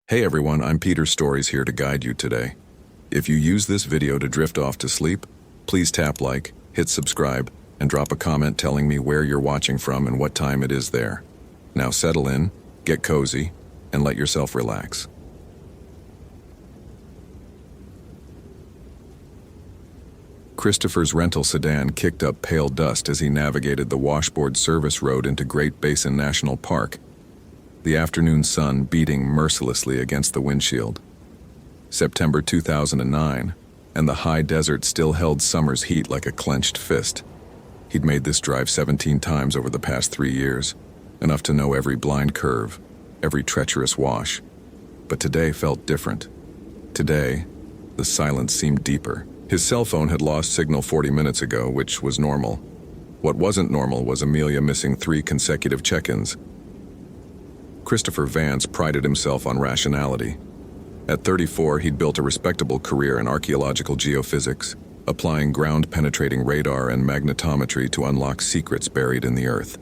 Hey everyone, I'm Peter Stories here to guide you today. If you use this video to drift off to sleep, please tap like, hit subscribe, and drop a comment telling me where you're watching from and what time it is there. Now settle in, get cozy, and let yourself relax. Christopher's rental sedan kicked up pale dust as he navigated the washboard service road into Great Basin National Park, the afternoon sun beating mercilessly against the windshield. September 2009, and the high desert still held summer's heat like a clenched fist. He'd made this drive 17 times over the past 3 years, enough to know every blind curve, every treacherous wash. But today felt different. Today, the silence seemed deeper. His cell phone had lost signal 40 minutes ago, which was normal. What wasn't normal was Amelia missing 3 consecutive check-ins. Christopher Vance prided himself on rationality. At 34, he'd built a respectable career in archaeological geophysics, applying ground-penetrating radar and magnetometry to unlock secrets buried in the earth.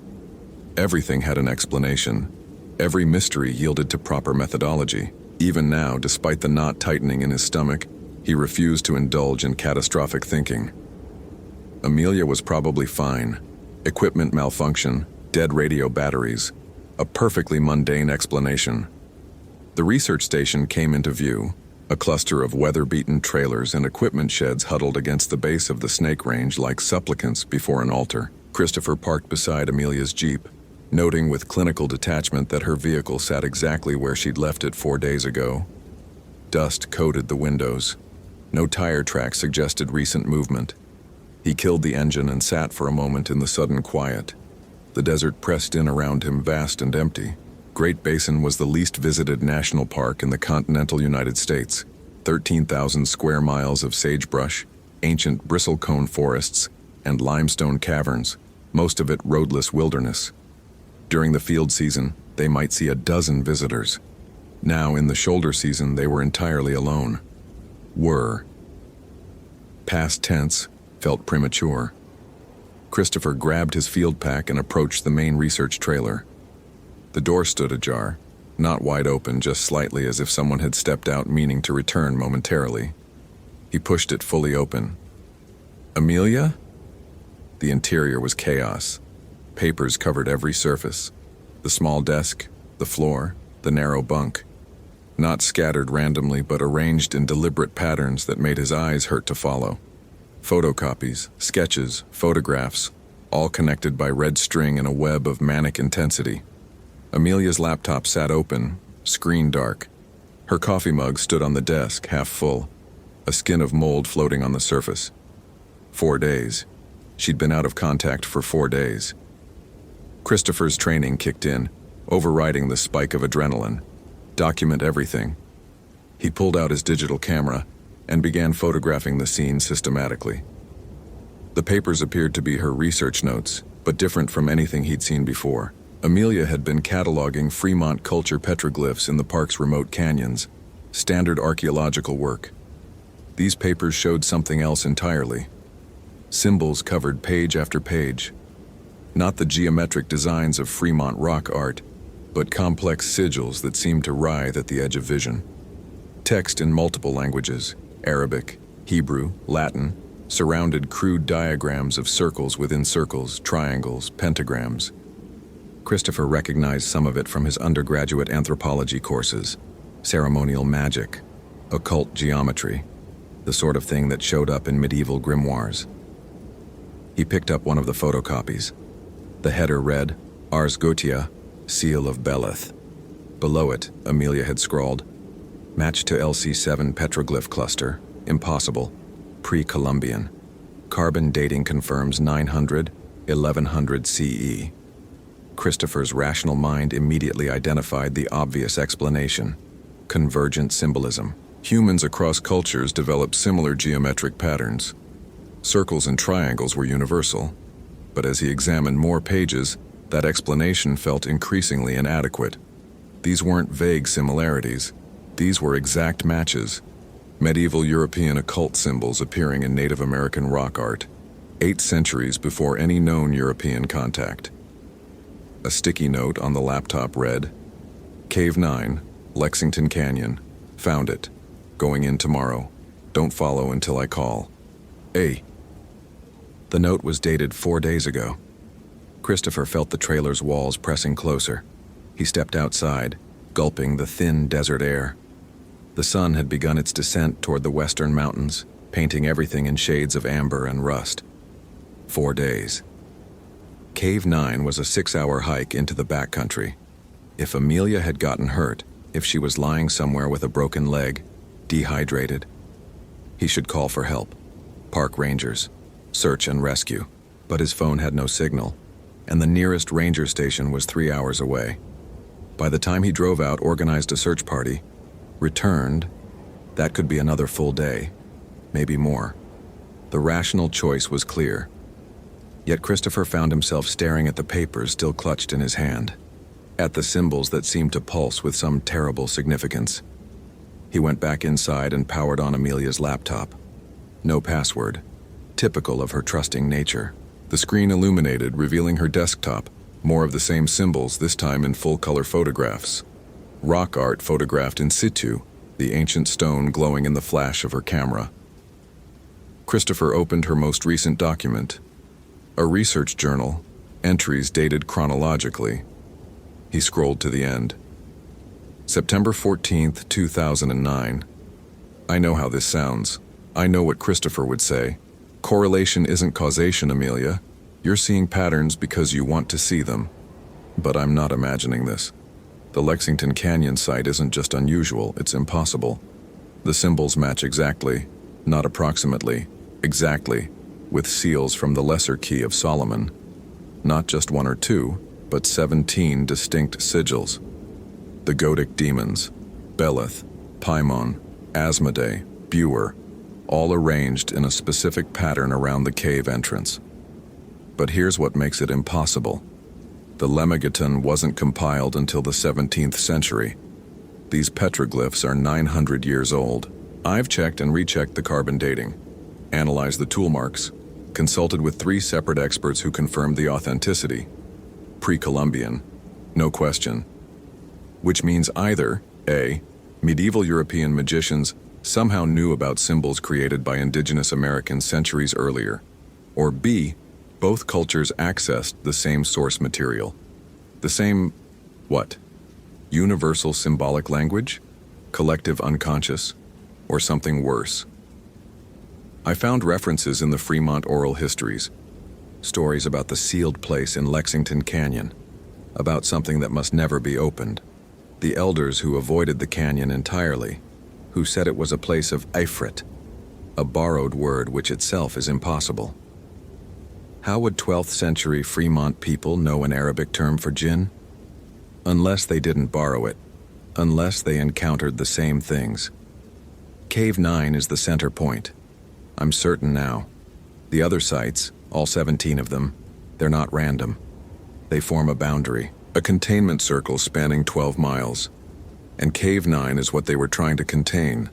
Everything had an explanation. Every mystery yielded to proper methodology. Even now, despite the knot tightening in his stomach, he refused to indulge in catastrophic thinking. Amelia was probably fine. Equipment malfunction, dead radio batteries, a perfectly mundane explanation. The research station came into view, a cluster of weather-beaten trailers and equipment sheds huddled against the base of the snake range like supplicants before an altar. Christopher parked beside Amelia's Jeep, noting with clinical detachment that her vehicle sat exactly where she'd left it 4 days ago. Dust coated the windows. No tire tracks suggested recent movement. He killed the engine and sat for a moment in the sudden quiet. The desert pressed in around him, vast and empty. Great Basin was the least visited national park in the continental United States. 13,000 square miles of sagebrush, ancient bristlecone forests, and limestone caverns, most of it roadless wilderness. During the field season, they might see a dozen visitors. Now, in the shoulder season, they were entirely alone. Past tense felt premature. Christopher grabbed his field pack and approached the main research trailer. The door stood ajar, not wide open, just slightly as if someone had stepped out meaning to return momentarily. He pushed it fully open. "Amelia?" The interior was chaos. Papers covered every surface. The small desk, the floor, the narrow bunk. Not scattered randomly, but arranged in deliberate patterns that made his eyes hurt to follow. Photocopies, sketches, photographs, all connected by red string in a web of manic intensity. Amelia's laptop sat open, screen dark. Her coffee mug stood on the desk, half full, a skin of mold floating on the surface. 4 days. She'd been out of contact for 4 days. Christopher's training kicked in, overriding the spike of adrenaline. Document everything. He pulled out his digital camera and began photographing the scene systematically. The papers appeared to be her research notes, but different from anything he'd seen before. Amelia had been cataloging Fremont culture petroglyphs in the park's remote canyons, standard archaeological work. These papers showed something else entirely. Symbols covered page after page. Not the geometric designs of Fremont rock art, but complex sigils that seemed to writhe at the edge of vision. Text in multiple languages, Arabic, Hebrew, Latin, surrounded crude diagrams of circles within circles, triangles, pentagrams. Christopher recognized some of it from his undergraduate anthropology courses. Ceremonial magic, occult geometry, the sort of thing that showed up in medieval grimoires. He picked up one of the photocopies. The header read, Ars Goetia, Seal of Belith. Below it, Amelia had scrawled, Match to LC7 petroglyph cluster, impossible, pre-Columbian. Carbon dating confirms 900, 1100 CE. Christopher's rational mind immediately identified the obvious explanation: convergent symbolism. Humans across cultures developed similar geometric patterns. Circles and triangles were universal, but as he examined more pages, that explanation felt increasingly inadequate. These weren't vague similarities. These were exact matches. Medieval European occult symbols appearing in Native American rock art, 8 centuries before any known European contact. A sticky note on the laptop read, Cave 9, Lexington Canyon. Found it. Going in tomorrow. Don't follow until I call. A. The note was dated 4 days ago. Christopher felt the trailer's walls pressing closer. He stepped outside, gulping the thin desert air. The sun had begun its descent toward the western mountains, painting everything in shades of amber and rust. 4 days. Cave 9 was a 6-hour hike into the backcountry. If Amelia had gotten hurt, if she was lying somewhere with a broken leg, dehydrated, he should call for help. Park rangers, search and rescue. But his phone had no signal, and the nearest ranger station was 3 hours away. By the time he drove out, organized a search party, returned, that could be another full day, maybe more. The rational choice was clear. Yet Christopher found himself staring at the papers still clutched in his hand, at the symbols that seemed to pulse with some terrible significance. He went back inside and powered on Amelia's laptop. No password, typical of her trusting nature. The screen illuminated, revealing her desktop, more of the same symbols, this time in full-color photographs. Rock art photographed in situ, the ancient stone glowing in the flash of her camera. Christopher opened her most recent document, a research journal, entries dated chronologically. He scrolled to the end. September 14th, 2009. I know how this sounds. I know what Christopher would say. Correlation isn't causation, Amelia. You're seeing patterns because you want to see them. But I'm not imagining this. The Lexington Canyon site isn't just unusual, it's impossible. The symbols match exactly, not approximately, exactly, with seals from the Lesser Key of Solomon. Not just 1 or 2, but 17 distinct sigils. The Godic demons, Belith, Paimon, Asmodee, Buer, all arranged in a specific pattern around the cave entrance. But here's what makes it impossible. The Lemmigeton wasn't compiled until the 17th century. These petroglyphs are 900 years old. I've checked and rechecked the carbon dating, analyzed the tool marks, consulted with 3 separate experts who confirmed the authenticity. Pre-Columbian, no question. Which means either, A, medieval European magicians somehow knew about symbols created by indigenous Americans centuries earlier, or B, both cultures accessed the same source material. The same, what? Universal symbolic language? Collective unconscious? Or something worse? I found references in the Fremont oral histories, stories about the sealed place in Lexington Canyon, about something that must never be opened. The elders who avoided the canyon entirely, who said it was a place of Ifrit, a borrowed word which itself is impossible. How would 12th century Fremont people know an Arabic term for jinn? Unless they didn't borrow it, unless they encountered the same things. Cave 9 is the center point. I'm certain now. The other sites, all 17 of them, they're not random. They form a boundary, a containment circle spanning 12 miles. And Cave 9 is what they were trying to contain.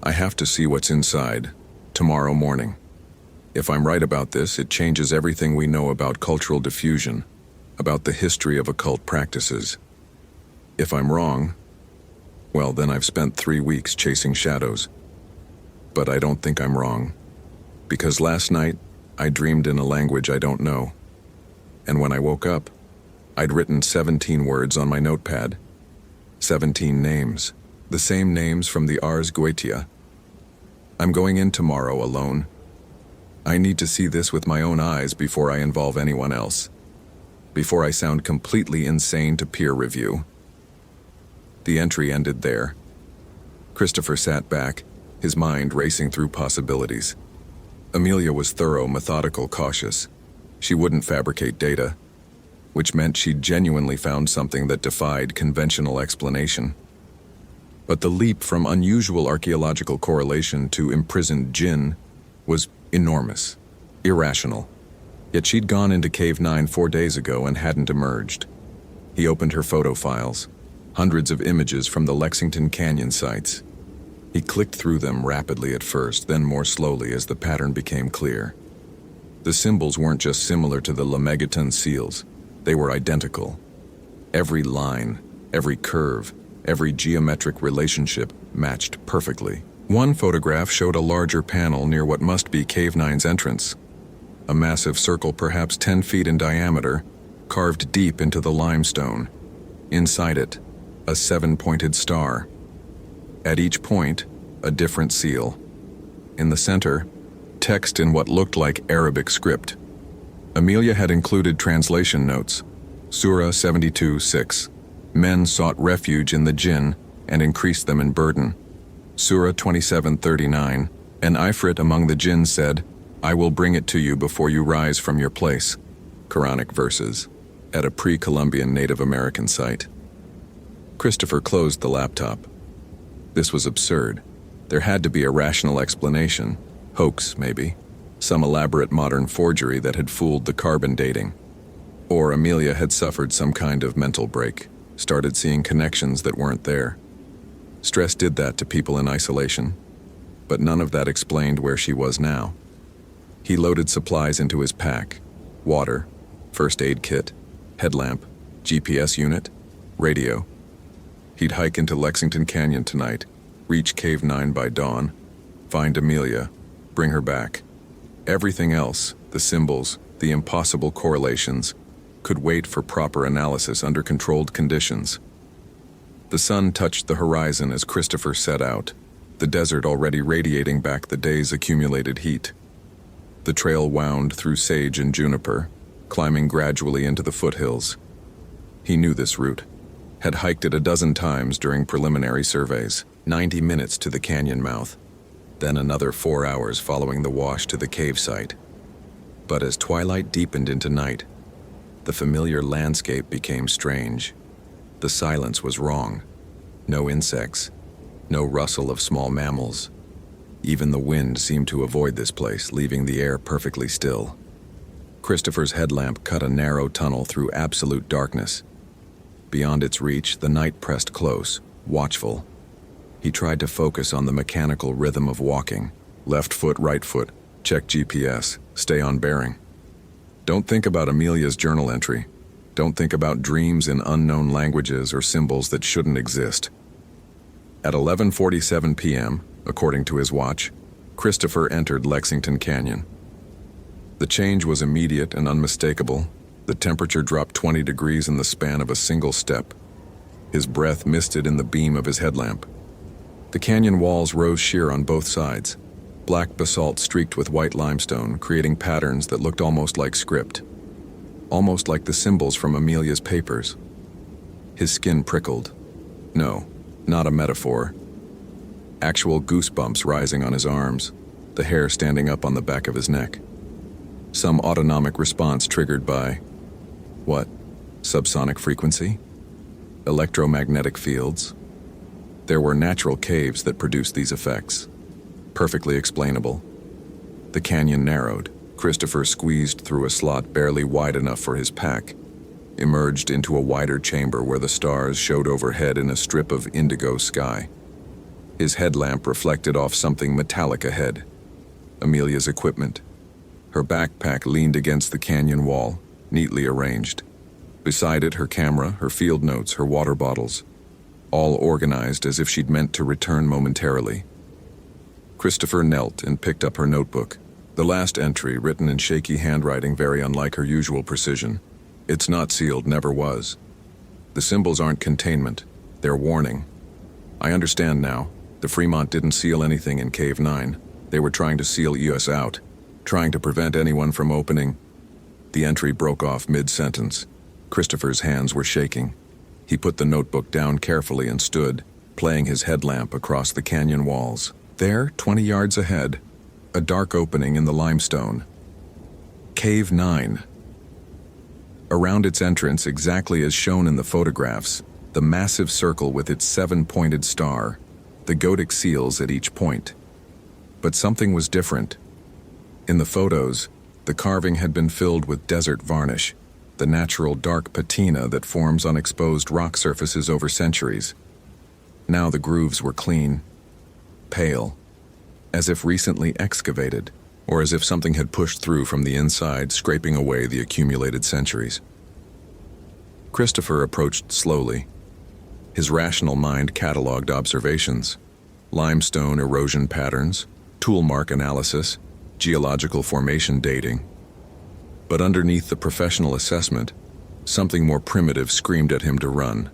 I have to see what's inside, tomorrow morning. If I'm right about this, it changes everything we know about cultural diffusion, about the history of occult practices. If I'm wrong, well, then I've spent 3 weeks chasing shadows. But I don't think I'm wrong, because last night I dreamed in a language I don't know. And when I woke up, I'd written 17 words on my notepad. 17 names, the same names from the Ars Goetia. I'm going in tomorrow alone. I need to see this with my own eyes before I involve anyone else, before I sound completely insane to peer review. The entry ended there. Christopher sat back, his mind racing through possibilities. Amelia was thorough, methodical, cautious. She wouldn't fabricate data, which meant she'd genuinely found something that defied conventional explanation. But the leap from unusual archaeological correlation to imprisoned jinn was enormous, irrational. Yet she'd gone into Cave 9 4 days ago and hadn't emerged. He opened her photo files, hundreds of images from the Lexington Canyon sites. He clicked through them rapidly at first, then more slowly as the pattern became clear. The symbols weren't just similar to the Lemmigeton seals, they were identical. Every line, every curve, Every geometric relationship matched perfectly. One photograph showed a larger panel near what must be Cave 9's entrance. A massive circle perhaps 10 feet in diameter, carved deep into the limestone. Inside it, a 7-pointed star. At each point, a different seal. In the center, text in what looked like Arabic script. Amelia had included translation notes. Surah 72:6. Men sought refuge in the jinn and increased them in burden. Surah 27:39. An ifrit among the jinn said, I will bring it to you before you rise from your place. Quranic verses, at a pre-Columbian Native American site. Christopher closed the laptop. This was absurd. There had to be a rational explanation. Hoax, maybe. Some elaborate modern forgery that had fooled the carbon dating. Or Amelia had suffered some kind of mental break, started seeing connections that weren't there. Stress did that to people in isolation, but none of that explained where she was now. He loaded supplies into his pack: water, first aid kit, headlamp, GPS unit, radio. He'd hike into Lexington Canyon tonight, reach Cave 9 by dawn, find Amelia, bring her back. Everything else, the symbols, the impossible correlations, could wait for proper analysis under controlled conditions. The sun touched the horizon as Christopher set out, the desert already radiating back the day's accumulated heat. The trail wound through sage and juniper, climbing gradually into the foothills. He knew this route, had hiked it a dozen times during preliminary surveys. 90 minutes to the canyon mouth, then another 4 hours following the wash to the cave site. But as twilight deepened into night, the familiar landscape became strange. The silence was wrong. No insects, no rustle of small mammals. Even the wind seemed to avoid this place, leaving the air perfectly still. Christopher's headlamp cut a narrow tunnel through absolute darkness. Beyond its reach, the night pressed close, watchful. He tried to focus on the mechanical rhythm of walking. Left foot, right foot, check GPS, stay on bearing. Don't think about Amelia's journal entry. Don't think about dreams in unknown languages or symbols that shouldn't exist. At 11:47 p.m., according to his watch, Christopher entered Lexington Canyon. The change was immediate and unmistakable. The temperature dropped 20 degrees in the span of a single step. His breath misted in the beam of his headlamp. The canyon walls rose sheer on both sides, black basalt streaked with white limestone, creating patterns that looked almost like script, almost like the symbols from Amelia's papers. His skin prickled. No, not a metaphor. Actual goosebumps rising on his arms, the hair standing up on the back of his neck. Some autonomic response triggered by, what? Subsonic frequency? Electromagnetic fields? There were natural caves that produced these effects. Perfectly explainable. The canyon narrowed. Christopher squeezed through a slot barely wide enough for his pack, emerged into a wider chamber where the stars showed overhead in a strip of indigo sky. His headlamp reflected off something metallic ahead. Amelia's equipment. Her backpack leaned against the canyon wall, neatly arranged. Beside it, her camera, her field notes, her water bottles, all organized as if she'd meant to return momentarily. Christopher knelt and picked up her notebook. The last entry, written in shaky handwriting very unlike her usual precision. It's not sealed, never was. The symbols aren't containment, they're warning. I understand now. The Fremont didn't seal anything in Cave 9. They were trying to seal us out, trying to prevent anyone from opening. The entry broke off mid-sentence. Christopher's hands were shaking. He put the notebook down carefully and stood, playing his headlamp across the canyon walls. There, 20 yards ahead, a dark opening in the limestone. Cave 9. Around its entrance, exactly as shown in the photographs, the massive circle with its 7-pointed star, the Godic seals at each point. But something was different. In the photos, the carving had been filled with desert varnish, the natural dark patina that forms on exposed rock surfaces over centuries. Now the grooves were clean, pale, as if recently excavated, or as if something had pushed through from the inside, scraping away the accumulated centuries. Christopher approached slowly. His rational mind cataloged observations: limestone erosion patterns, tool mark analysis, geological formation dating. But underneath the professional assessment, something more primitive screamed at him to run,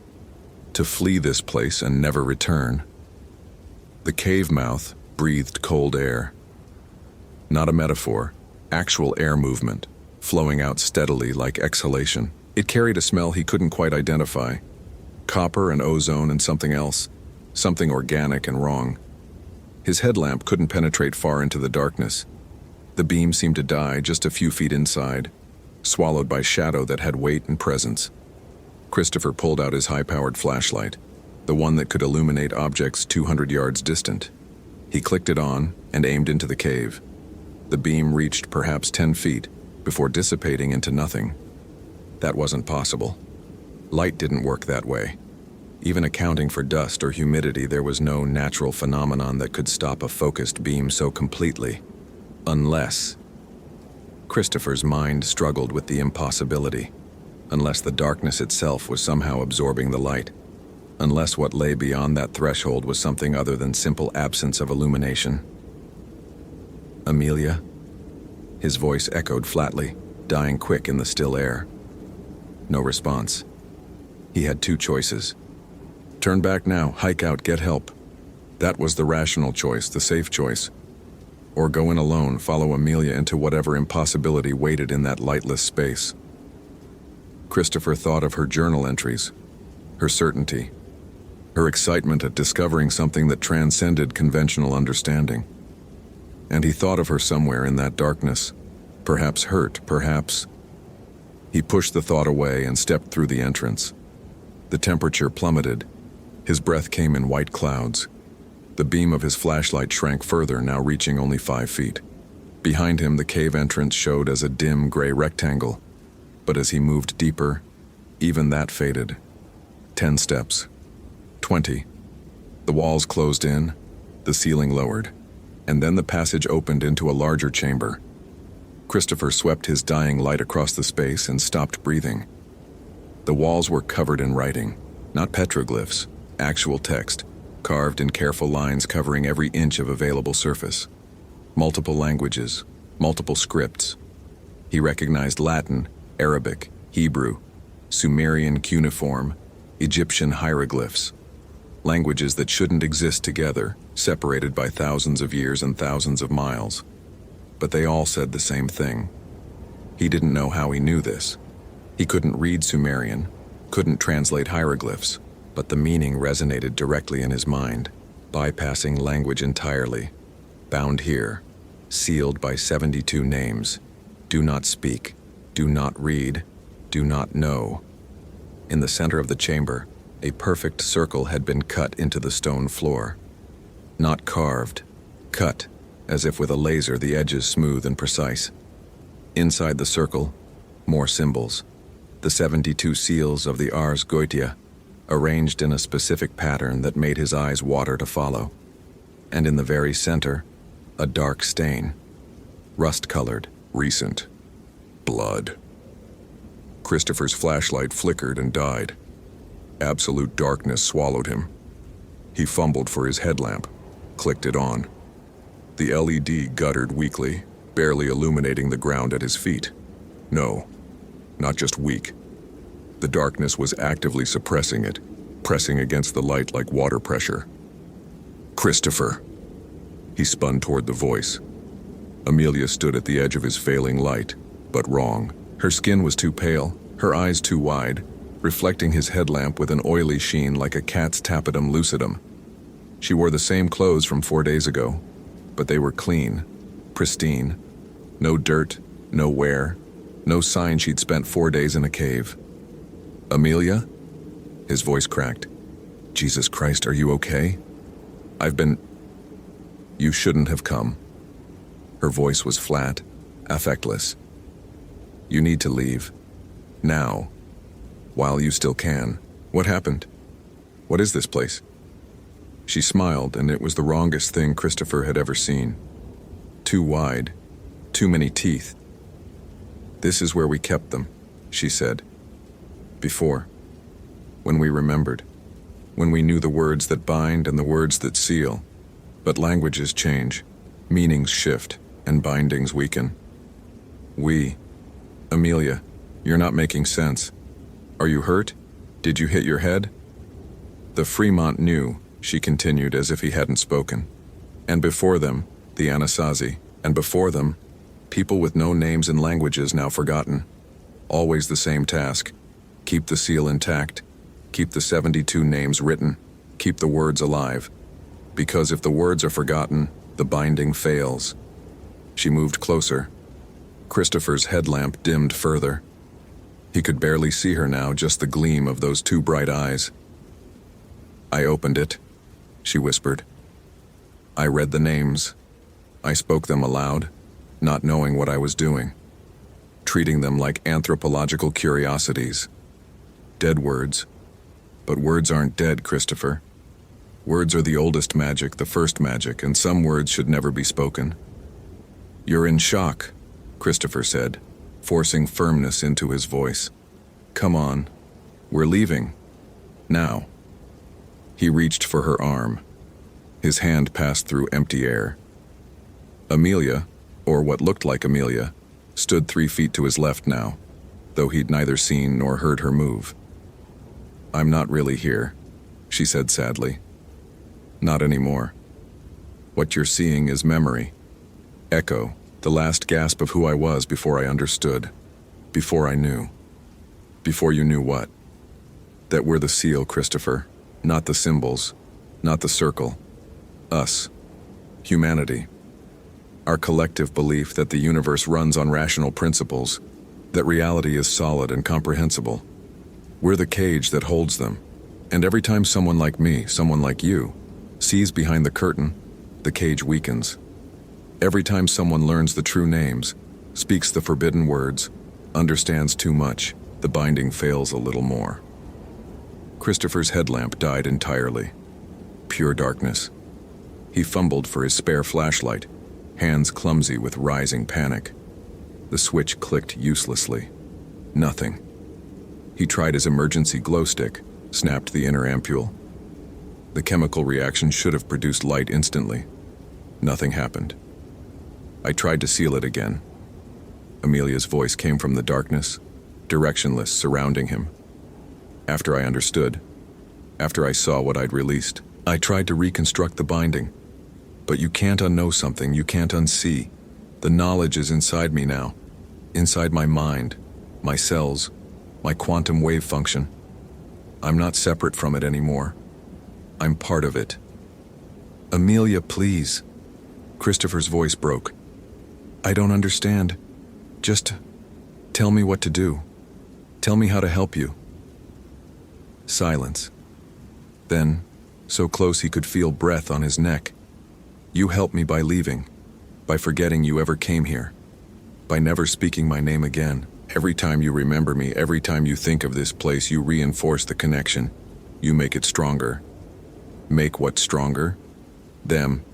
to flee this place and never return. The cave mouth breathed cold air. Not a metaphor, actual air movement, flowing out steadily like exhalation. It carried a smell he couldn't quite identify. Copper and ozone and something else, something organic and wrong. His headlamp couldn't penetrate far into the darkness. The beam seemed to die just a few feet inside, swallowed by shadow that had weight and presence. Christopher pulled out his high-powered flashlight, the one that could illuminate objects 200 yards distant. He clicked it on and aimed into the cave. The beam reached perhaps 10 feet before dissipating into nothing. That wasn't possible. Light didn't work that way. Even accounting for dust or humidity, there was no natural phenomenon that could stop a focused beam so completely. Unless... Christopher's mind struggled with the impossibility. Unless the darkness itself was somehow absorbing the light. Unless what lay beyond that threshold was something other than simple absence of illumination. Amelia? His voice echoed flatly, dying quick in the still air. No response. He had two choices. Turn back now, hike out, get help. That was the rational choice, the safe choice. Or go in alone, follow Amelia into whatever impossibility waited in that lightless space. Christopher thought of her journal entries, her certainty, her excitement at discovering something that transcended conventional understanding. And he thought of her somewhere in that darkness, perhaps hurt, perhaps... He pushed the thought away and stepped through the entrance. The temperature plummeted. His breath came in white clouds. The beam of his flashlight shrank further, now reaching only 5 feet. Behind him, the cave entrance showed as a dim gray rectangle. But as he moved deeper, even that faded. 10 steps. 20. The walls closed in, the ceiling lowered, and then the passage opened into a larger chamber. Christopher swept his dying light across the space and stopped breathing. The walls were covered in writing, not petroglyphs, actual text, carved in careful lines covering every inch of available surface. Multiple languages, multiple scripts. He recognized Latin, Arabic, Hebrew, Sumerian cuneiform, Egyptian hieroglyphs. Languages that shouldn't exist together, separated by thousands of years and thousands of miles. But they all said the same thing. He didn't know how he knew this. He couldn't read Sumerian, couldn't translate hieroglyphs, but the meaning resonated directly in his mind, bypassing language entirely. Bound here, sealed by 72 names. Do not speak, do not read, do not know. In the center of the chamber, a perfect circle had been cut into the stone floor. Not carved, cut, as if with a laser, the edges smooth and precise. Inside the circle, more symbols. The 72 seals of the Ars Goetia, arranged in a specific pattern that made his eyes water to follow. And in the very center, a dark stain. Rust-colored, recent. Blood. Christopher's flashlight flickered and died. Absolute darkness swallowed him. He fumbled for his headlamp, clicked it on. The LED guttered weakly, barely illuminating the ground at his feet. No, not just weak. The darkness was actively suppressing it, pressing against the light like water pressure. Christopher. He spun toward the voice. Amelia stood at the edge of his failing light, but wrong. Her skin was too pale, her eyes too wide, reflecting his headlamp with an oily sheen like a cat's tapetum lucidum. She wore the same clothes from 4 days ago, but they were clean, pristine. No dirt, no wear, no sign she'd spent 4 days in a cave. Amelia? His voice cracked. Jesus Christ, are you okay? You shouldn't have come. Her voice was flat, affectless. You need to leave. Now. While you still can. What happened? What is this place? She smiled, and it was the wrongest thing Christopher had ever seen. Too wide. Too many teeth. This is where we kept them, she said. Before. When we remembered. when we knew the words that bind and the words that seal. But languages change, meanings shift, and bindings weaken. Amelia, you're not making sense. Are you hurt? Did you hit your head? The Fremont knew, she continued as if he hadn't spoken. And before them, the Anasazi, and before them, people with no names and languages now forgotten. Always the same task. Keep the seal intact. Keep the 72 names written. Keep the words alive. Because if the words are forgotten, the binding fails. She moved closer. Christopher's headlamp dimmed further. He could barely see her now, just the gleam of those two bright eyes. I opened it, she whispered. I read the names. I spoke them aloud, not knowing what I was doing, treating them like anthropological curiosities. Dead words. But words aren't dead, Christopher. Words are the oldest magic, the first magic, and some words should never be spoken. You're in shock, Christopher said, forcing firmness into his voice. Come on. We're leaving. Now. He reached for her arm. His hand passed through empty air. Amelia, or what looked like Amelia, stood 3 feet to his left now, though he'd neither seen nor heard her move. I'm not really here, she said sadly. Not anymore. What you're seeing is memory. Echo, the last gasp of who I was before I understood. Before I knew. Before you knew what? That we're the seal, Christopher. Not the symbols. Not the circle. Us. Humanity. Our collective belief that the universe runs on rational principles, that reality is solid and comprehensible. We're the cage that holds them. And every time someone like me, someone like you, sees behind the curtain, the cage weakens. Every time someone learns the true names, speaks the forbidden words, understands too much, the binding fails a little more. Christopher's headlamp died entirely. Pure darkness. He fumbled for his spare flashlight, hands clumsy with rising panic. The switch clicked uselessly. Nothing. He tried his emergency glow stick, snapped the inner ampule. The chemical reaction should have produced light instantly. Nothing happened. I tried to seal it again. Amelia's voice came from the darkness, directionless, surrounding him. After I understood, after I saw what I'd released, I tried to reconstruct the binding. But you can't unknow something you can't unsee. The knowledge is inside me now, inside my mind, my cells, my quantum wave function. I'm not separate from it anymore. I'm part of it. Amelia, please. Christopher's voice broke. I don't understand. Just tell me what to do. Tell me how to help you. Silence. Then, so close he could feel breath on his neck. You helped me by leaving, by forgetting you ever came here, by never speaking my name again. Every time you remember me, every time you think of this place, you reinforce the connection. You make it stronger. Make what stronger? Them.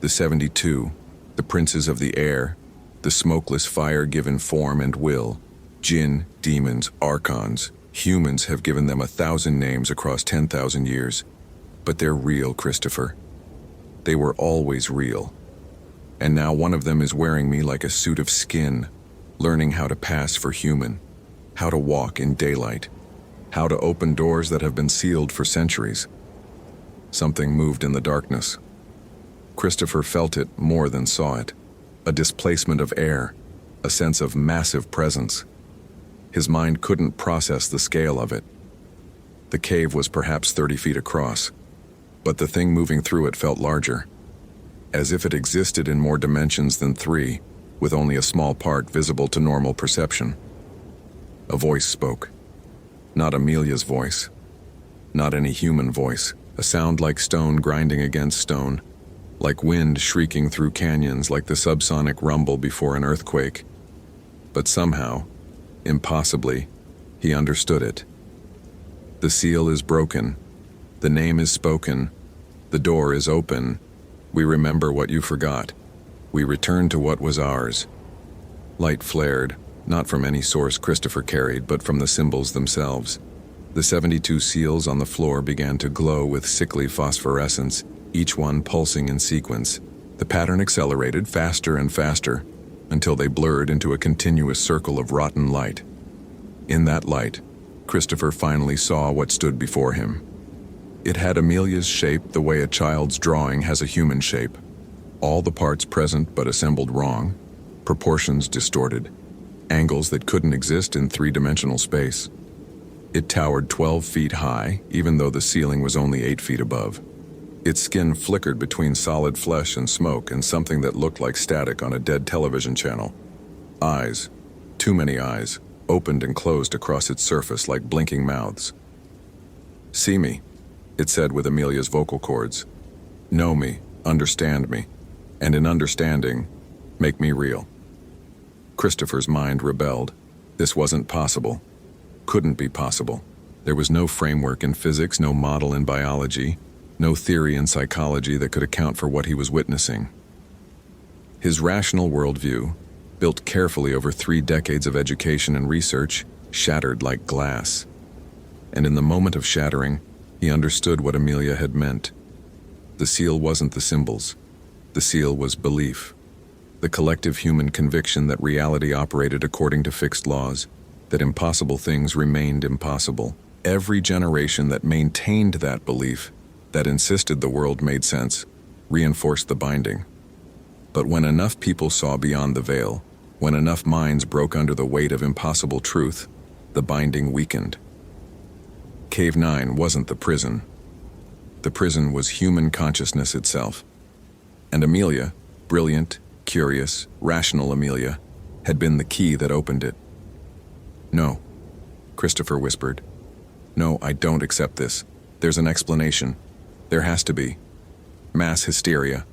The 72, the princes of the air, the smokeless fire given form and will. Jinn, demons, archons. Humans have given them 1,000 names across 10,000 years. But they're real, Christopher. They were always real. And now one of them is wearing me like a suit of skin, learning how to pass for human, how to walk in daylight, how to open doors that have been sealed for centuries. Something moved in the darkness. Christopher felt it more than saw it. A displacement of air, a sense of massive presence. His mind couldn't process the scale of it. The cave was perhaps 30 feet across, but the thing moving through it felt larger, as if it existed in more dimensions than 3, with only a small part visible to normal perception. A voice spoke. Not Amelia's voice. Not any human voice. A sound like stone grinding against stone, like wind shrieking through canyons, like the subsonic rumble before an earthquake. But somehow, impossibly, he understood it. The seal is broken. The name is spoken. The door is open. We remember what you forgot. We return to what was ours. Light flared, not from any source Christopher carried, but from the symbols themselves. The 72 seals on the floor began to glow with sickly phosphorescence, each one pulsing in sequence. The pattern accelerated faster and faster, until they blurred into a continuous circle of rotten light. In that light, Christopher finally saw what stood before him. It had Amelia's shape the way a child's drawing has a human shape. All the parts present but assembled wrong, proportions distorted, angles that couldn't exist in three-dimensional space. It towered 12 feet high, even though the ceiling was only 8 feet above. Its skin flickered between solid flesh and smoke and something that looked like static on a dead television channel. Eyes, too many eyes, opened and closed across its surface like blinking mouths. "See me," it said with Amelia's vocal cords. "Know me, understand me, and in understanding, make me real." Christopher's mind rebelled. This wasn't possible. Couldn't be possible. There was no framework in physics, no model in biology, no theory in psychology that could account for what he was witnessing. His rational worldview, built carefully over 3 decades of education and research, shattered like glass. And in the moment of shattering, he understood what Amelia had meant. The seal wasn't the symbols. The seal was belief. The collective human conviction that reality operated according to fixed laws, that impossible things remained impossible. Every generation that maintained that belief, that insisted the world made sense, reinforced the binding. But when enough people saw beyond the veil, when enough minds broke under the weight of impossible truth, the binding weakened. Cave 9 wasn't the prison. The prison was human consciousness itself. And Amelia, brilliant, curious, rational Amelia, had been the key that opened it. "No," Christopher whispered. "No, I don't accept this. There's an explanation. There has to be. Mass hysteria,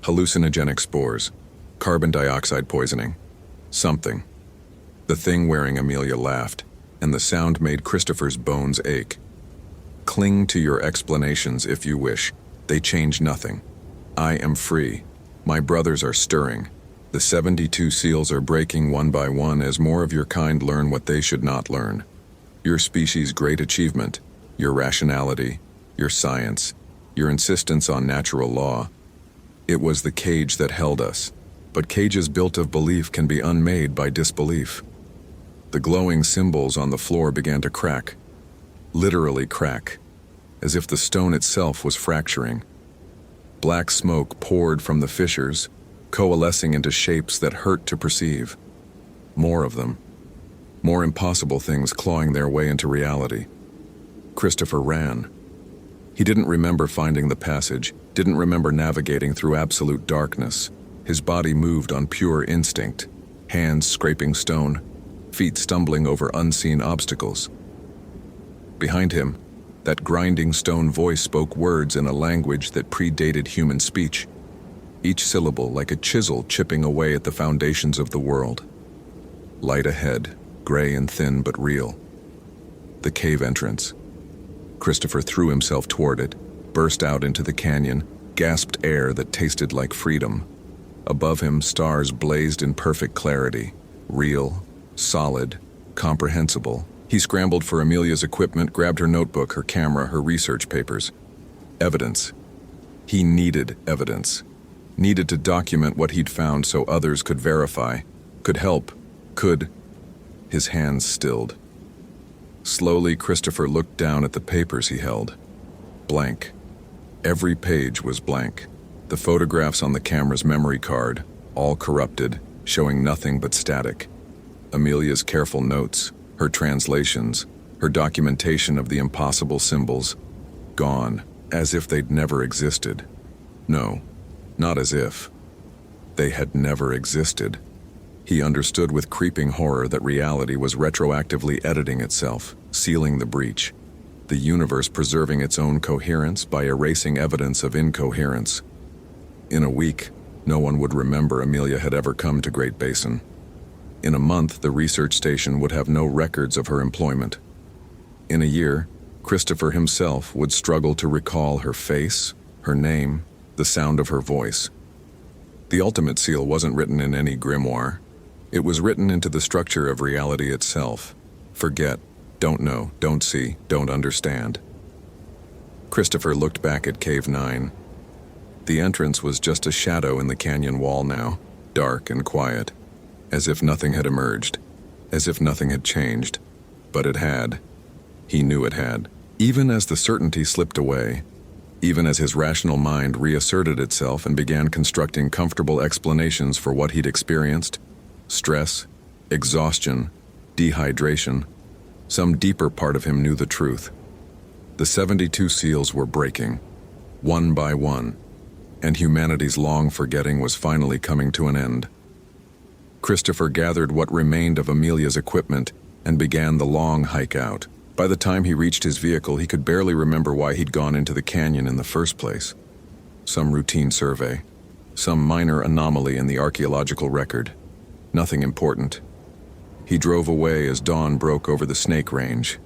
hallucinogenic spores, carbon dioxide poisoning. Something." The thing wearing Amelia laughed, and the sound made Christopher's bones ache. "Cling to your explanations if you wish. They change nothing. I am free. My brothers are stirring. The 72 seals are breaking one by one as more of your kind learn what they should not learn. Your species' great achievement, your rationality, your science, your insistence on natural law. It was the cage that held us, but cages built of belief can be unmade by disbelief." The glowing symbols on the floor began to crack, literally crack, as if the stone itself was fracturing. Black smoke poured from the fissures, coalescing into shapes that hurt to perceive. More of them. More impossible things clawing their way into reality. Christopher ran. He didn't remember finding the passage, didn't remember navigating through absolute darkness. His body moved on pure instinct, hands scraping stone, feet stumbling over unseen obstacles. Behind him, that grinding stone voice spoke words in a language that predated human speech, each syllable like a chisel chipping away at the foundations of the world. Light ahead, gray and thin but real. The cave entrance. Christopher threw himself toward it, burst out into the canyon, gasped air that tasted like freedom. Above him, stars blazed in perfect clarity, real, solid, comprehensible. He scrambled for Amelia's equipment, grabbed her notebook, her camera, her research papers. Evidence. He needed evidence. Needed to document what he'd found so others could verify, could help, could. His hands stilled. Slowly, Christopher looked down at the papers he held. Blank. Every page was blank. The photographs on the camera's memory card, all corrupted, showing nothing but static. Amelia's careful notes, her translations, her documentation of the impossible symbols, gone, as if they'd never existed. No, not as if. They had never existed. He understood with creeping horror that reality was retroactively editing itself, sealing the breach, the universe preserving its own coherence by erasing evidence of incoherence. In a week, no one would remember Amelia had ever come to Great Basin. In a month, the research station would have no records of her employment. In a year, Christopher himself would struggle to recall her face, her name, the sound of her voice. The ultimate seal wasn't written in any grimoire. It was written into the structure of reality itself. Forget, Don't know, don't see, don't understand. Christopher looked back at Cave 9. The entrance was just a shadow in the canyon wall now, dark and quiet, as if nothing had emerged, as if nothing had changed. But it had. He knew it had. Even as the certainty slipped away, even as his rational mind reasserted itself and began constructing comfortable explanations for what he'd experienced, stress, exhaustion, dehydration, some deeper part of him knew the truth. The 72 seals were breaking, one by one, and humanity's long forgetting was finally coming to an end. Christopher gathered what remained of Amelia's equipment and began the long hike out. By the time he reached his vehicle, he could barely remember why he'd gone into the canyon in the first place. Some routine survey, some minor anomaly in the archaeological record. Nothing important. He drove away as dawn broke over the Snake Range,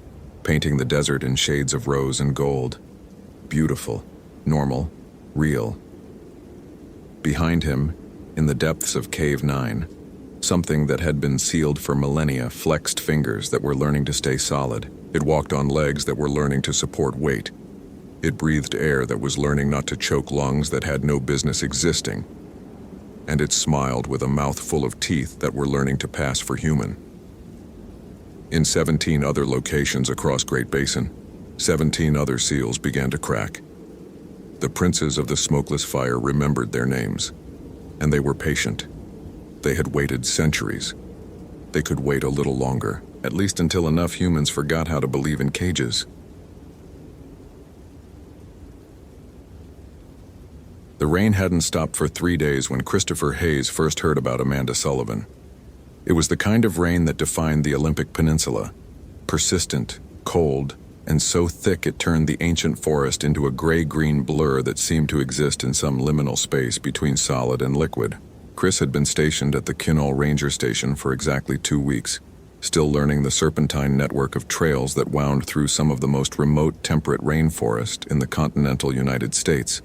painting the desert in shades of rose and gold. Beautiful, normal, real. Behind him, in the depths of Cave 9, something that had been sealed for millennia flexed fingers that were learning to stay solid. It walked on legs that were learning to support weight. It breathed air that was learning not to choke lungs that had no business existing. And it smiled with a mouth full of teeth that were learning to pass for human. In 17 other locations across Great Basin, 17 other seals began to crack. The princes of the smokeless fire remembered their names, and they were patient. They had waited centuries. They could wait a little longer, at least until enough humans forgot how to believe in cages. The rain hadn't stopped for 3 days when Christopher Hayes first heard about Amanda Sullivan. It was the kind of rain that defined the Olympic Peninsula, persistent, cold, and so thick it turned the ancient forest into a gray-green blur that seemed to exist in some liminal space between solid and liquid. Chris had been stationed at the Kinol Ranger Station for exactly 2 weeks, still learning the serpentine network of trails that wound through some of the most remote temperate rainforest in the continental United States,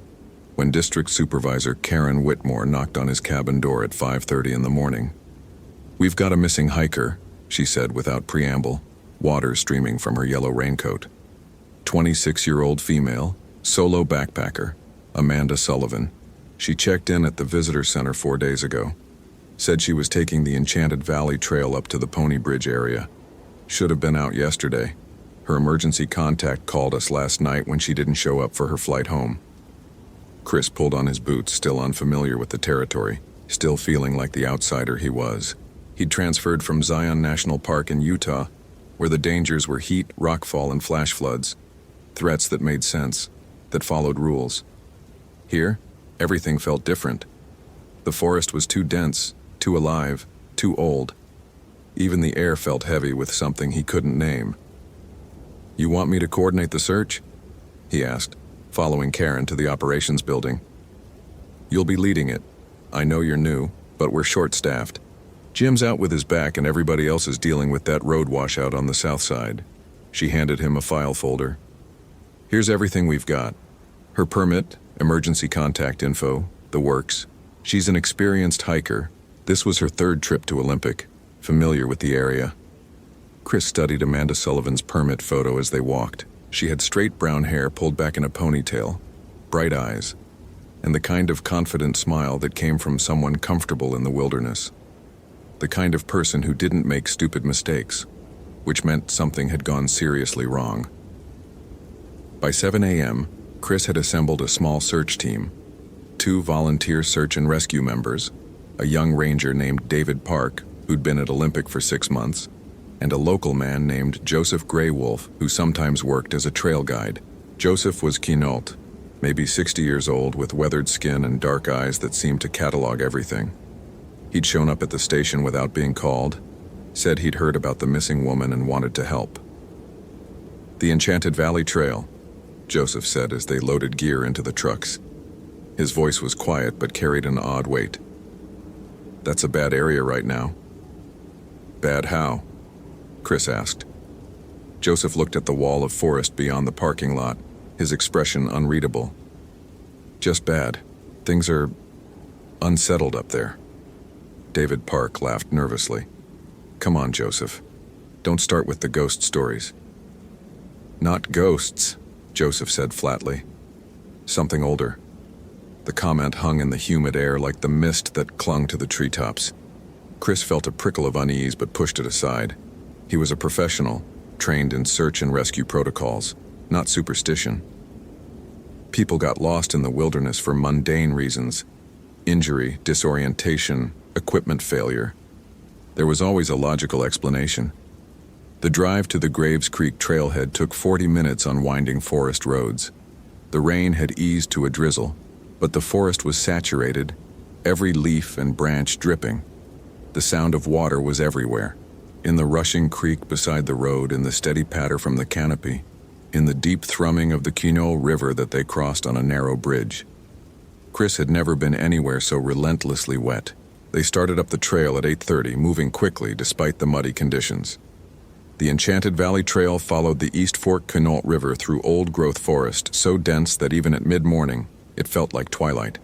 when District Supervisor Karen Whitmore knocked on his cabin door at 5:30 in the morning. "We've got a missing hiker," she said without preamble, water streaming from her yellow raincoat. 26-year-old female, solo backpacker, Amanda Sullivan. She checked in at the visitor center 4 days ago. Said she was taking the Enchanted Valley Trail up to the Pony Bridge area. Should have been out yesterday. Her emergency contact called us last night when she didn't show up for her flight home. Chris pulled on his boots, still unfamiliar with the territory, still feeling like the outsider he was. He'd transferred from Zion National Park in Utah, where the dangers were heat, rockfall, and flash floods. Threats that made sense, that followed rules. Here, everything felt different. The forest was too dense, too alive, too old. Even the air felt heavy with something he couldn't name. "You want me to coordinate the search?" he asked, following Karen to the operations building. "You'll be leading it. I know you're new, but we're short-staffed. Jim's out with his back and everybody else is dealing with that road washout on the south side." She handed him a file folder. "Here's everything we've got. Her permit, emergency contact info, the works. She's an experienced hiker. This was her 3rd trip to Olympic, familiar with the area." Chris studied Amanda Sullivan's permit photo as they walked. She had straight brown hair pulled back in a ponytail, bright eyes, and the kind of confident smile that came from someone comfortable in the wilderness. The kind of person who didn't make stupid mistakes, which meant something had gone seriously wrong. By 7 a.m., Chris had assembled a small search team. 2 volunteer search and rescue members, a young ranger named David Park, who'd been at Olympic for 6 months, and a local man named Joseph Greywolf, who sometimes worked as a trail guide. Joseph was Quinault, maybe 60 years old, with weathered skin and dark eyes that seemed to catalog everything. He'd shown up at the station without being called, said he'd heard about the missing woman and wanted to help. "The Enchanted Valley Trail," Joseph said as they loaded gear into the trucks. His voice was quiet but carried an odd weight. "That's a bad area right now." "Bad how?" Chris asked. Joseph looked at the wall of forest beyond the parking lot, his expression unreadable. "Just bad. Things are unsettled up there." David Park laughed nervously. "Come on, Joseph. Don't start with the ghost stories. Not ghosts, Joseph said flatly. Something older. The comment hung in the humid air like the mist that clung to the treetops. Chris felt a prickle of unease but pushed it aside. He was a professional, trained in search and rescue protocols, not superstition. People got lost in the wilderness for mundane reasons: injury, disorientation, equipment failure. There was always a logical explanation. The drive to the Graves Creek trailhead took 40 minutes on winding forest roads. The rain had eased to a drizzle, but the forest was saturated, every leaf and branch dripping. The sound of water was everywhere, in the rushing creek beside the road, in the steady patter from the canopy, in the deep thrumming of the Quinault River that they crossed on a narrow bridge. Chris had never been anywhere so relentlessly wet. They started up the trail at 8:30, moving quickly despite the muddy conditions. The Enchanted Valley Trail followed the East Fork Quinault River through old-growth forest so dense that even at mid-morning, it felt like twilight.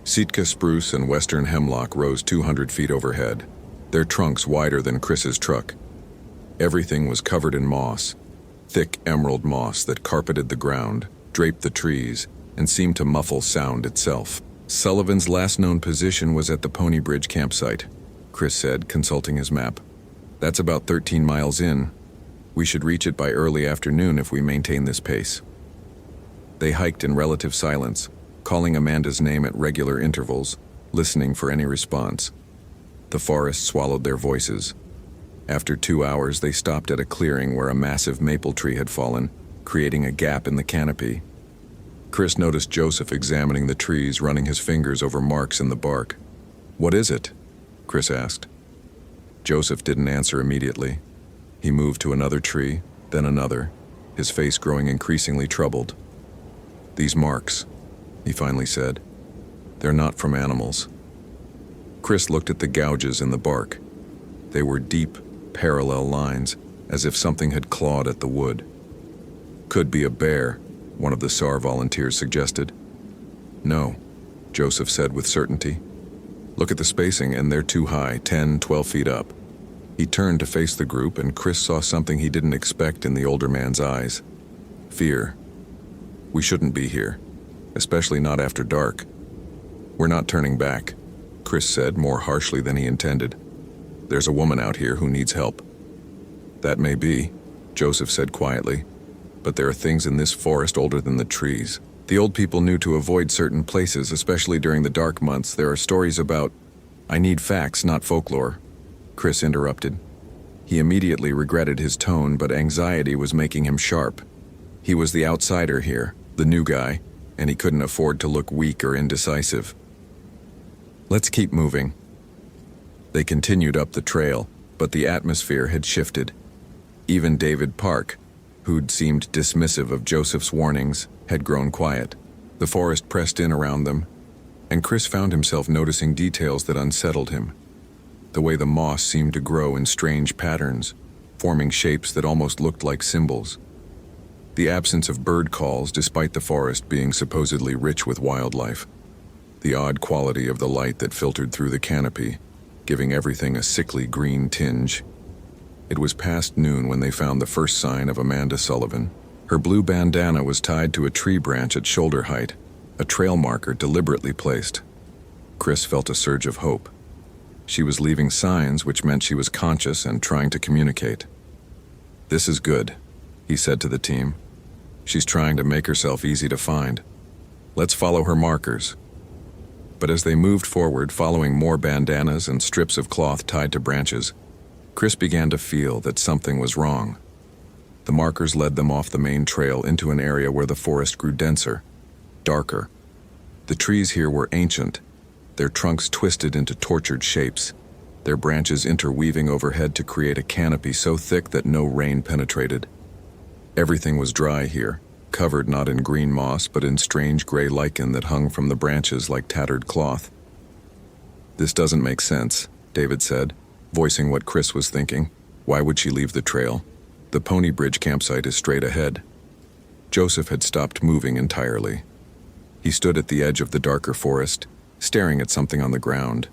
Sitka spruce and western hemlock rose 200 feet overhead, their trunks wider than Chris's truck. Everything was covered in moss, thick emerald moss that carpeted the ground, draped the trees, and seemed to muffle sound itself. Sullivan's last known position was at the Pony Bridge campsite, Chris said, consulting his map. That's about 13 miles in. We should reach it by early afternoon if we maintain this pace. They hiked in relative silence, calling Amanda's name at regular intervals, listening for any response. The forest swallowed their voices. After 2 hours, they stopped at a clearing where a massive maple tree had fallen, creating a gap in the canopy. Chris noticed Joseph examining the trees, running his fingers over marks in the bark. "What is it?" Chris asked. Joseph didn't answer immediately. He moved to another tree, then another, his face growing increasingly troubled. "These marks," he finally said. "They're not from animals." Chris looked at the gouges in the bark. They were deep, parallel lines, as if something had clawed at the wood. "Could be a bear," one of the SAR volunteers suggested. "No," Joseph said with certainty. "Look at the spacing, and they're too high, 10, 12 feet up." He turned to face the group, and Chris saw something he didn't expect in the older man's eyes. Fear. "We shouldn't be here, especially not after dark." "We're not turning back," Chris said more harshly than he intended. "There's a woman out here who needs help." "That may be," Joseph said quietly, "but there are things in this forest older than the trees. The old people knew to avoid certain places, especially during the dark months. There are stories about—" "I need facts, not folklore," Chris interrupted. He immediately regretted his tone, but anxiety was making him sharp. He was the outsider here, the new guy, and he couldn't afford to look weak or indecisive. "Let's keep moving." They continued up the trail, but the atmosphere had shifted. Even David Park, who'd seemed dismissive of Joseph's warnings, had grown quiet. The forest pressed in around them, and Chris found himself noticing details that unsettled him. The way the moss seemed to grow in strange patterns, forming shapes that almost looked like symbols. The absence of bird calls, despite the forest being supposedly rich with wildlife. The odd quality of the light that filtered through the canopy, giving everything a sickly green tinge. It was past noon when they found the first sign of Amanda Sullivan. Her blue bandana was tied to a tree branch at shoulder height, a trail marker deliberately placed. Chris felt a surge of hope. She was leaving signs, which meant she was conscious and trying to communicate. "This is good," he said to the team. "She's trying to make herself easy to find. Let's follow her markers." But as they moved forward, following more bandanas and strips of cloth tied to branches, Chris began to feel that something was wrong. The markers led them off the main trail into an area where the forest grew denser, darker. The trees here were ancient, their trunks twisted into tortured shapes, their branches interweaving overhead to create a canopy so thick that no rain penetrated. Everything was dry here, covered not in green moss but in strange gray lichen that hung from the branches like tattered cloth. "This doesn't make sense," David said, voicing what Chris was thinking. "Why would she leave the trail? The Pony Bridge campsite is straight ahead." Joseph had stopped moving entirely. He stood at the edge of the darker forest, staring at something on the ground.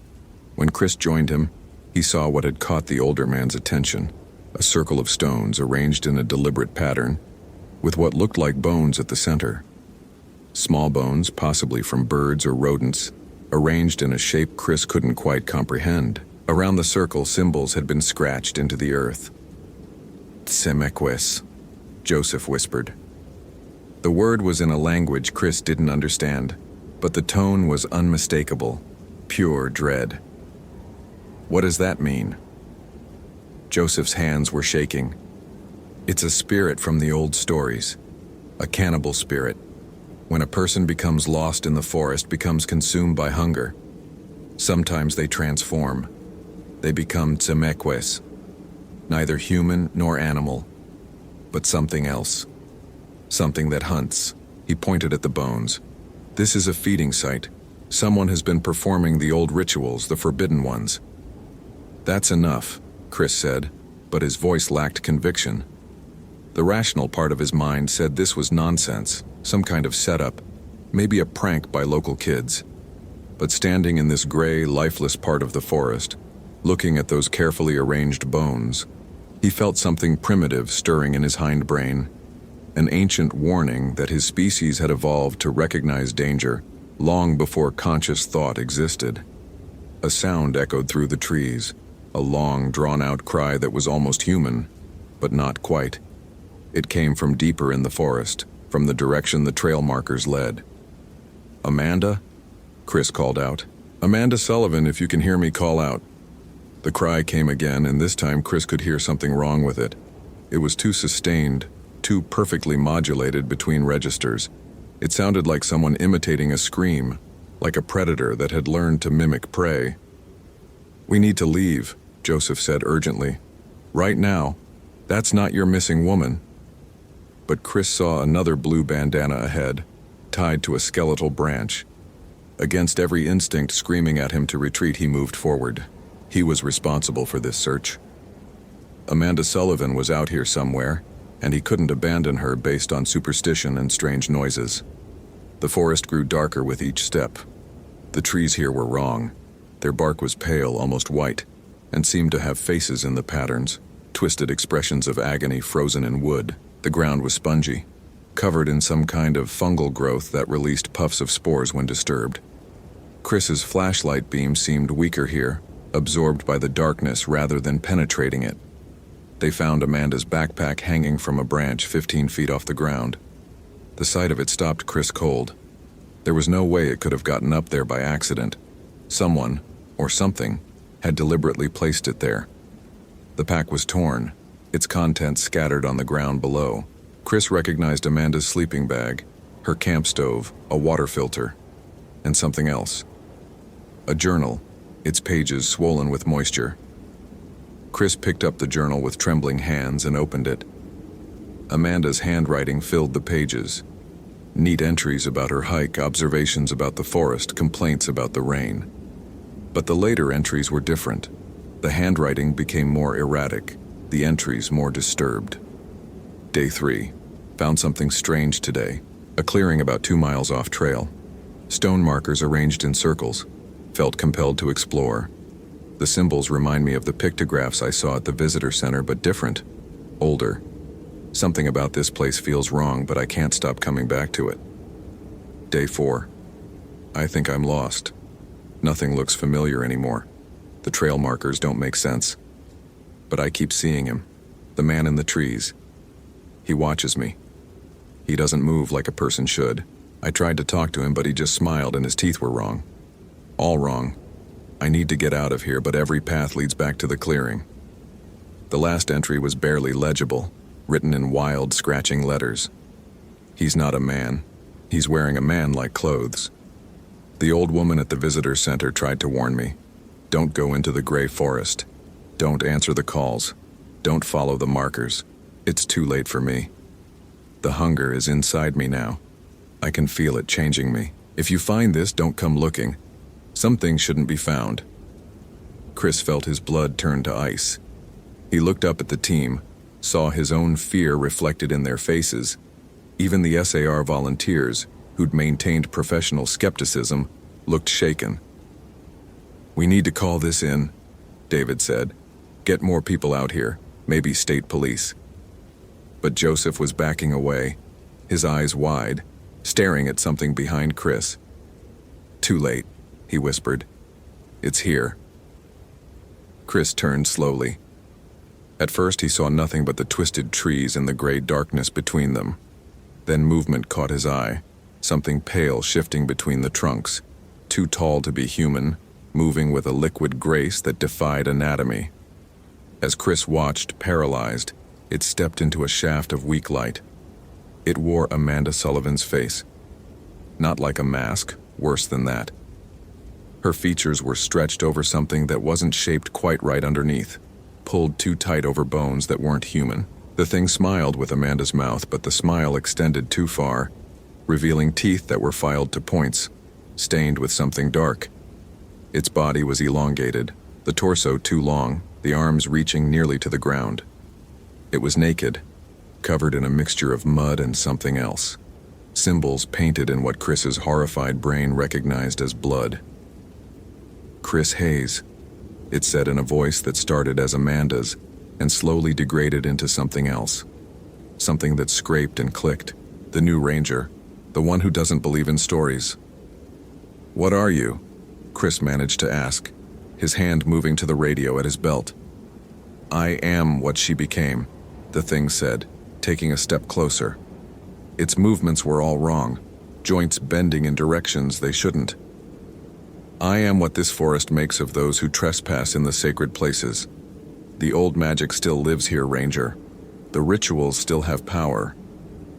When Chris joined him, he saw what had caught the older man's attention: a circle of stones arranged in a deliberate pattern, with what looked like bones at the center. Small bones, possibly from birds or rodents, arranged in a shape Chris couldn't quite comprehend. Around the circle, symbols had been scratched into the earth. Tsemekwes, Joseph whispered. The word was in a language Chris didn't understand, but the tone was unmistakable, pure dread. What does that mean? Joseph's hands were shaking. It's a spirit from the old stories, a cannibal spirit. When a person becomes lost in the forest, becomes consumed by hunger, sometimes they transform. They become Tsemekwes, neither human nor animal, but something else. Something that hunts. He pointed at the bones. This is a feeding site. Someone has been performing the old rituals, the forbidden ones. That's enough, Chris said, but his voice lacked conviction. The rational part of his mind said this was nonsense, some kind of setup, maybe a prank by local kids. But standing in this gray, lifeless part of the forest, looking at those carefully arranged bones, he felt something primitive stirring in his hindbrain, an ancient warning that his species had evolved to recognize danger long before conscious thought existed. A sound echoed through the trees, a long, drawn-out cry that was almost human, but not quite. It came from deeper in the forest, from the direction the trail markers led. "Amanda?" Chris called out. "Amanda Sullivan, if you can hear me, call out." The cry came again, and this time Chris could hear something wrong with it. It was too sustained, too perfectly modulated between registers. It sounded like someone imitating a scream, like a predator that had learned to mimic prey. "We need to leave," Joseph said urgently. "Right now. That's not your missing woman." But Chris saw another blue bandana ahead, tied to a skeletal branch. Against every instinct screaming at him to retreat, he moved forward. He was responsible for this search. Amanda Sullivan was out here somewhere, and he couldn't abandon her based on superstition and strange noises. The forest grew darker with each step. The trees here were wrong. Their bark was pale, almost white, and seemed to have faces in the patterns, twisted expressions of agony frozen in wood. The ground was spongy, covered in some kind of fungal growth that released puffs of spores when disturbed. Chris's flashlight beam seemed weaker here, absorbed by the darkness rather than penetrating it. They found Amanda's backpack hanging from a branch 15 feet off the ground. The sight of it stopped Chris cold. There was no way it could have gotten up there by accident. Someone, or something, had deliberately placed it there. The pack was torn, its contents scattered on the ground below. Chris recognized Amanda's sleeping bag, her camp stove, a water filter, and something else. A journal, its pages swollen with moisture. Chris picked up the journal with trembling hands and opened it. Amanda's handwriting filled the pages. Neat entries about her hike, observations about the forest, complaints about the rain. But the later entries were different. The handwriting became more erratic, the entries more disturbed. Day 3. Found something strange today. A clearing about 2 miles off trail. Stone markers arranged in circles. Felt compelled to explore. The symbols remind me of the pictographs I saw at the visitor center, but different. Older. Something about this place feels wrong, but I can't stop coming back to it. Day 4. I think I'm lost. Nothing looks familiar anymore. The trail markers don't make sense. But I keep seeing him. The man in the trees. He watches me. He doesn't move like a person should. I tried to talk to him, but he just smiled and his teeth were wrong. All wrong. I need to get out of here, but every path leads back to the clearing. The last entry was barely legible, written in wild, scratching letters. He's not a man. He's wearing a man-like clothes. The old woman at the visitor center tried to warn me. Don't go into the gray forest. Don't answer the calls. Don't follow the markers. It's too late for me. The hunger is inside me now. I can feel it changing me. If you find this, don't come looking. Some things shouldn't be found. Chris felt his blood turn to ice. He looked up at the team, saw his own fear reflected in their faces. Even the SAR volunteers, who'd maintained professional skepticism, looked shaken. "We need to call this in," David said. "Get more people out here, maybe state police." But Joseph was backing away, his eyes wide, staring at something behind Chris. "Too late," he whispered. "It's here." Chris turned slowly. At first he saw nothing but the twisted trees and the gray darkness between them. Then movement caught his eye, something pale shifting between the trunks, too tall to be human, moving with a liquid grace that defied anatomy. As Chris watched, paralyzed, it stepped into a shaft of weak light. It wore Amanda Sullivan's face. Not like a mask, worse than that. Her features were stretched over something that wasn't shaped quite right underneath, pulled too tight over bones that weren't human. The thing smiled with Amanda's mouth, but the smile extended too far, revealing teeth that were filed to points, stained with something dark. Its body was elongated, the torso too long, the arms reaching nearly to the ground. It was naked, covered in a mixture of mud and something else. Symbols painted in what Chris's horrified brain recognized as blood. "Chris Hayes," it said in a voice that started as Amanda's and slowly degraded into something else. Something that scraped and clicked. The new ranger, the one who doesn't believe in stories. "What are you?" Chris managed to ask, his hand moving to the radio at his belt. "I am what she became," the thing said, taking a step closer. Its movements were all wrong, joints bending in directions they shouldn't. "I am what this forest makes of those who trespass in the sacred places. The old magic still lives here, Ranger. The rituals still have power.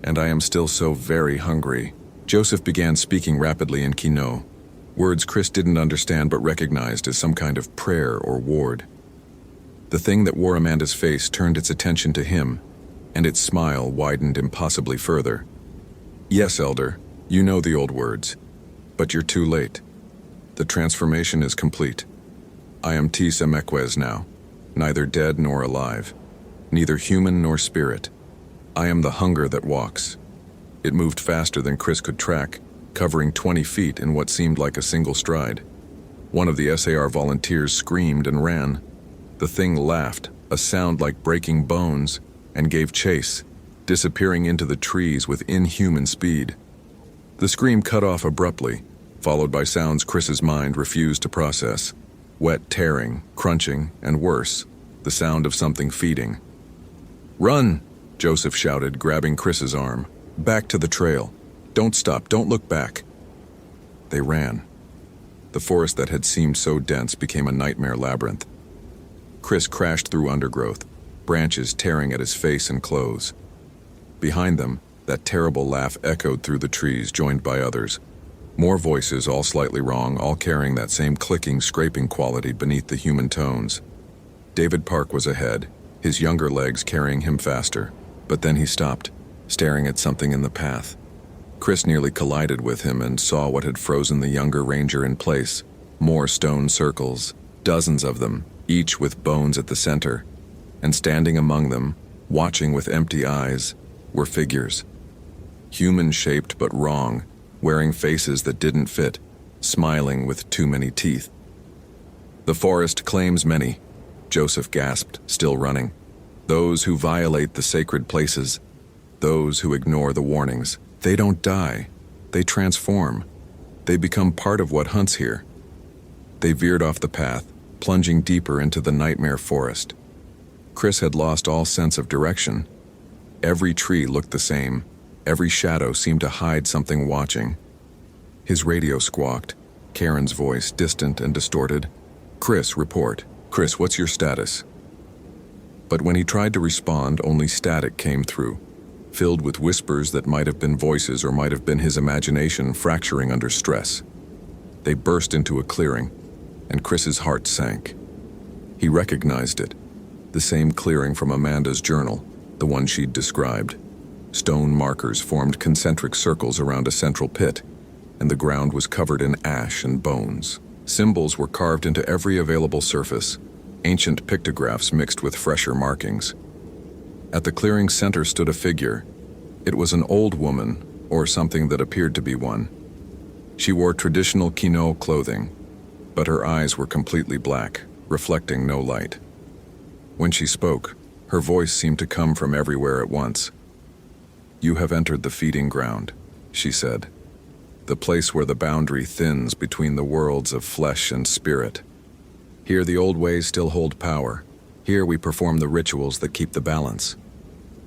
And I am still so very hungry." Joseph began speaking rapidly in Kino, words Chris didn't understand but recognized as some kind of prayer or ward. The thing that wore Amanda's face turned its attention to him, and its smile widened impossibly further. "Yes, Elder, you know the old words. But you're too late. The transformation is complete. I am Tisa Mequez now, neither dead nor alive, neither human nor spirit. I am the hunger that walks." It moved faster than Chris could track, covering 20 feet in what seemed like a single stride. One of the SAR volunteers screamed and ran. The thing laughed, a sound like breaking bones, and gave chase, disappearing into the trees with inhuman speed. The scream cut off abruptly, followed by sounds Chris's mind refused to process. Wet tearing, crunching, and worse, the sound of something feeding. "Run!" Joseph shouted, grabbing Chris's arm. "Back to the trail. Don't stop, don't look back." They ran. The forest that had seemed so dense became a nightmare labyrinth. Chris crashed through undergrowth, branches tearing at his face and clothes. Behind them, that terrible laugh echoed through the trees, joined by others. More voices, all slightly wrong, all carrying that same clicking, scraping quality beneath the human tones. David Park was ahead, his younger legs carrying him faster. But then he stopped, staring at something in the path. Chris nearly collided with him and saw what had frozen the younger ranger in place. More stone circles, dozens of them, each with bones at the center. And standing among them, watching with empty eyes, were figures. Human-shaped but wrong, wearing faces that didn't fit, smiling with too many teeth. "The forest claims many," Joseph gasped, still running. "Those who violate the sacred places, those who ignore the warnings. They don't die, they transform. They become part of what hunts here." They veered off the path, plunging deeper into the nightmare forest. Chris had lost all sense of direction. Every tree looked the same. Every shadow seemed to hide something watching. His radio squawked, Karen's voice distant and distorted. "Chris, report. Chris, what's your status?" But when he tried to respond, only static came through, filled with whispers that might have been voices or might have been his imagination fracturing under stress. They burst into a clearing, and Chris's heart sank. He recognized it, the same clearing from Amanda's journal, the one she'd described. Stone markers formed concentric circles around a central pit, and the ground was covered in ash and bones. Symbols were carved into every available surface, ancient pictographs mixed with fresher markings. At the clearing's center stood a figure. It was an old woman, or something that appeared to be one. She wore traditional Kino clothing, but her eyes were completely black, reflecting no light. When she spoke, Her voice seemed to come from everywhere at once. "You have entered the feeding ground," she said. "The place where the boundary thins between the worlds of flesh and spirit. Here the old ways still hold power. Here we perform the rituals that keep the balance."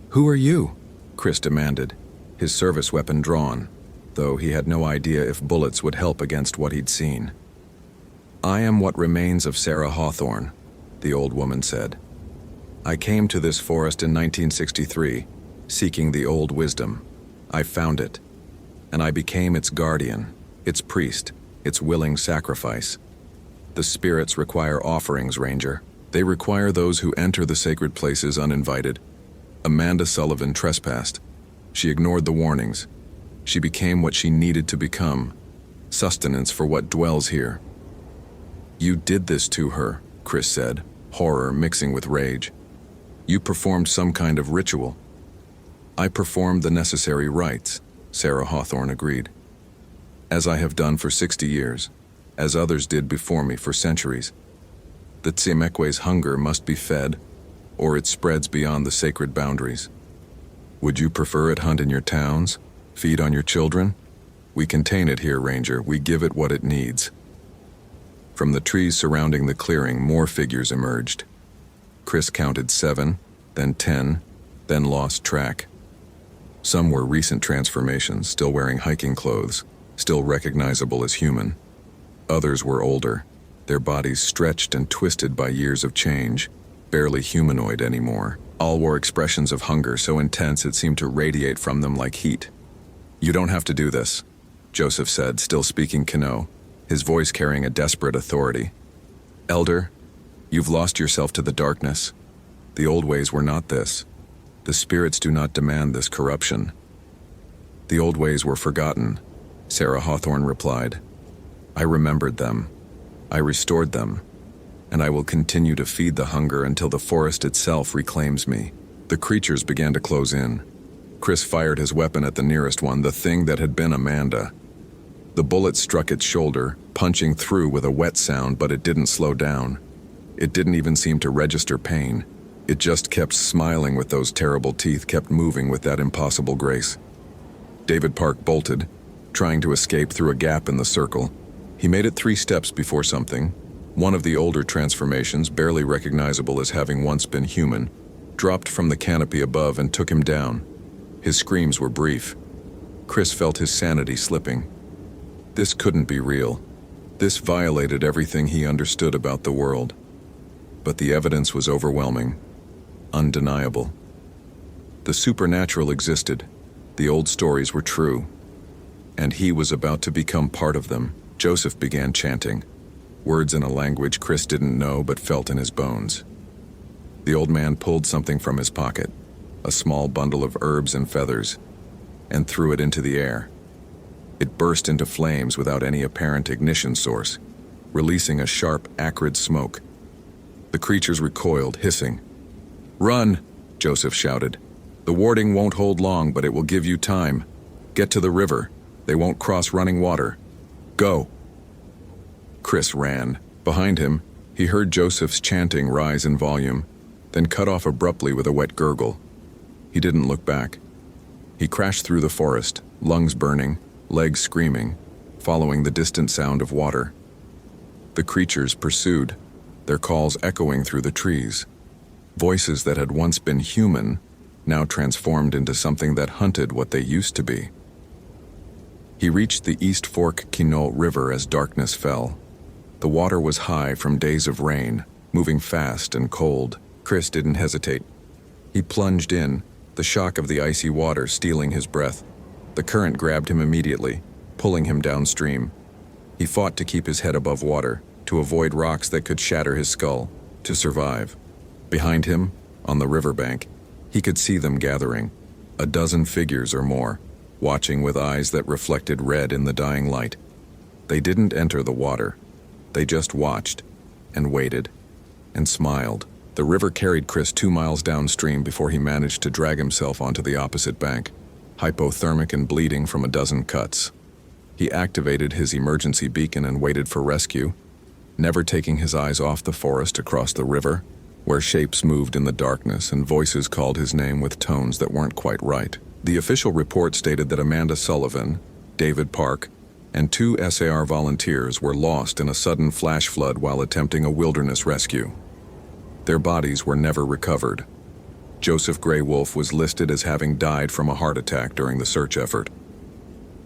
"Who are you?" Chris demanded, his service weapon drawn, though he had no idea if bullets would help against what he'd seen. "I am what remains of Sarah Hawthorne," the old woman said. "I came to this forest in 1963, seeking the old wisdom. I found it, and I became its guardian, its priest, its willing sacrifice. The spirits require offerings, Ranger. They require those who enter the sacred places uninvited. Amanda Sullivan trespassed. She ignored the warnings. She became what she needed to become, sustenance for what dwells here." "You did this to her," Chris said, horror mixing with rage. "You performed some kind of ritual." "I performed the necessary rites," Sarah Hawthorne agreed. "As I have done for 60 years, as others did before me for centuries. The Tsimekwe's hunger must be fed, or it spreads beyond the sacred boundaries. Would you prefer it hunt in your towns, feed on your children? We contain it here, Ranger. We give it what it needs." From the trees surrounding the clearing, more figures emerged. Chris counted 7, then 10, then lost track. Some were recent transformations, still wearing hiking clothes, still recognizable as human. Others were older, their bodies stretched and twisted by years of change, barely humanoid anymore. All wore expressions of hunger so intense it seemed to radiate from them like heat. "You don't have to do this," Joseph said, still speaking Kino, his voice carrying a desperate authority. "Elder, you've lost yourself to the darkness. The old ways were not this. The spirits do not demand this corruption." "The old ways were forgotten," Sarah Hawthorne replied. "I remembered them. I restored them. And I will continue to feed the hunger until the forest itself reclaims me." The creatures began to close in. Chris fired his weapon at the nearest one, the thing that had been Amanda. The bullet struck its shoulder, punching through with a wet sound, but it didn't slow down. It didn't even seem to register pain. It just kept smiling with those terrible teeth, kept moving with that impossible grace. David Park bolted, trying to escape through a gap in the circle. He made it 3 steps before something, one of the older transformations, barely recognizable as having once been human, dropped from the canopy above and took him down. His screams were brief. Chris felt his sanity slipping. This couldn't be real. This violated everything he understood about the world. But the evidence was overwhelming, undeniable. The supernatural existed. The old stories were true. And he was about to become part of them. Joseph began chanting, words in a language Chris didn't know but felt in his bones. The old man pulled something from his pocket, a small bundle of herbs and feathers, and threw it into the air. It burst into flames without any apparent ignition source, releasing a sharp, acrid smoke. The creatures recoiled, hissing. "Run!" Joseph shouted. "The warding won't hold long, but it will give you time. Get to the river. They won't cross running water. Go!" Chris ran. Behind him, he heard Joseph's chanting rise in volume, then cut off abruptly with a wet gurgle. He didn't look back. He crashed through the forest, lungs burning, legs screaming, following the distant sound of water. The creatures pursued, their calls echoing through the trees. Voices that had once been human, now transformed into something that hunted what they used to be. He reached the East Fork Quinault River as darkness fell. The water was high from days of rain, moving fast and cold. Chris didn't hesitate. He plunged in, the shock of the icy water stealing his breath. The current grabbed him immediately, pulling him downstream. He fought to keep his head above water, to avoid rocks that could shatter his skull, to survive. Behind him, on the riverbank, he could see them gathering, a dozen figures or more, watching with eyes that reflected red in the dying light. They didn't enter the water. They just watched, and waited, and smiled. The river carried Chris 2 miles downstream before he managed to drag himself onto the opposite bank, hypothermic and bleeding from a dozen cuts. He activated his emergency beacon and waited for rescue, never taking his eyes off the forest across the river, where shapes moved in the darkness and voices called his name with tones that weren't quite right. The official report stated that Amanda Sullivan, David Park, and 2 SAR volunteers were lost in a sudden flash flood while attempting a wilderness rescue. Their bodies were never recovered. Joseph Gray Wolf was listed as having died from a heart attack during the search effort.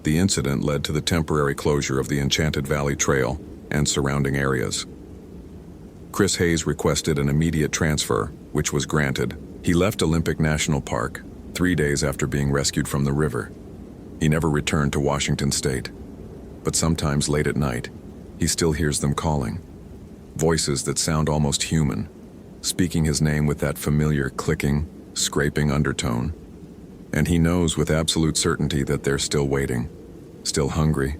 The incident led to the temporary closure of the Enchanted Valley Trail and surrounding areas. Chris Hayes requested an immediate transfer, which was granted. He left Olympic National Park 3 days after being rescued from the river. He never returned to Washington State. But sometimes late at night, he still hears them calling. Voices that sound almost human, speaking his name with that familiar clicking, scraping undertone. And he knows with absolute certainty that they're still waiting, still hungry,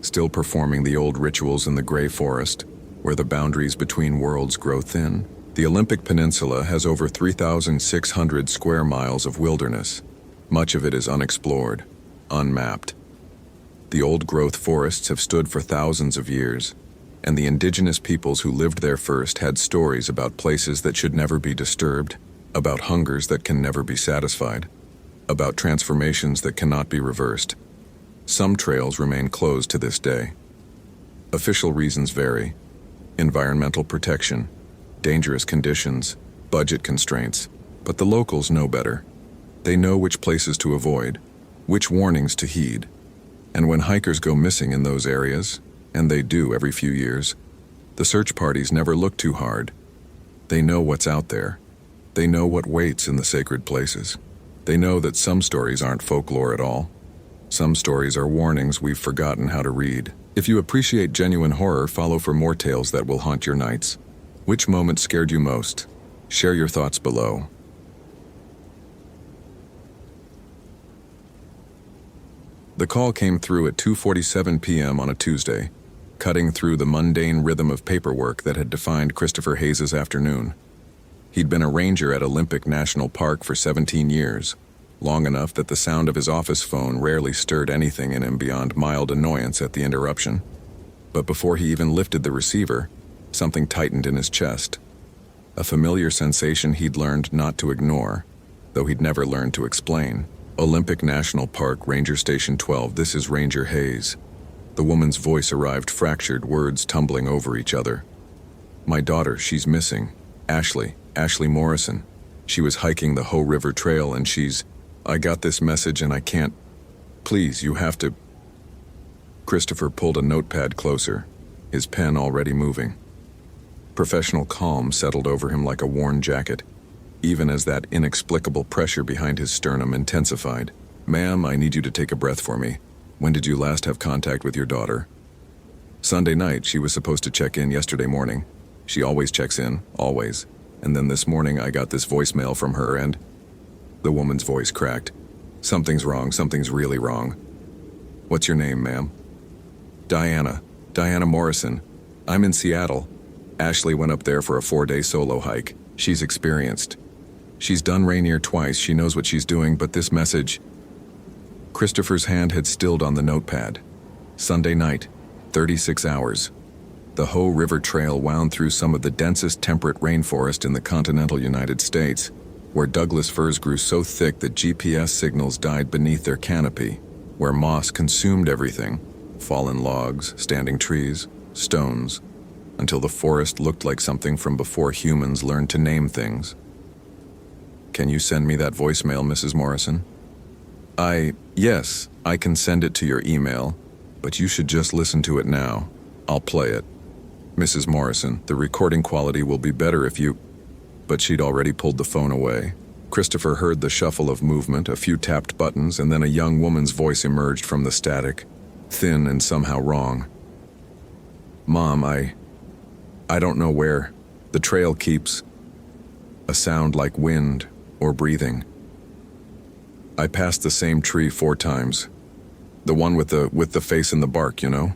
still performing the old rituals in the gray forest, where the boundaries between worlds grow thin. The Olympic Peninsula has over 3,600 square miles of wilderness. Much of it is unexplored, unmapped. The old-growth forests have stood for thousands of years, and the indigenous peoples who lived there first had stories about places that should never be disturbed, about hungers that can never be satisfied, about transformations that cannot be reversed. Some trails remain closed to this day. Official reasons vary: environmental protection, dangerous conditions, budget constraints. But the locals know better. They know which places to avoid, which warnings to heed. And when hikers go missing in those areas, and they do every few years, the search parties never look too hard. They know what's out there. They know what waits in the sacred places. They know that some stories aren't folklore at all. Some stories are warnings we've forgotten how to read. If you appreciate genuine horror, follow for more tales that will haunt your nights. Which moment scared you most? Share your thoughts below. The call came through at 2:47 p.m. on a Tuesday, cutting through the mundane rhythm of paperwork that had defined Christopher Hayes' afternoon. He'd been a ranger at Olympic National Park for 17 years, long enough that the sound of his office phone rarely stirred anything in him beyond mild annoyance at the interruption. But before he even lifted the receiver, something tightened in his chest. A familiar sensation he'd learned not to ignore, though he'd never learned to explain. Olympic National Park, Ranger Station 12, this is Ranger Hayes. The woman's voice arrived fractured, words tumbling over each other. My daughter, she's missing. Ashley Morrison. She was hiking the Hoh River Trail and I got this message and I can't. Please, you have to. Christopher pulled a notepad closer, his pen already moving. Professional calm settled over him like a worn jacket, even as that inexplicable pressure behind his sternum intensified. Ma'am, I need you to take a breath for me. When did you last have contact with your daughter? Sunday night. She was supposed to check in yesterday morning. She always checks in, always. And then this morning I got this voicemail from her and... The woman's voice cracked. Something's wrong, something's really wrong. What's your name, ma'am? Diana Morrison. I'm in Seattle. Ashley went up there for a 4-day solo hike. She's experienced. She's done Rainier twice, she knows what she's doing, but this message... Christopher's hand had stilled on the notepad. Sunday night, 36 hours. The Hoh River Trail wound through some of the densest temperate rainforest in the continental United States, where Douglas firs grew so thick that GPS signals died beneath their canopy, where moss consumed everything, fallen logs, standing trees, stones, until the forest looked like something from before humans learned to name things. Can you send me that voicemail, Mrs. Morrison? Yes, I can send it to your email, but you should just listen to it now. I'll play it. Mrs. Morrison, the recording quality will be better if you... But she'd already pulled the phone away. Christopher heard the shuffle of movement, a few tapped buttons, and then a young woman's voice emerged from the static, thin and somehow wrong. Mom, I don't know where. The trail keeps... A sound like wind or breathing. I passed the same tree 4 times. The one with the face in the bark, you know?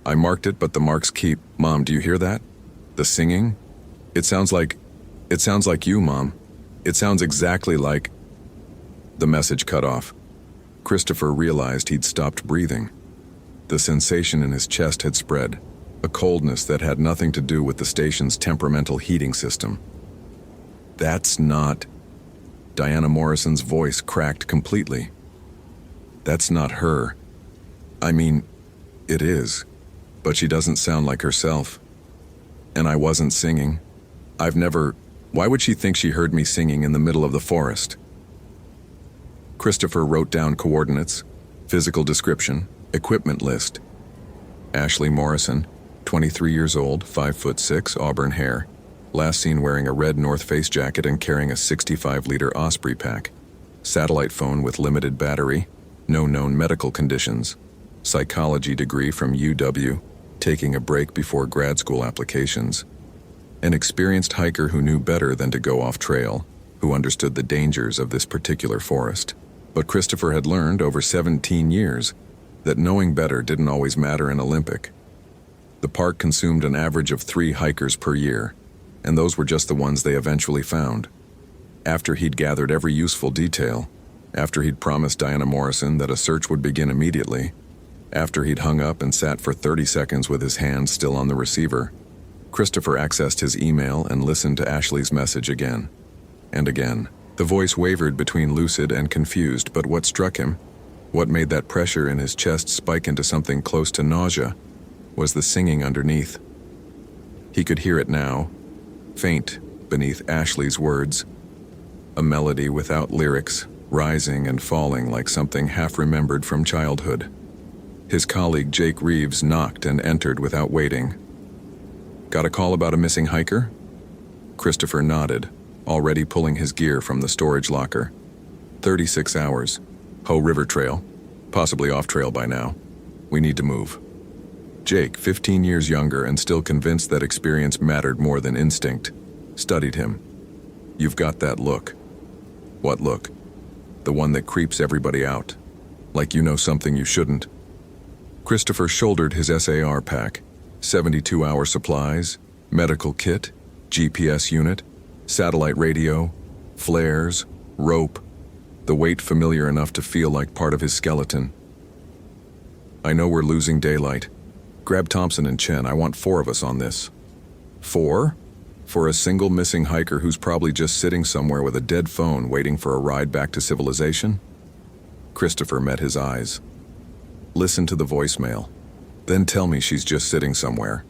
I marked it, but the marks keep... Mom, do you hear that? The singing? It sounds like you, Mom. It sounds exactly like... The message cut off. Christopher realized he'd stopped breathing. The sensation in his chest had spread, a coldness that had nothing to do with the station's temperamental heating system. That's not... Diana Morrison's voice cracked completely. That's not her. I mean, it is, but she doesn't sound like herself. And I wasn't singing. I've never... Why would she think she heard me singing in the middle of the forest? Christopher wrote down coordinates, physical description, equipment list. Ashley Morrison, 23 years old, 5'6", auburn hair. Last seen wearing a red North Face jacket and carrying a 65-liter Osprey pack. Satellite phone with limited battery. No known medical conditions. Psychology degree from UW. Taking a break before grad school applications. An experienced hiker who knew better than to go off trail, who understood the dangers of this particular forest. But Christopher had learned over 17 years that knowing better didn't always matter in Olympic. The park consumed an average of 3 hikers per year, and those were just the ones they eventually found. After he'd gathered every useful detail, after he'd promised Diana Morrison that a search would begin immediately, after he'd hung up and sat for 30 seconds with his hand still on the receiver, Christopher accessed his email and listened to Ashley's message again and again. The voice wavered between lucid and confused, but what struck him, what made that pressure in his chest spike into something close to nausea, was the singing underneath. He could hear it now, faint beneath Ashley's words, a melody without lyrics, rising and falling like something half-remembered from childhood. His colleague Jake Reeves knocked and entered without waiting. Got a call about a missing hiker? Christopher nodded, already pulling his gear from the storage locker. 36 hours. Ho River Trail. Possibly off trail by now. We need to move. Jake, 15 years younger and still convinced that experience mattered more than instinct, studied him. You've got that look. What look? The one that creeps everybody out. Like you know something you shouldn't. Christopher shouldered his SAR pack, 72-hour supplies, medical kit, GPS unit, satellite radio, flares, rope, the weight familiar enough to feel like part of his skeleton. I know we're losing daylight. Grab Thompson and Chen, I want 4 of us on this. 4? For a single missing hiker who's probably just sitting somewhere with a dead phone waiting for a ride back to civilization? Christopher met his eyes. Listen to the voicemail. Then tell me she's just sitting somewhere.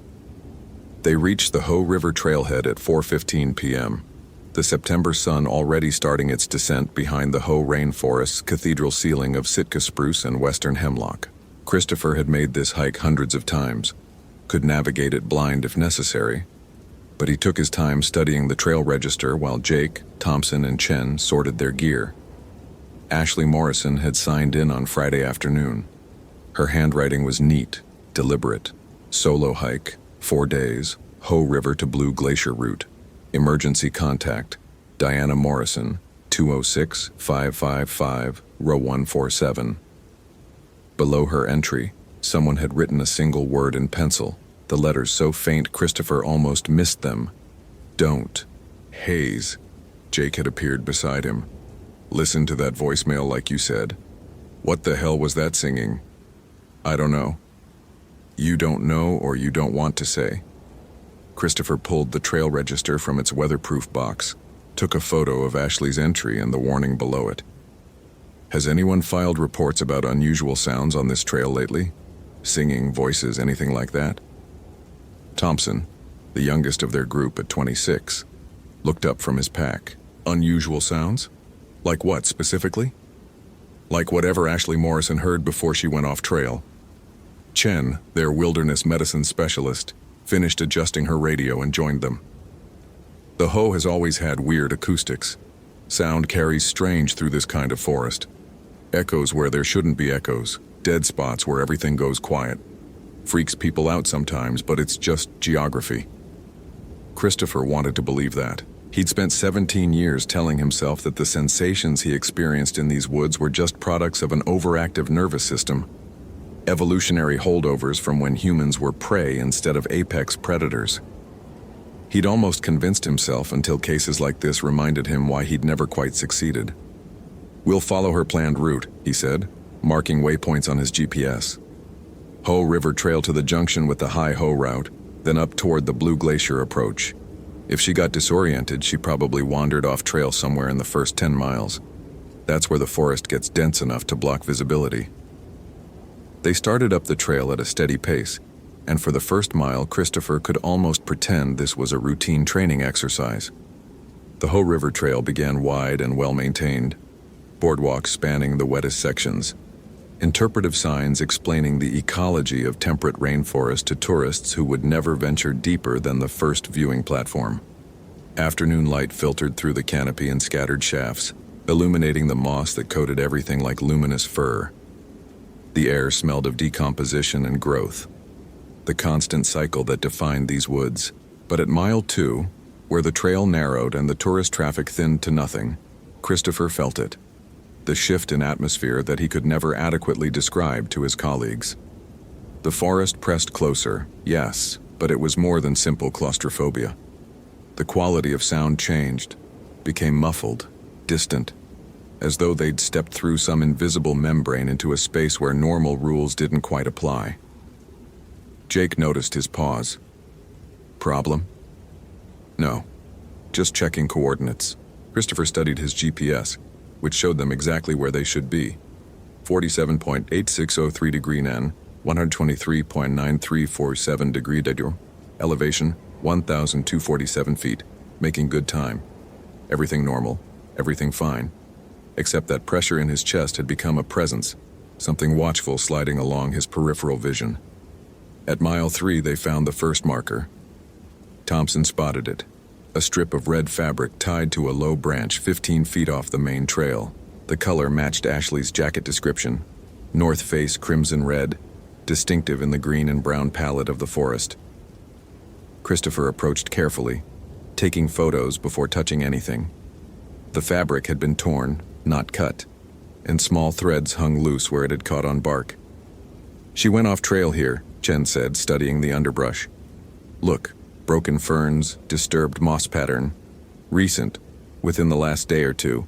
They reached the Ho River trailhead at 4:15 p.m., the September sun already starting its descent behind the Ho rainforest's cathedral ceiling of Sitka spruce and western hemlock. Christopher had made this hike hundreds of times, could navigate it blind if necessary, but he took his time studying the trail register while Jake, Thompson, and Chen sorted their gear. Ashley Morrison had signed in on Friday afternoon. Her handwriting was neat, deliberate. Solo hike, 4 days, Ho River to Blue Glacier route. Emergency contact, Diana Morrison, 206-555, row 147. Below her entry, someone had written a single word in pencil, the letters so faint Christopher almost missed them. Don't. Haze. Jake had appeared beside him. Listen to that voicemail like you said. What the hell was that singing? I don't know. You don't know or you don't want to say. Christopher pulled the trail register from its weatherproof box, took a photo of Ashley's entry and the warning below it. Has anyone filed reports about unusual sounds on this trail lately? Singing, voices, anything like that? Thompson, the youngest of their group at 26, looked up from his pack. Unusual sounds? Like what specifically? Like whatever Ashley Morrison heard before she went off trail. Chen, their wilderness medicine specialist, finished adjusting her radio and joined them. The Ho has always had weird acoustics. Sound carries strange through this kind of forest. Echoes where there shouldn't be echoes, dead spots where everything goes quiet. Freaks people out sometimes, but it's just geography. Christopher wanted to believe that. He'd spent 17 years telling himself that the sensations he experienced in these woods were just products of an overactive nervous system. Evolutionary holdovers from when humans were prey instead of apex predators. He'd almost convinced himself until cases like this reminded him why he'd never quite succeeded. We'll follow her planned route, he said, marking waypoints on his GPS. Ho River Trail to the junction with the High Ho route, then up toward the Blue Glacier approach. If she got disoriented, she probably wandered off trail somewhere in the first 10 miles. That's where the forest gets dense enough to block visibility. They started up the trail at a steady pace, and for the first mile, Christopher could almost pretend this was a routine training exercise. The Hoh River Trail began wide and well-maintained, boardwalks spanning the wettest sections, interpretive signs explaining the ecology of temperate rainforest to tourists who would never venture deeper than the first viewing platform. Afternoon light filtered through the canopy in scattered shafts, illuminating the moss that coated everything like luminous fur. The air smelled of decomposition and growth, the constant cycle that defined these woods. But at mile 2, where the trail narrowed and the tourist traffic thinned to nothing, Christopher felt it. The shift in atmosphere that he could never adequately describe to his colleagues. The forest pressed closer, yes, but it was more than simple claustrophobia. The quality of sound changed, became muffled, distant, as though they'd stepped through some invisible membrane into a space where normal rules didn't quite apply. Jake noticed his pause. Problem? No, just checking coordinates. Christopher studied his GPS, which showed them exactly where they should be. 47.8603 degree N, 123.9347 degree Dedu, elevation 1,247 feet, making good time. Everything normal, everything fine, except that pressure in his chest had become a presence, something watchful sliding along his peripheral vision. At mile 3, they found the first marker. Thompson spotted it, a strip of red fabric tied to a low branch 15 feet off the main trail. The color matched Ashley's jacket description, North Face crimson red, distinctive in the green and brown palette of the forest. Christopher approached carefully, taking photos before touching anything. The fabric had been torn, not cut, and small threads hung loose where it had caught on bark. She went off trail here, Chen said, studying the underbrush. Look, broken ferns, disturbed moss pattern. Recent, within the last day or two.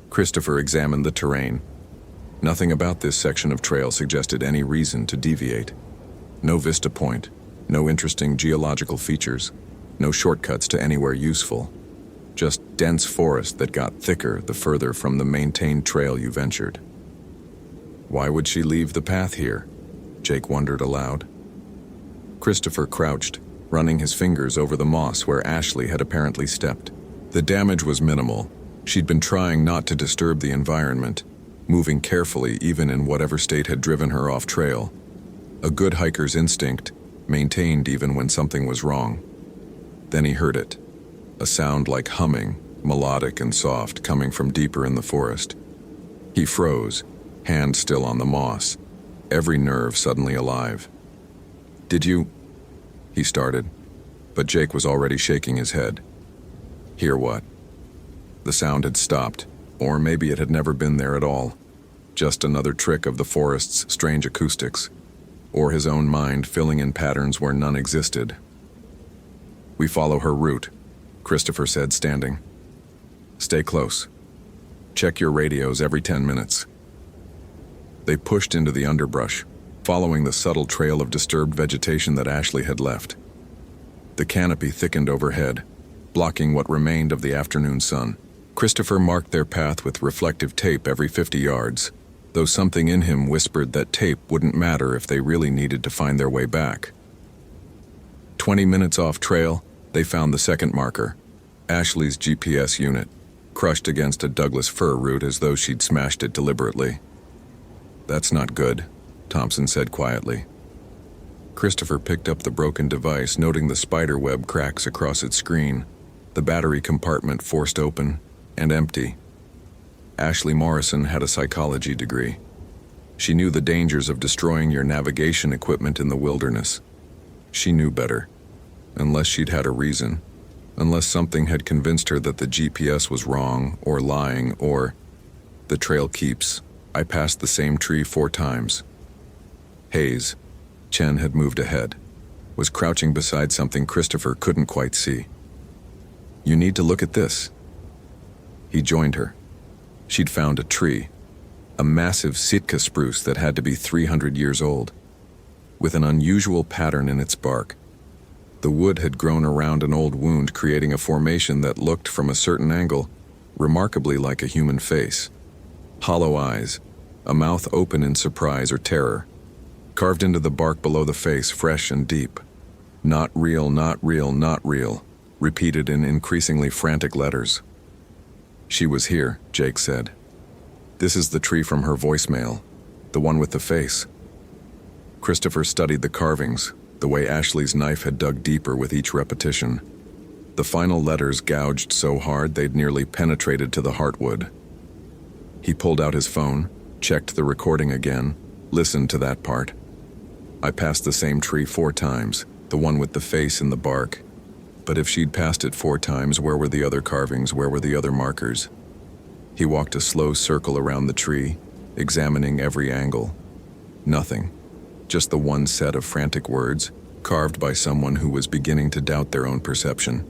Christopher examined the terrain. Nothing about this section of trail suggested any reason to deviate. No vista point, no interesting geological features, no shortcuts to anywhere useful. Just dense forest that got thicker the further from the maintained trail you ventured. Why would she leave the path here? Jake wondered aloud. Christopher crouched, running his fingers over the moss where Ashley had apparently stepped. The damage was minimal. She'd been trying not to disturb the environment, moving carefully even in whatever state had driven her off trail. A good hiker's instinct, maintained even when something was wrong. Then he heard it, a sound like humming, melodic and soft, coming from deeper in the forest. He froze, hand still on the moss, every nerve suddenly alive. Did you? He started, but Jake was already shaking his head. Hear what? The sound had stopped, or maybe it had never been there at all. Just another trick of the forest's strange acoustics, or his own mind filling in patterns where none existed. We follow her route, Christopher said, standing. Stay close. Check your radios every 10 minutes. They pushed into the underbrush, following the subtle trail of disturbed vegetation that Ashley had left. The canopy thickened overhead, blocking what remained of the afternoon sun. Christopher marked their path with reflective tape every 50 yards, though something in him whispered that tape wouldn't matter if they really needed to find their way back. 20 minutes off trail, they found the second marker, Ashley's GPS unit, crushed against a Douglas fir root as though she'd smashed it deliberately. That's not good, Thompson said quietly. Christopher picked up the broken device, noting the spiderweb cracks across its screen, the battery compartment forced open and empty. Ashley Morrison had a psychology degree. She knew the dangers of destroying your navigation equipment in the wilderness. She knew better, unless she'd had a reason, unless something had convinced her that the GPS was wrong or lying or... The trail keeps. I passed the same tree 4 times. Hayes, Chen had moved ahead, was crouching beside something Christopher couldn't quite see. You need to look at this. He joined her. She'd found a tree, a massive Sitka spruce that had to be 300 years old, with an unusual pattern in its bark. The wood had grown around an old wound, creating a formation that looked, from a certain angle, remarkably like a human face. Hollow eyes, a mouth open in surprise or terror. Carved into the bark below the face, fresh and deep. "Not real, not real, not real," repeated in increasingly frantic letters. "She was here," Jake said. "This is the tree from her voicemail, the one with the face." Christopher studied the carvings, the way Ashley's knife had dug deeper with each repetition. The final letters gouged so hard they'd nearly penetrated to the heartwood. He pulled out his phone, checked the recording again, listened to that part. "I passed the same tree 4 times, the one with the face in the bark. But if she'd passed it 4 times, where were the other carvings? Where were the other markers?" He walked a slow circle around the tree, examining every angle. Nothing. Just the one set of frantic words, carved by someone who was beginning to doubt their own perception.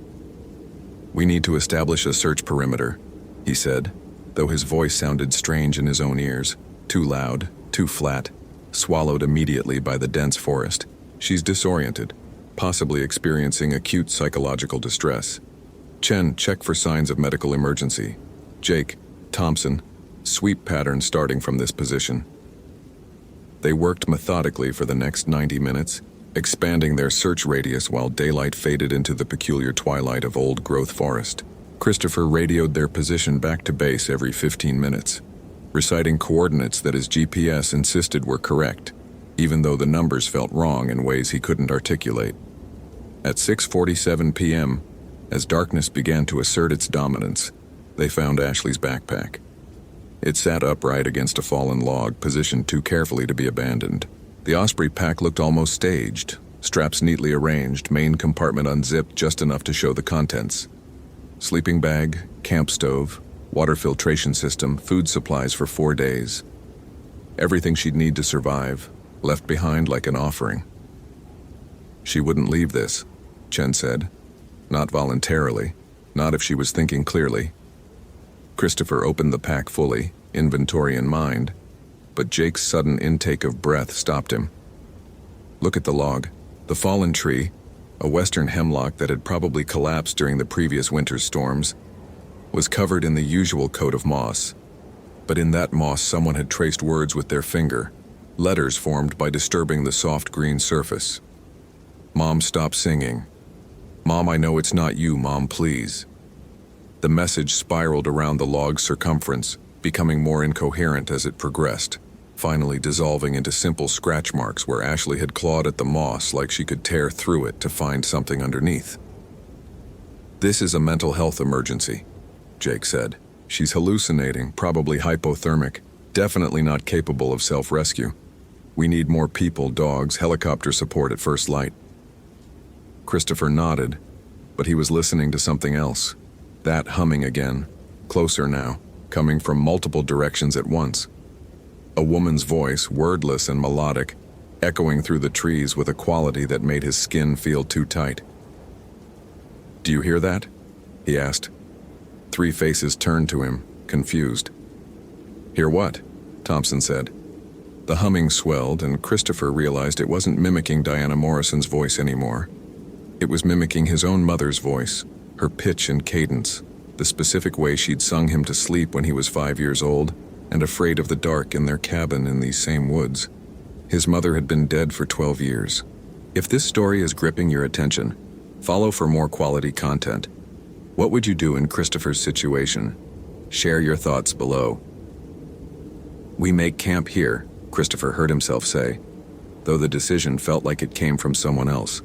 "We need to establish a search perimeter," he said, though his voice sounded strange in his own ears, too loud, too flat, swallowed immediately by the dense forest. "She's disoriented, possibly experiencing acute psychological distress. Chen, check for signs of medical emergency. Jake, Thompson, sweep pattern starting from this position." They worked methodically for the next 90 minutes, expanding their search radius while daylight faded into the peculiar twilight of old-growth forest. Christopher radioed their position back to base every 15 minutes, reciting coordinates that his GPS insisted were correct, even though the numbers felt wrong in ways he couldn't articulate. At 6:47 p.m., as darkness began to assert its dominance, they found Ashley's backpack. It sat upright against a fallen log, positioned too carefully to be abandoned. The Osprey pack looked almost staged, straps neatly arranged, main compartment unzipped just enough to show the contents. Sleeping bag, camp stove, water filtration system, food supplies for 4 days. Everything she'd need to survive, left behind like an offering. "She wouldn't leave this," Chen said. "Not voluntarily, not if she was thinking clearly." Christopher opened the pack fully, inventory in mind, but Jake's sudden intake of breath stopped him. "Look at the log. The fallen tree, a western hemlock that had probably collapsed during the previous winter's storms, was covered in the usual coat of moss. But in that moss someone had traced words with their finger, letters formed by disturbing the soft green surface. 'Mom, stop singing. Mom, I know it's not you, Mom, please.' The message spiraled around the log's circumference, becoming more incoherent as it progressed, finally dissolving into simple scratch marks where Ashley had clawed at the moss like she could tear through it to find something underneath. "This is a mental health emergency," Jake said. "She's hallucinating, probably hypothermic, definitely not capable of self-rescue. We need more people, dogs, helicopter support at first light." Christopher nodded, but he was listening to something else. That humming again, closer now, coming from multiple directions at once. A woman's voice, wordless and melodic, echoing through the trees with a quality that made his skin feel too tight. "Do you hear that?" he asked. 3 faces turned to him, confused. "Hear what?" Thompson said. The humming swelled, and Christopher realized it wasn't mimicking Diana Morrison's voice anymore. It was mimicking his own mother's voice, her pitch and cadence, the specific way she'd sung him to sleep when he was 5 years old and afraid of the dark in their cabin in these same woods. His mother had been dead for 12 years. If this story is gripping your attention, follow for more quality content. What would you do in Christopher's situation? Share your thoughts below. "We make camp here," Christopher heard himself say, though the decision felt like it came from someone else.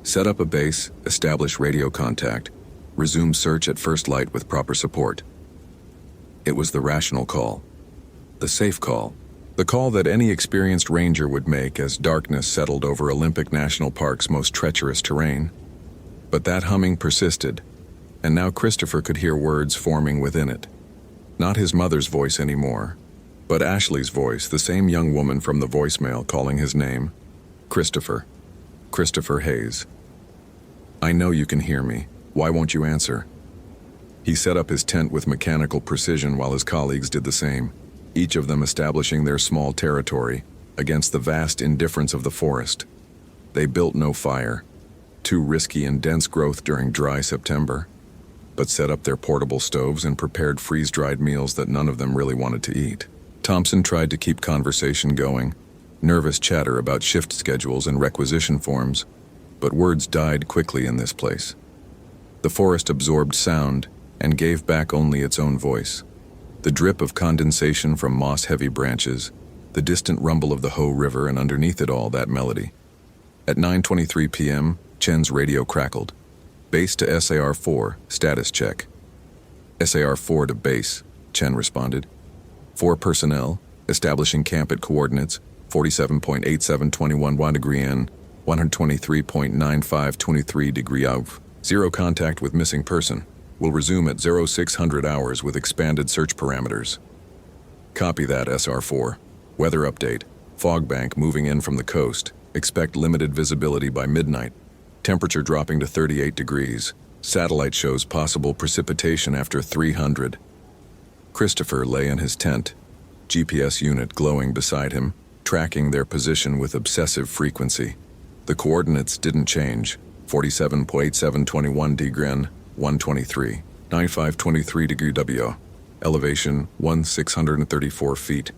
"Set up a base, establish radio contact, resume search at first light with proper support." It was the rational call, the safe call, the call that any experienced ranger would make as darkness settled over Olympic National Park's most treacherous terrain. But that humming persisted, and now Christopher could hear words forming within it. Not his mother's voice anymore, but Ashley's voice, the same young woman from the voicemail calling his name. Christopher. Christopher Hayes. "I know you can hear me. Why won't you answer?" He set up his tent with mechanical precision while his colleagues did the same, each of them establishing their small territory against the vast indifference of the forest. They built no fire. too risky and dense growth during dry September, but set up their portable stoves and prepared freeze-dried meals that none of them really wanted to eat. Thompson tried to keep conversation going, nervous chatter about shift schedules and requisition forms, but words died quickly in this place. The forest absorbed sound and gave back only its own voice. The drip of condensation from moss-heavy branches, the distant rumble of the Ho River, and underneath it all, that melody. At 9:23 p.m., Chen's radio crackled. Base to SAR-4, status check. SAR-4 to base, Chen responded. 4 personnel, establishing camp at coordinates 47.8721 1 degree N, 123.9523 degree Av. 0 contact with missing person. Will resume at 0600 hours with expanded search parameters. Copy that, SR4. Weather update. Fog bank moving in from the coast. Expect limited visibility by midnight. Temperature dropping to 38 degrees. Satellite shows possible precipitation after 300. Christopher lay in his tent, GPS unit glowing beside him, tracking their position with obsessive frequency. The coordinates didn't change. 47.8721 degree N, 123, 9523 degree W, elevation 1,634 feet.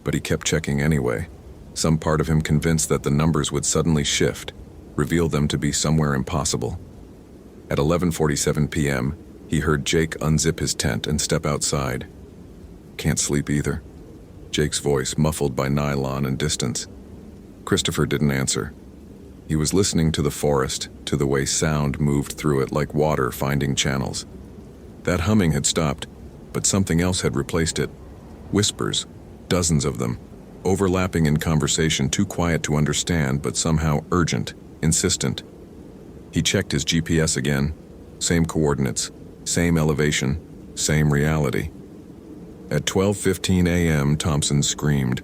But he kept checking anyway, some part of him convinced that the numbers would suddenly shift, reveal them to be somewhere impossible. At 11:47 p.m., he heard Jake unzip his tent and step outside. Can't sleep either. Jake's voice muffled by nylon and distance. Christopher didn't answer. He was listening to the forest, to the way sound moved through it like water finding channels. That humming had stopped, but something else had replaced it. Whispers, dozens of them, overlapping in conversation too quiet to understand but somehow urgent, insistent. He checked his GPS again. Same coordinates, same elevation, same reality. At 12:15 a.m., Thompson screamed.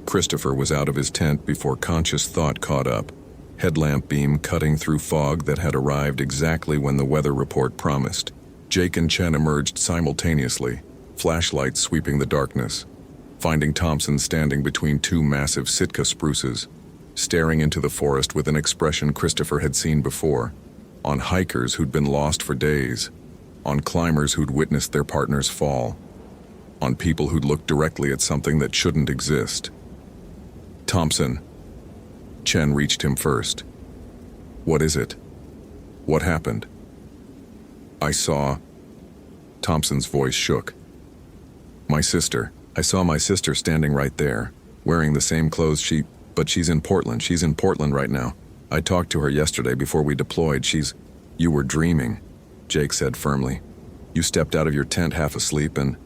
Christopher was out of his tent before conscious thought caught up. Headlamp beam cutting through fog that had arrived exactly when the weather report promised. Jake and Chen emerged simultaneously, flashlights sweeping the darkness, finding Thompson standing between 2 massive Sitka spruces, staring into the forest with an expression Christopher had seen before, on hikers who'd been lost for days, on climbers who'd witnessed their partners fall, on people who'd looked directly at something that shouldn't exist. Thompson. Chen reached him first. What is it? What happened? I saw... Thompson's voice shook. My sister. I saw my sister standing right there, wearing the same clothes but she's in Portland. She's in Portland right now. I talked to her yesterday before we deployed. You were dreaming, Jake said firmly. You stepped out of your tent half asleep and...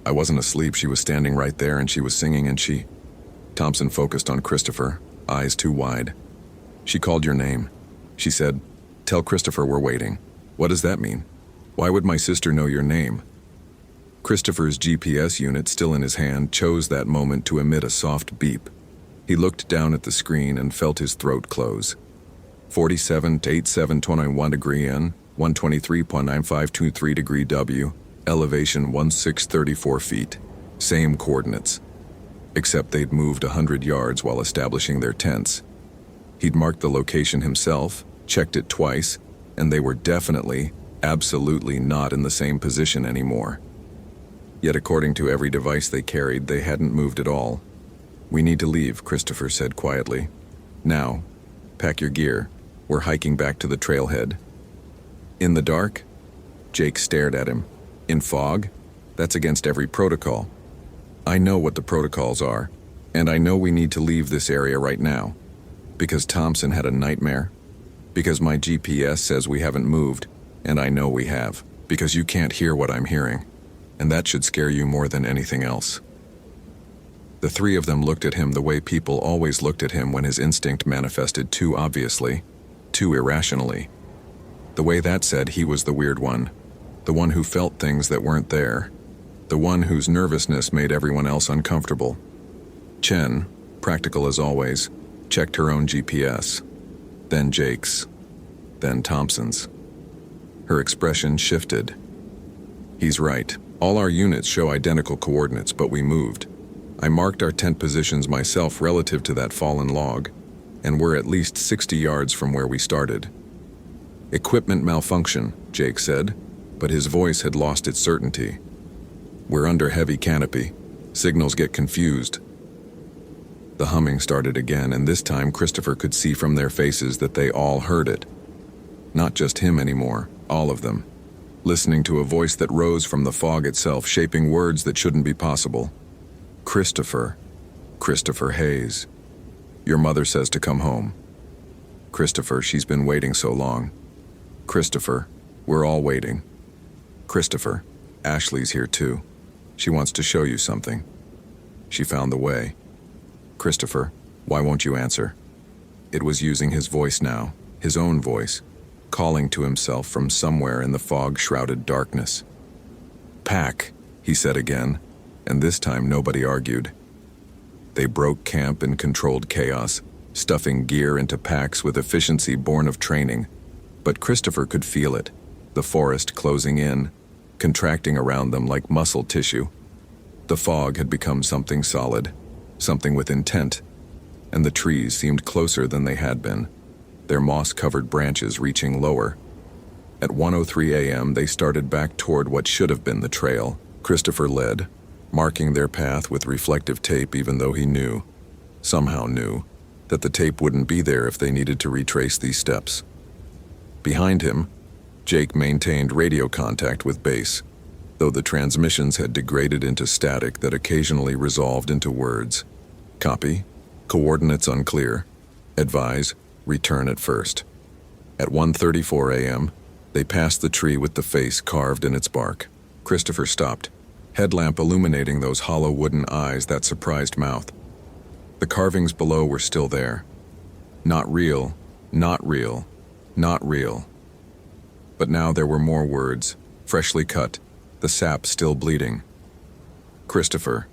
I wasn't asleep. She was standing right there and she was singing and she... Thompson focused on Christopher, eyes too wide. She called your name. She said, "Tell Christopher we're waiting." What does that mean? Why would my sister know your name? Christopher's GPS unit, still in his hand, chose that moment to emit a soft beep. He looked down at the screen and felt his throat close. 47.8721 degree N, 123.9523 degree W, elevation 1,634 feet. Same coordinates. Except they'd moved 100 yards while establishing their tents. He'd marked the location himself, checked it twice, and they were definitely, absolutely not in the same position anymore. Yet according to every device they carried, they hadn't moved at all. We need to leave, Christopher said quietly. Now. Pack your gear. We're hiking back to the trailhead. In the dark? Jake stared at him. In fog? That's against every protocol. I know what the protocols are, and I know we need to leave this area right now. Because Thompson had a nightmare. Because my GPS says we haven't moved, and I know we have. Because you can't hear what I'm hearing. And that should scare you more than anything else. The 3 of them looked at him the way people always looked at him when his instinct manifested too obviously, too irrationally. The way that said he was the weird one, the one who felt things that weren't there, the one whose nervousness made everyone else uncomfortable. Chen, practical as always, checked her own GPS, then Jake's, then Thompson's. Her expression shifted. He's right. All our units show identical coordinates, but we moved. I marked our tent positions myself relative to that fallen log, and we're at least 60 yards from where we started. "Equipment malfunction," Jake said, but his voice had lost its certainty. "We're under heavy canopy. Signals get confused." The humming started again, and this time Christopher could see from their faces that they all heard it. Not just him anymore, all of them. Listening to a voice that rose from the fog itself, shaping words that shouldn't be possible. "Christopher. Christopher Hayes. Your mother says to come home. Christopher, she's been waiting so long. Christopher, we're all waiting. Christopher, Ashley's here too. She wants to show you something. She found the way. Christopher, why won't you answer?" It was using his voice now, his own voice, calling to himself from somewhere in the fog-shrouded darkness. "Pack," he said again, and this time nobody argued. They broke camp in controlled chaos, stuffing gear into packs with efficiency born of training. But Christopher could feel it, the forest closing in, contracting around them like muscle tissue. The fog had become something solid, something with intent, and the trees seemed closer than they had been, their moss-covered branches reaching lower. At 1:03 a.m., they started back toward what should have been the trail. Christopher led, marking their path with reflective tape, even though he knew, somehow knew, that the tape wouldn't be there if they needed to retrace these steps. Behind him, Jake maintained radio contact with base, though the transmissions had degraded into static that occasionally resolved into words. "Copy. Coordinates unclear. Advise. Return at first." At 1:34 a.m., they passed the tree with the face carved in its bark. Christopher stopped, headlamp illuminating those hollow wooden eyes, that surprised mouth. The carvings below were still there. Not real, not real, not real. But now there were more words, freshly cut, the sap still bleeding. "Christopher,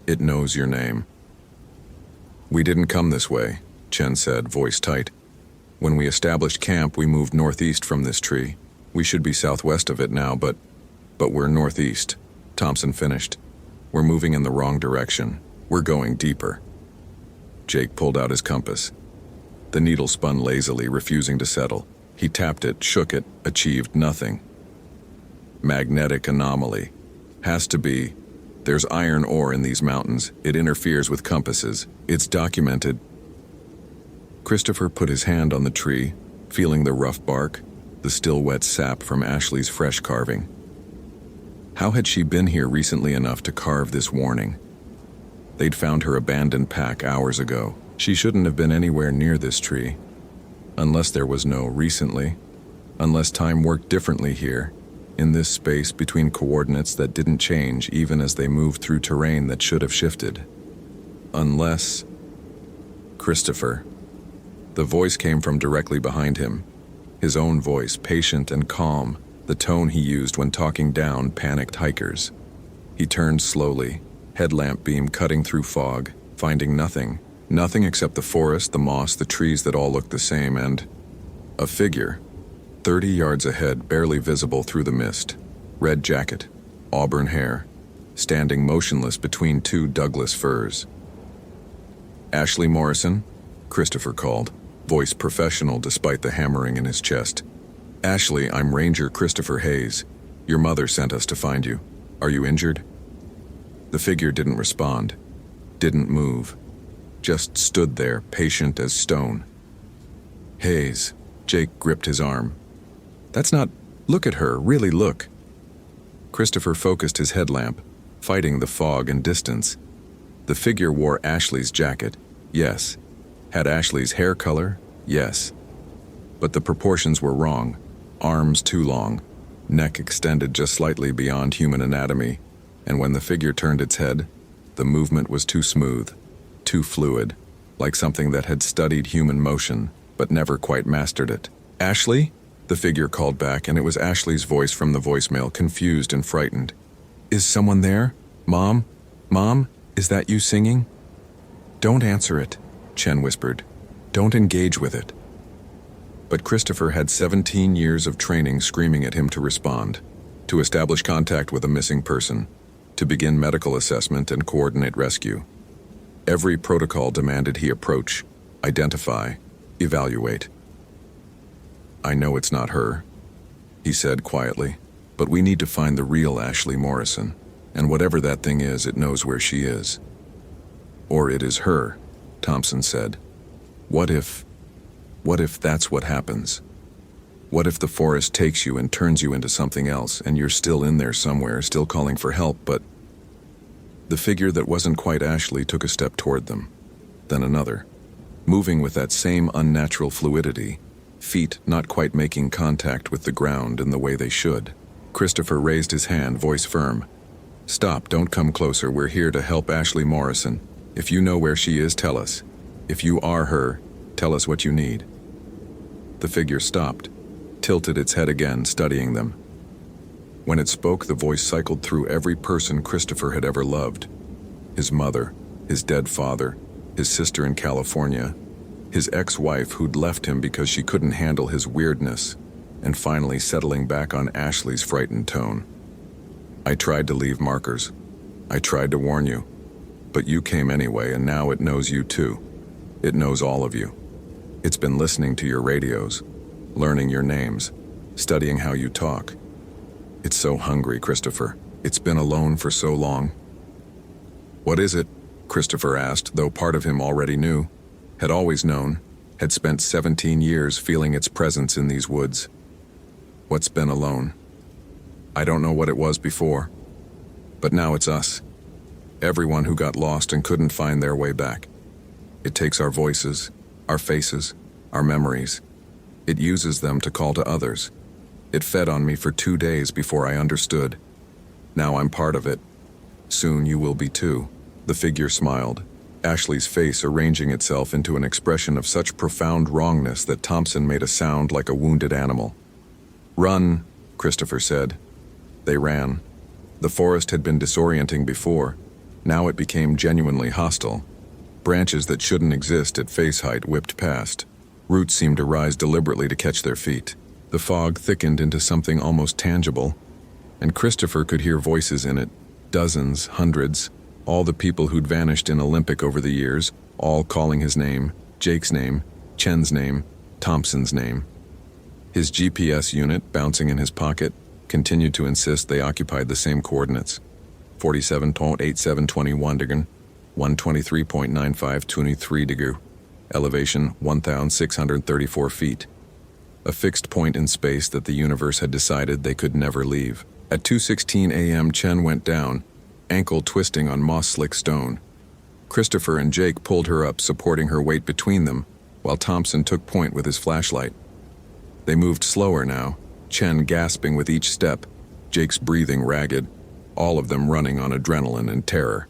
it knows your name." "We didn't come this way," Chen said, voice tight. "When we established camp, we moved northeast from this tree. We should be southwest of it now, but we're northeast," Thompson finished. "We're moving in the wrong direction. We're going deeper." Jake pulled out his compass. The needle spun lazily, refusing to settle. He tapped it, shook it, achieved nothing. "Magnetic anomaly. Has to be. There's iron ore in these mountains. It interferes with compasses. It's documented." Christopher put his hand on the tree, feeling the rough bark, the still wet sap from Ashley's fresh carving. How had she been here recently enough to carve this warning? They'd found her abandoned pack hours ago. She shouldn't have been anywhere near this tree. Unless there was no recently. Unless time worked differently here, in this space between coordinates that didn't change even as they moved through terrain that should have shifted. Unless... Christopher. The voice came from directly behind him. His own voice, patient and calm, the tone he used when talking down panicked hikers. He turned slowly, headlamp beam cutting through fog, finding nothing. Nothing except the forest, the moss, the trees that all looked the same, and a figure, 30 yards ahead, barely visible through the mist. Red jacket, auburn hair, standing motionless between two Douglas firs. "Ashley Morrison?" Christopher called, voice professional despite the hammering in his chest. "Ashley, I'm Ranger Christopher Hayes. Your mother sent us to find you. Are you injured?" The figure didn't respond, didn't move, just stood there, patient as stone. "Hayes," Jake gripped his arm. "That's not... Look at her, really look." Christopher focused his headlamp, fighting the fog and distance. The figure wore Ashley's jacket, yes. Had Ashley's hair color, yes. But the proportions were wrong. Arms too long, neck extended just slightly beyond human anatomy, and when the figure turned its head, the movement was too smooth, too fluid, like something that had studied human motion, but never quite mastered it. "Ashley?" The figure called back, and it was Ashley's voice from the voicemail, confused and frightened. "Is someone there? Mom? Mom, is that you singing?" "Don't answer it," Chen whispered. "Don't engage with it." But Christopher had 17 years of training screaming at him to respond, to establish contact with a missing person, to begin medical assessment and coordinate rescue. Every protocol demanded he approach, identify, evaluate. I know it's not her, he said quietly, but we need to find the real Ashley Morrison, and whatever that thing is, it knows where she is. Or it is her, Thompson said. What if that's what happens? What if the forest takes you and turns you into something else, and you're still in there somewhere, still calling for help, but... The figure that wasn't quite Ashley took a step toward them, then another, moving with that same unnatural fluidity, feet not quite making contact with the ground in the way they should. Christopher raised his hand, voice firm. Stop, don't come closer, we're here to help Ashley Morrison. If you know where she is, tell us. If you are her, tell us what you need. The figure stopped, tilted its head again, studying them. When it spoke, the voice cycled through every person Christopher had ever loved. His mother, his dead father, his sister in California, his ex-wife who'd left him because she couldn't handle his weirdness, and finally settling back on Ashley's frightened tone. I tried to leave markers. I tried to warn you. But you came anyway, and now it knows you too. It knows all of you. It's been listening to your radios, learning your names, studying how you talk. It's so hungry, Christopher. It's been alone for so long. What is it? Christopher asked, though part of him already knew, had always known, had spent 17 years feeling its presence in these woods. What's been alone? I don't know what it was before, but now it's us. Everyone who got lost and couldn't find their way back. It takes our voices, our faces, our memories. It uses them to call to others. It fed on me for 2 days before I understood. Now I'm part of it. Soon you will be too. The figure smiled, Ashley's face arranging itself into an expression of such profound wrongness that Thompson made a sound like a wounded animal. Run, Christopher said. They ran. The forest had been disorienting before. Now it became genuinely hostile. Branches that shouldn't exist at face height whipped past. Roots seemed to rise deliberately to catch their feet. The fog thickened into something almost tangible, and Christopher could hear voices in it, dozens, hundreds, all the people who'd vanished in Olympic over the years, all calling his name, Jake's name, Chen's name, Thompson's name. His GPS unit, bouncing in his pocket, continued to insist they occupied the same coordinates. 47.8721 degree, 123.9523 degree, elevation 1,634 feet. A fixed point in space that the universe had decided they could never leave. At 2:16 a.m. Chen went down, ankle twisting on moss-slick stone. Christopher and Jake pulled her up, supporting her weight between them, while Thompson took point with his flashlight. They moved slower now, Chen gasping with each step, Jake's breathing ragged, all of them running on adrenaline and terror.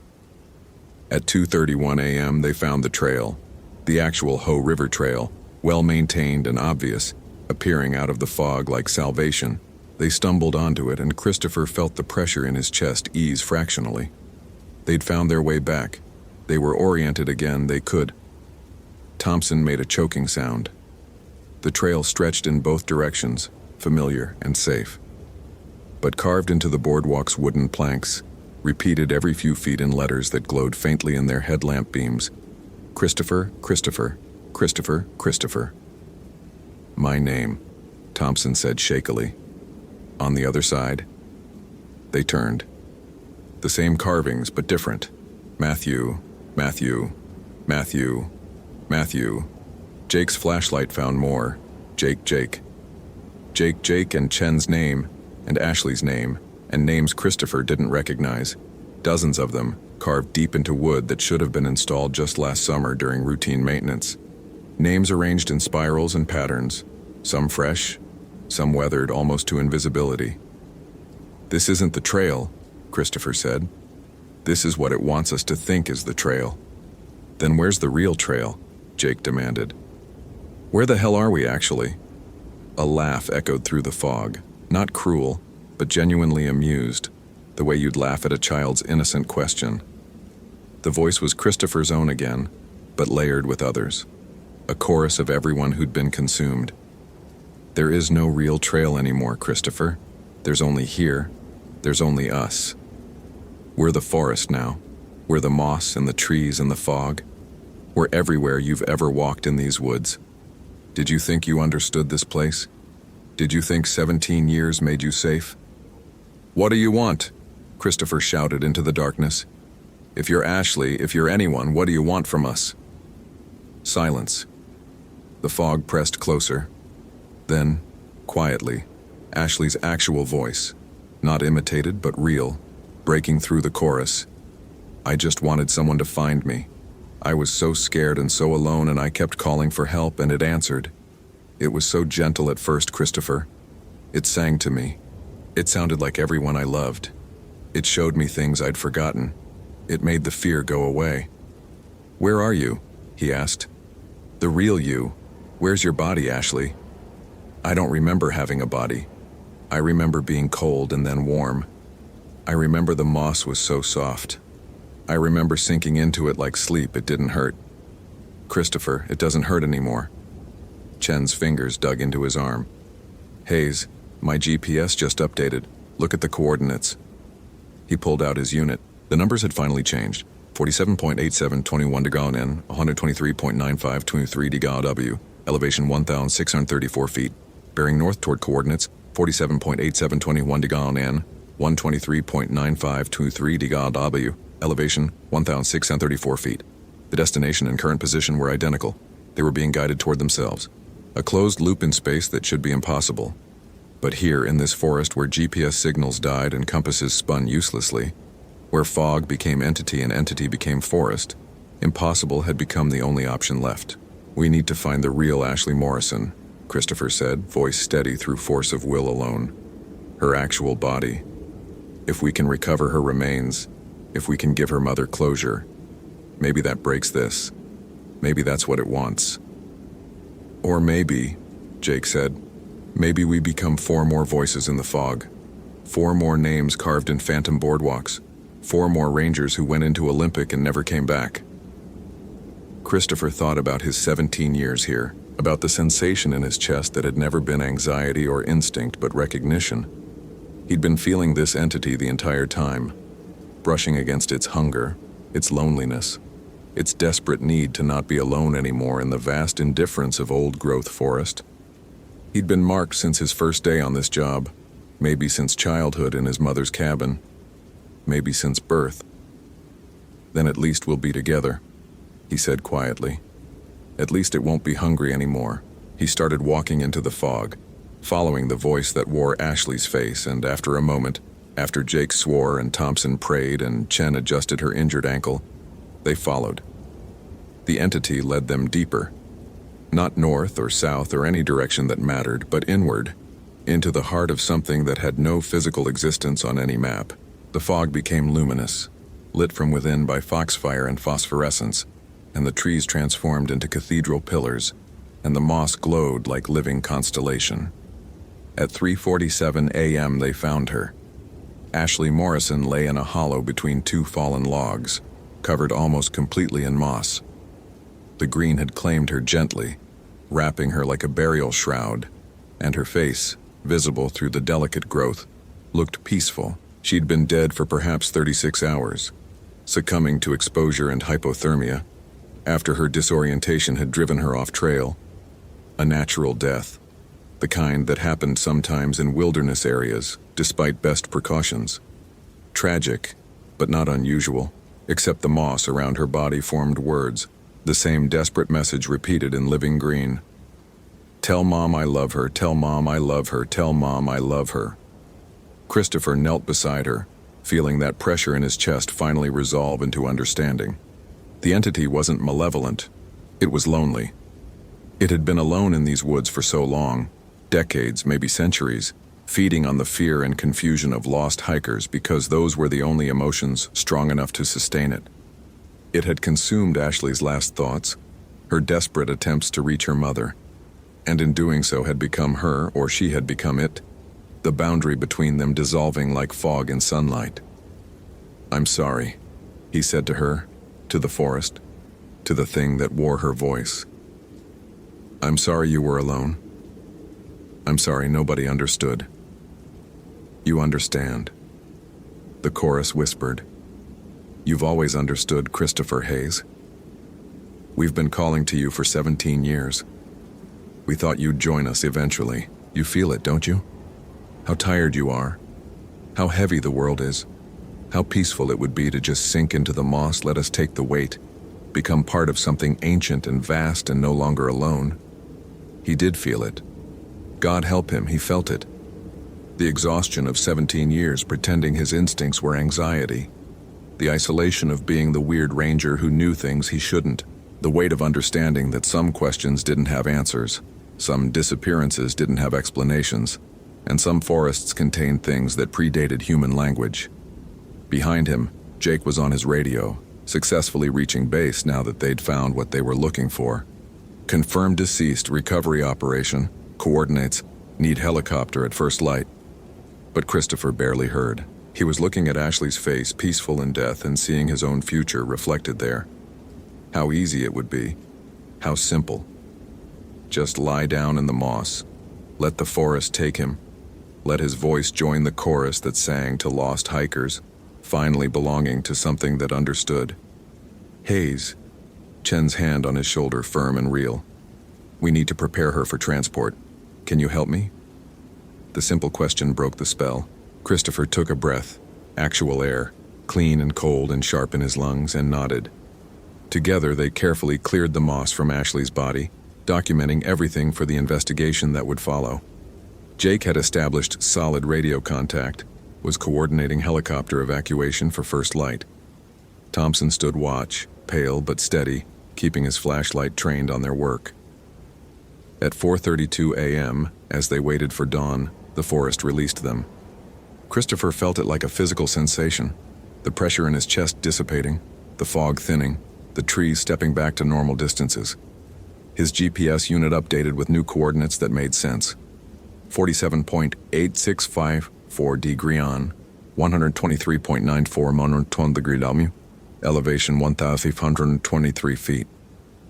At 2:31 a.m. they found the trail, the actual Ho River Trail, well-maintained and obvious, appearing out of the fog like salvation. They stumbled onto it, and Christopher felt the pressure in his chest ease fractionally. They'd found their way back. They were oriented again, they could. Thompson made a choking sound. The trail stretched in both directions, familiar and safe. But carved into the boardwalk's wooden planks, repeated every few feet in letters that glowed faintly in their headlamp beams, Christopher, Christopher, Christopher, Christopher. My name, Thompson said shakily. On the other side, they turned. The same carvings, but different. Matthew, Matthew, Matthew, Matthew. Jake's flashlight found more. Jake, Jake. Jake, Jake, and Chen's name, and Ashley's name, and names Christopher didn't recognize. Dozens of them, carved deep into wood that should have been installed just last summer during routine maintenance. Names arranged in spirals and patterns, some fresh, some weathered almost to invisibility. This isn't the trail, Christopher said. This is what it wants us to think is the trail. Then where's the real trail? Jake demanded. Where the hell are we actually? A laugh echoed through the fog, not cruel, but genuinely amused, the way you'd laugh at a child's innocent question. The voice was Christopher's own again, but layered with others. A chorus of everyone who'd been consumed. There is no real trail anymore, Christopher. There's only here. There's only us. We're the forest now. We're the moss and the trees and the fog. We're everywhere you've ever walked in these woods. Did you think you understood this place? Did you think 17 years made you safe? What do you want? Christopher shouted into the darkness. If you're Ashley, if you're anyone, what do you want from us? Silence. The fog pressed closer. Then, quietly, Ashley's actual voice, not imitated but real, breaking through the chorus. I just wanted someone to find me. I was so scared and so alone, and I kept calling for help, and it answered. It was so gentle at first, Christopher. It sang to me. It sounded like everyone I loved. It showed me things I'd forgotten. It made the fear go away. Where are you? He asked. The real you. Where's your body, Ashley? I don't remember having a body. I remember being cold and then warm. I remember the moss was so soft. I remember sinking into it like sleep. It didn't hurt. Christopher, it doesn't hurt anymore. Chen's fingers dug into his arm. Hayes, my GPS just updated. Look at the coordinates. He pulled out his unit. The numbers had finally changed. 47.8721 degrees N, 123.9523 degrees W, elevation 1,634 feet. Bearing north toward coordinates 47.8721 degrees N, 123.9523 degrees W, elevation 1,634 feet. The destination and current position were identical. They were being guided toward themselves. A closed loop in space that should be impossible. But here, in this forest where GPS signals died and compasses spun uselessly, where fog became entity and entity became forest, impossible had become the only option left. We need to find the real Ashley Morrison, Christopher said, voice steady through force of will alone. Her actual body. If we can recover her remains, if we can give her mother closure, maybe that breaks this. Maybe that's what it wants. Or maybe, Jake said, maybe we become 4 more voices in the fog. 4 more names carved in phantom boardwalks. 4 more rangers who went into Olympic and never came back. Christopher thought about his 17 years here, about the sensation in his chest that had never been anxiety or instinct but recognition. He'd been feeling this entity the entire time, brushing against its hunger, its loneliness, its desperate need to not be alone anymore in the vast indifference of old-growth forest. He'd been marked since his first day on this job, maybe since childhood in his mother's cabin, maybe since birth. Then at least we'll be together, he said quietly. At least it won't be hungry anymore. He started walking into the fog, following the voice that wore Ashley's face, and after a moment, after Jake swore and Thompson prayed and Chen adjusted her injured ankle, they followed. The entity led them deeper. Not north or south or any direction that mattered, but inward, into the heart of something that had no physical existence on any map. The fog became luminous, lit from within by foxfire and phosphorescence, and the trees transformed into cathedral pillars, and the moss glowed like living constellation. At 3:47 a.m. they found her. Ashley Morrison lay in a hollow between 2 fallen logs, covered almost completely in moss. The green had claimed her gently, wrapping her like a burial shroud, and her face, visible through the delicate growth, looked peaceful. She'd been dead for perhaps 36 hours, succumbing to exposure and hypothermia, after her disorientation had driven her off trail. A natural death, the kind that happened sometimes in wilderness areas, despite best precautions. Tragic, but not unusual, except the moss around her body formed words, the same desperate message repeated in living green. Tell Mom I love her, tell Mom I love her, tell Mom I love her. Christopher knelt beside her, feeling that pressure in his chest finally resolve into understanding. The entity wasn't malevolent. It was lonely. It had been alone in these woods for so long, decades, maybe centuries, feeding on the fear and confusion of lost hikers because those were the only emotions strong enough to sustain it. It had consumed Ashley's last thoughts, her desperate attempts to reach her mother, and in doing so had become her, or she had become it, the boundary between them dissolving like fog in sunlight. I'm sorry, he said to her, to the forest, to the thing that wore her voice. I'm sorry you were alone. I'm sorry nobody understood. You understand, the chorus whispered. You've always understood, Christopher Hayes. We've been calling to you for 17 years. We thought you'd join us eventually. You feel it, don't you? How tired you are. How heavy the world is. How peaceful it would be to just sink into the moss, let us take the weight, become part of something ancient and vast and no longer alone. He did feel it. God help him, he felt it. The exhaustion of 17 years pretending his instincts were anxiety. The isolation of being the weird ranger who knew things he shouldn't. The weight of understanding that some questions didn't have answers, some disappearances didn't have explanations, and some forests contained things that predated human language. Behind him, Jake was on his radio, successfully reaching base now that they'd found what they were looking for. Confirmed deceased, recovery operation, coordinates, need helicopter at first light. But Christopher barely heard. He was looking at Ashley's face, peaceful in death, and seeing his own future reflected there. How easy it would be. How simple. Just lie down in the moss. Let the forest take him. Let his voice join the chorus that sang to lost hikers, finally belonging to something that understood. Hayes. Chen's hand on his shoulder firm and real. We need to prepare her for transport. Can you help me? The simple question broke the spell. Christopher took a breath, actual air, clean and cold and sharp in his lungs, and nodded. Together they carefully cleared the moss from Ashley's body, documenting everything for the investigation that would follow. Jake had established solid radio contact, was coordinating helicopter evacuation for first light. Thompson stood watch, pale but steady, keeping his flashlight trained on their work. At 4:32 a.m., as they waited for dawn, the forest released them. Christopher felt it like a physical sensation, the pressure in his chest dissipating, the fog thinning, the trees stepping back to normal distances. His GPS unit updated with new coordinates that made sense. 47.8654 degree on, 123.94 monoton degree W, elevation 1,523 feet.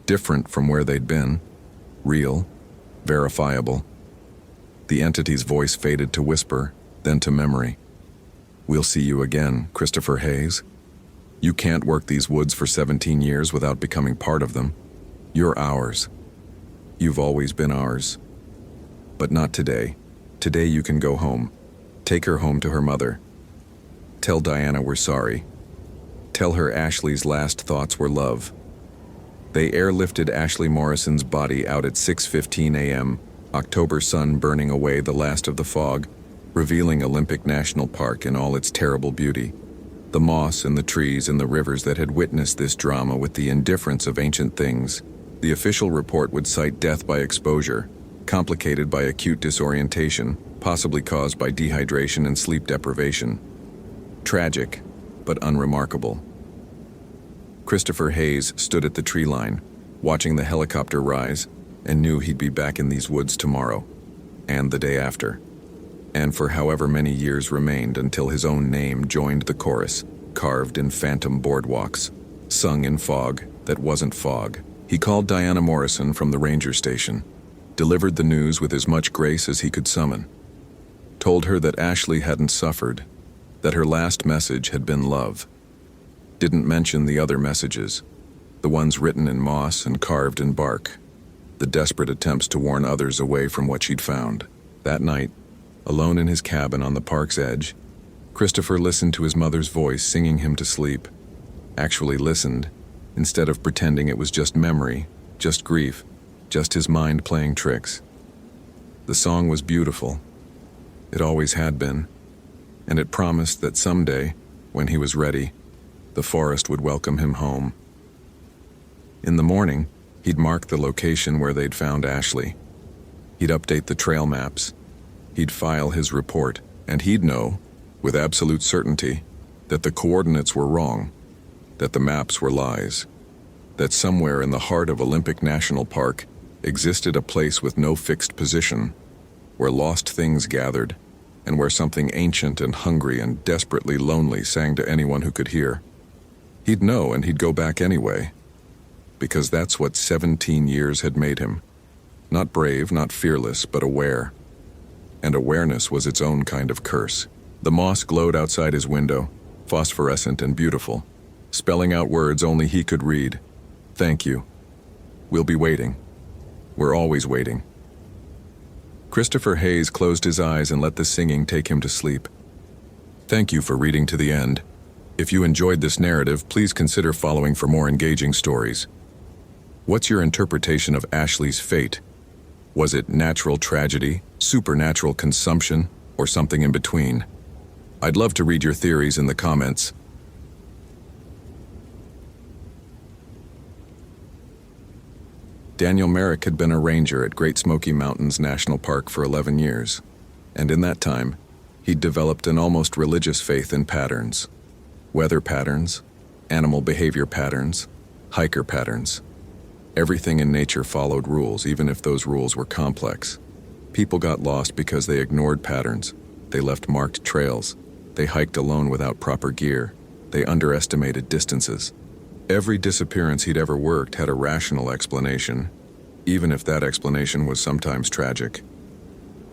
Different from where they'd been. Real. Verifiable. The entity's voice faded to whisper, then to memory. We'll see you again, Christopher Hayes. You can't work these woods for 17 years without becoming part of them. You're ours. You've always been ours. But not today. Today you can go home. Take her home to her mother. Tell Diana we're sorry. Tell her Ashley's last thoughts were love. They airlifted Ashley Morrison's body out at 6:15 a.m., October sun burning away the last of the fog, revealing Olympic National Park in all its terrible beauty. The moss and the trees and the rivers that had witnessed this drama with the indifference of ancient things. The official report would cite death by exposure, complicated by acute disorientation, possibly caused by dehydration and sleep deprivation. Tragic, but unremarkable. Christopher Hayes stood at the tree line, watching the helicopter rise, and knew he'd be back in these woods tomorrow, and the day after, and for however many years remained until his own name joined the chorus, carved in phantom boardwalks, sung in fog that wasn't fog. He called Diana Morrison from the ranger station, delivered the news with as much grace as he could summon, told her that Ashley hadn't suffered, that her last message had been love. Didn't mention the other messages, the ones written in moss and carved in bark, the desperate attempts to warn others away from what she'd found. That night, alone in his cabin on the park's edge, Christopher listened to his mother's voice singing him to sleep. Actually listened, instead of pretending it was just memory, just grief, just his mind playing tricks. The song was beautiful. It always had been, and it promised that someday, when he was ready, the forest would welcome him home. In the morning, he'd mark the location where they'd found Ashley. He'd update the trail maps. He'd file his report, and he'd know, with absolute certainty, that the coordinates were wrong, that the maps were lies, that somewhere in the heart of Olympic National Park existed a place with no fixed position, where lost things gathered, and where something ancient and hungry and desperately lonely sang to anyone who could hear. He'd know, and he'd go back anyway, because that's what 17 years had made him. Not brave, not fearless, but aware. And awareness was its own kind of curse. The moss glowed outside his window, phosphorescent and beautiful, spelling out words only he could read. Thank you. We'll be waiting. We're always waiting. Christopher Hayes closed his eyes and let the singing take him to sleep. Thank you for reading to the end. If you enjoyed this narrative, please consider following for more engaging stories. What's your interpretation of Ashley's fate? Was it natural tragedy, supernatural consumption, or something in between? I'd love to read your theories in the comments. Daniel Merrick had been a ranger at Great Smoky Mountains National Park for 11 years, and in that time, he'd developed an almost religious faith in patterns. Weather patterns, animal behavior patterns, hiker patterns. Everything in nature followed rules, even if those rules were complex. People got lost because they ignored patterns. They left marked trails. They hiked alone without proper gear. They underestimated distances. Every disappearance he'd ever worked had a rational explanation, even if that explanation was sometimes tragic.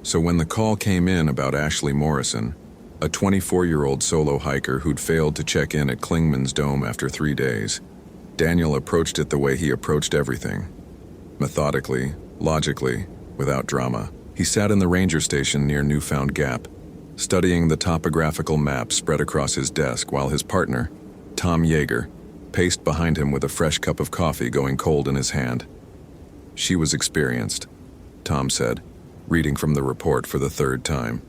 So when the call came in about Ashley Morrison, a 24-year-old solo hiker who'd failed to check in at Clingman's Dome after 3 days, Daniel approached it the way he approached everything. Methodically, logically, without drama. He sat in the ranger station near Newfound Gap, studying the topographical map spread across his desk while his partner, Tom Yeager, paced behind him with a fresh cup of coffee going cold in his hand. She was experienced, Tom said, reading from the report for the 3rd time.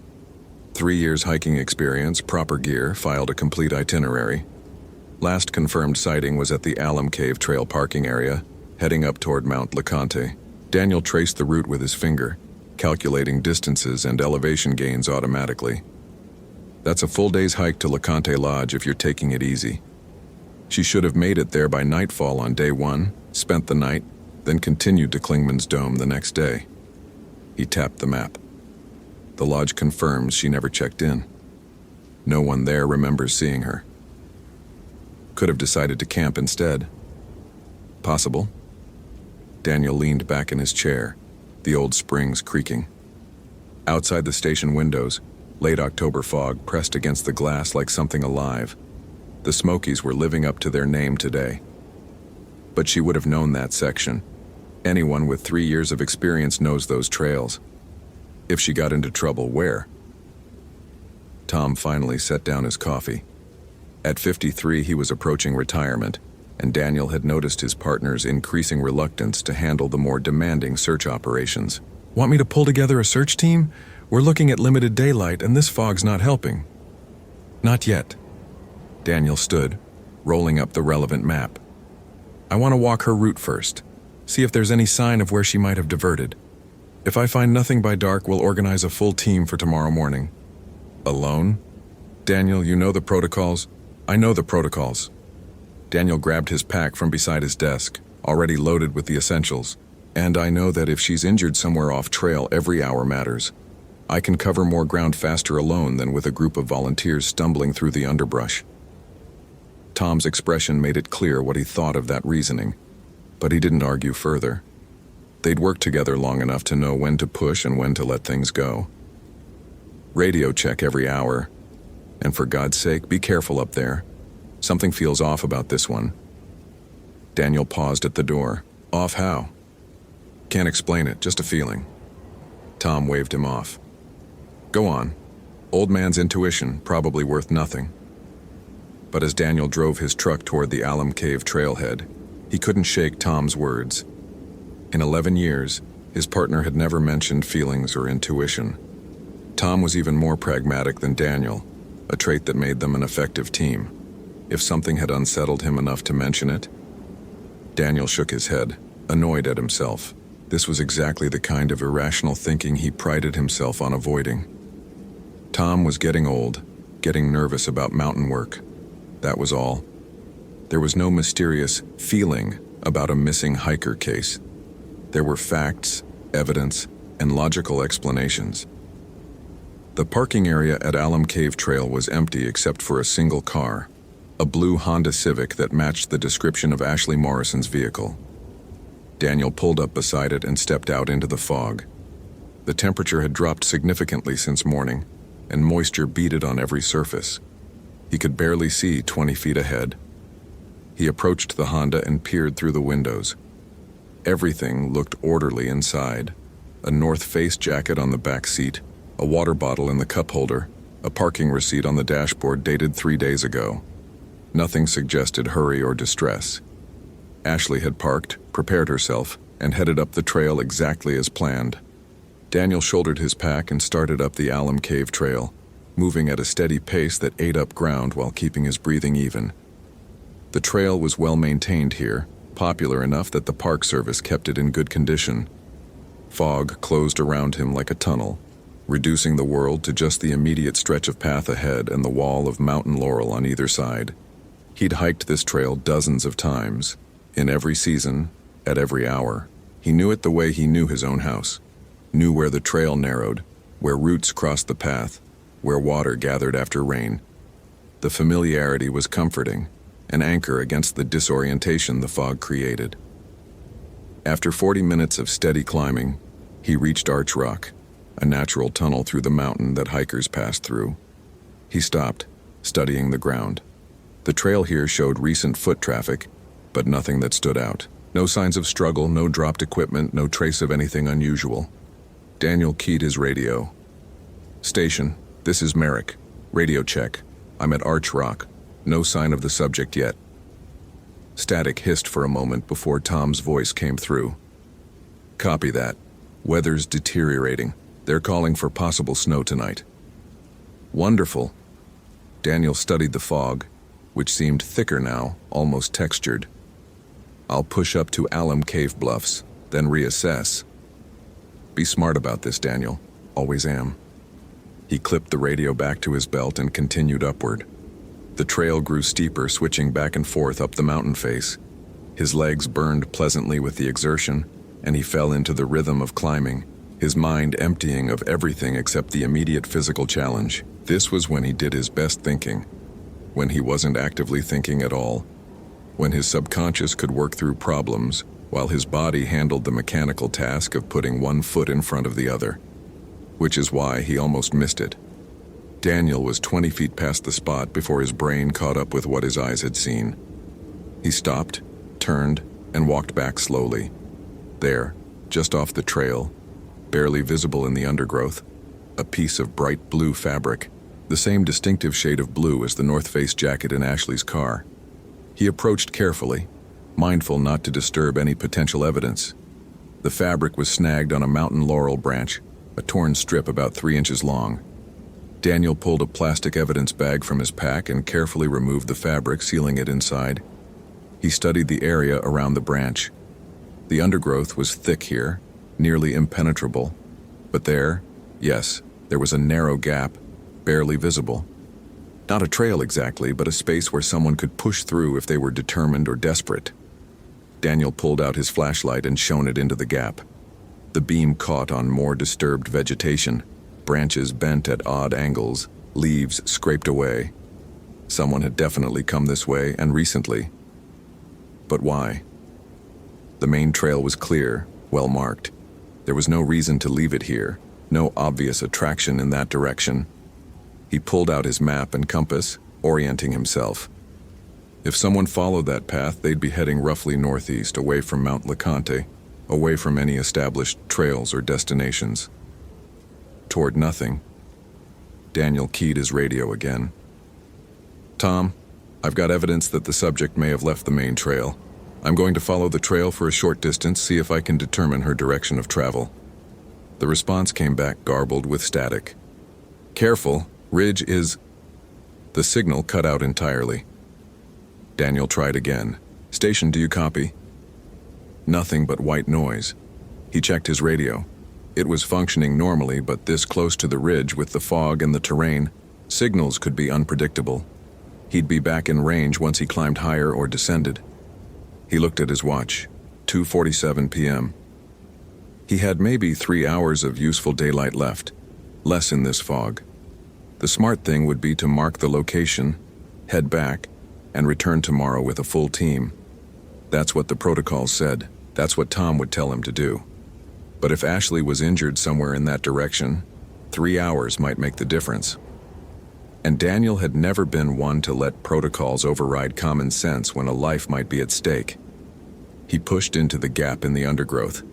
3 years hiking experience, proper gear, filed a complete itinerary. Last confirmed sighting was at the Alum Cave Trail parking area, heading up toward Mount LeConte. Daniel traced the route with his finger, calculating distances and elevation gains automatically. That's a full day's hike to LeConte Lodge if you're taking it easy. She should have made it there by nightfall on day 1, spent the night, then continued to Clingman's Dome the next day. He tapped the map. The lodge confirms she never checked in. No one there remembers seeing her. Could have decided to camp instead. Possible. Daniel leaned back in his chair, the old springs creaking. Outside the station windows, late October fog pressed against the glass like something alive. The Smokies were living up to their name today. But she would have known that section. Anyone with 3 years of experience knows those trails. If she got into trouble, where? Tom finally set down his coffee. At 53, he was approaching retirement, and Daniel had noticed his partner's increasing reluctance to handle the more demanding search operations. Want me to pull together a search team? We're looking at limited daylight, and this fog's not helping. Not yet. Daniel stood, rolling up the relevant map. I want to walk her route first, see if there's any sign of where she might have diverted. If I find nothing by dark, we'll organize a full team for tomorrow morning. Alone? Daniel, you know the protocols? I know the protocols. Daniel grabbed his pack from beside his desk, already loaded with the essentials. And I know that if she's injured somewhere off trail, every hour matters. I can cover more ground faster alone than with a group of volunteers stumbling through the underbrush. Tom's expression made it clear what he thought of that reasoning, but he didn't argue further. They'd worked together long enough to know when to push and when to let things go. Radio check every hour. And for God's sake, be careful up there. Something feels off about this one. Daniel paused at the door. Off how? Can't explain it, just a feeling. Tom waved him off. Go on. Old man's intuition, probably worth nothing. But as Daniel drove his truck toward the Alum Cave trailhead, he couldn't shake Tom's words. In 11 years, his partner had never mentioned feelings or intuition. Tom was even more pragmatic than Daniel, a trait that made them an effective team. If something had unsettled him enough to mention it, Daniel shook his head, annoyed at himself. This was exactly the kind of irrational thinking he prided himself on avoiding. Tom was getting old, getting nervous about mountain work. That was all. There was no mysterious feeling about a missing hiker case. There were facts, evidence, and logical explanations. The parking area at Alum Cave Trail was empty except for a single car, a blue Honda Civic that matched the description of Ashley Morrison's vehicle. Daniel pulled up beside it and stepped out into the fog. The temperature had dropped significantly since morning, and moisture beaded on every surface. He could barely see 20 feet ahead. He approached the Honda and peered through the windows. Everything looked orderly inside. a North Face jacket on the back seat, a water bottle in the cup holder, a parking receipt on the dashboard dated 3 days ago. Nothing suggested hurry or distress. Ashley had parked, prepared herself, and headed up the trail exactly as planned. Daniel shouldered his pack and started up the Alum Cave Trail, moving at a steady pace that ate up ground while keeping his breathing even. The trail was well maintained here, popular enough that the Park Service kept it in good condition. Fog closed around him like a tunnel, reducing the world to just the immediate stretch of path ahead and the wall of mountain laurel on either side. He'd hiked this trail dozens of times, in every season, at every hour. He knew it the way he knew his own house, knew where the trail narrowed, where roots crossed the path, where water gathered after rain. The familiarity was comforting, an anchor against the disorientation the fog created. After 40 minutes of steady climbing, he reached Arch Rock, a natural tunnel through the mountain that hikers pass through. He stopped, studying the ground. The trail here showed recent foot traffic, but nothing that stood out. No signs of struggle, no dropped equipment, no trace of anything unusual. Daniel keyed his radio. "Station, this is Merrick. Radio check. I'm at Arch Rock. No sign of the subject yet." Static hissed for a moment before Tom's voice came through. "Copy that. Weather's deteriorating. They're calling for possible snow tonight." "Wonderful." Daniel studied the fog, which seemed thicker now, almost textured. "I'll push up to Alum Cave Bluffs, then reassess." "Be smart about this, Daniel. Always am." He clipped the radio back to his belt and continued upward. The trail grew steeper, switching back and forth up the mountain face. His legs burned pleasantly with the exertion, and he fell into the rhythm of climbing, his mind emptying of everything except the immediate physical challenge. This was when he did his best thinking, when he wasn't actively thinking at all, when his subconscious could work through problems while his body handled the mechanical task of putting one foot in front of the other. Which is why he almost missed it. Daniel was 20 feet past the spot before his brain caught up with what his eyes had seen. He stopped, turned, and walked back slowly. There, just off the trail, barely visible in the undergrowth, a piece of bright blue fabric, the same distinctive shade of blue as the North Face jacket in Ashley's car. He approached carefully, mindful not to disturb any potential evidence. The fabric was snagged on a mountain laurel branch, a torn strip about 3 inches long. Daniel pulled a plastic evidence bag from his pack and carefully removed the fabric, sealing it inside. He studied the area around the branch. The undergrowth was thick here, nearly impenetrable. But there, yes, there was a narrow gap, barely visible. Not a trail exactly, but a space where someone could push through if they were determined or desperate. Daniel pulled out his flashlight and shone it into the gap. The beam caught on more disturbed vegetation, branches bent at odd angles, leaves scraped away. Someone had definitely come this way, and recently. But why? The main trail was clear, well marked. There was no reason to leave it here, no obvious attraction in that direction. He pulled out his map and compass, orienting himself. If someone followed that path, they'd be heading roughly northeast, away from Mount LeConte, away from any established trails or destinations. Toward nothing. Daniel keyed his radio again. "Tom, I've got evidence that the subject may have left the main trail. I'm going to follow the trail for a short distance, see if I can determine her direction of travel." The response came back garbled with static. "Careful, ridge is..." The signal cut out entirely. Daniel tried again. "Station, do you copy?" Nothing but white noise. He checked his radio. It was functioning normally, but this close to the ridge with the fog and the terrain, signals could be unpredictable. He'd be back in range once he climbed higher or descended. He looked at his watch. 2:47 p.m. He had maybe 3 hours of useful daylight left, less in this fog. The smart thing would be to mark the location, head back, and return tomorrow with a full team. That's what the protocol said. That's what Tom would tell him to do. But if Ashley was injured somewhere in that direction, 3 hours might make the difference. And Daniel had never been one to let protocols override common sense when a life might be at stake. He pushed into the gap in the undergrowth.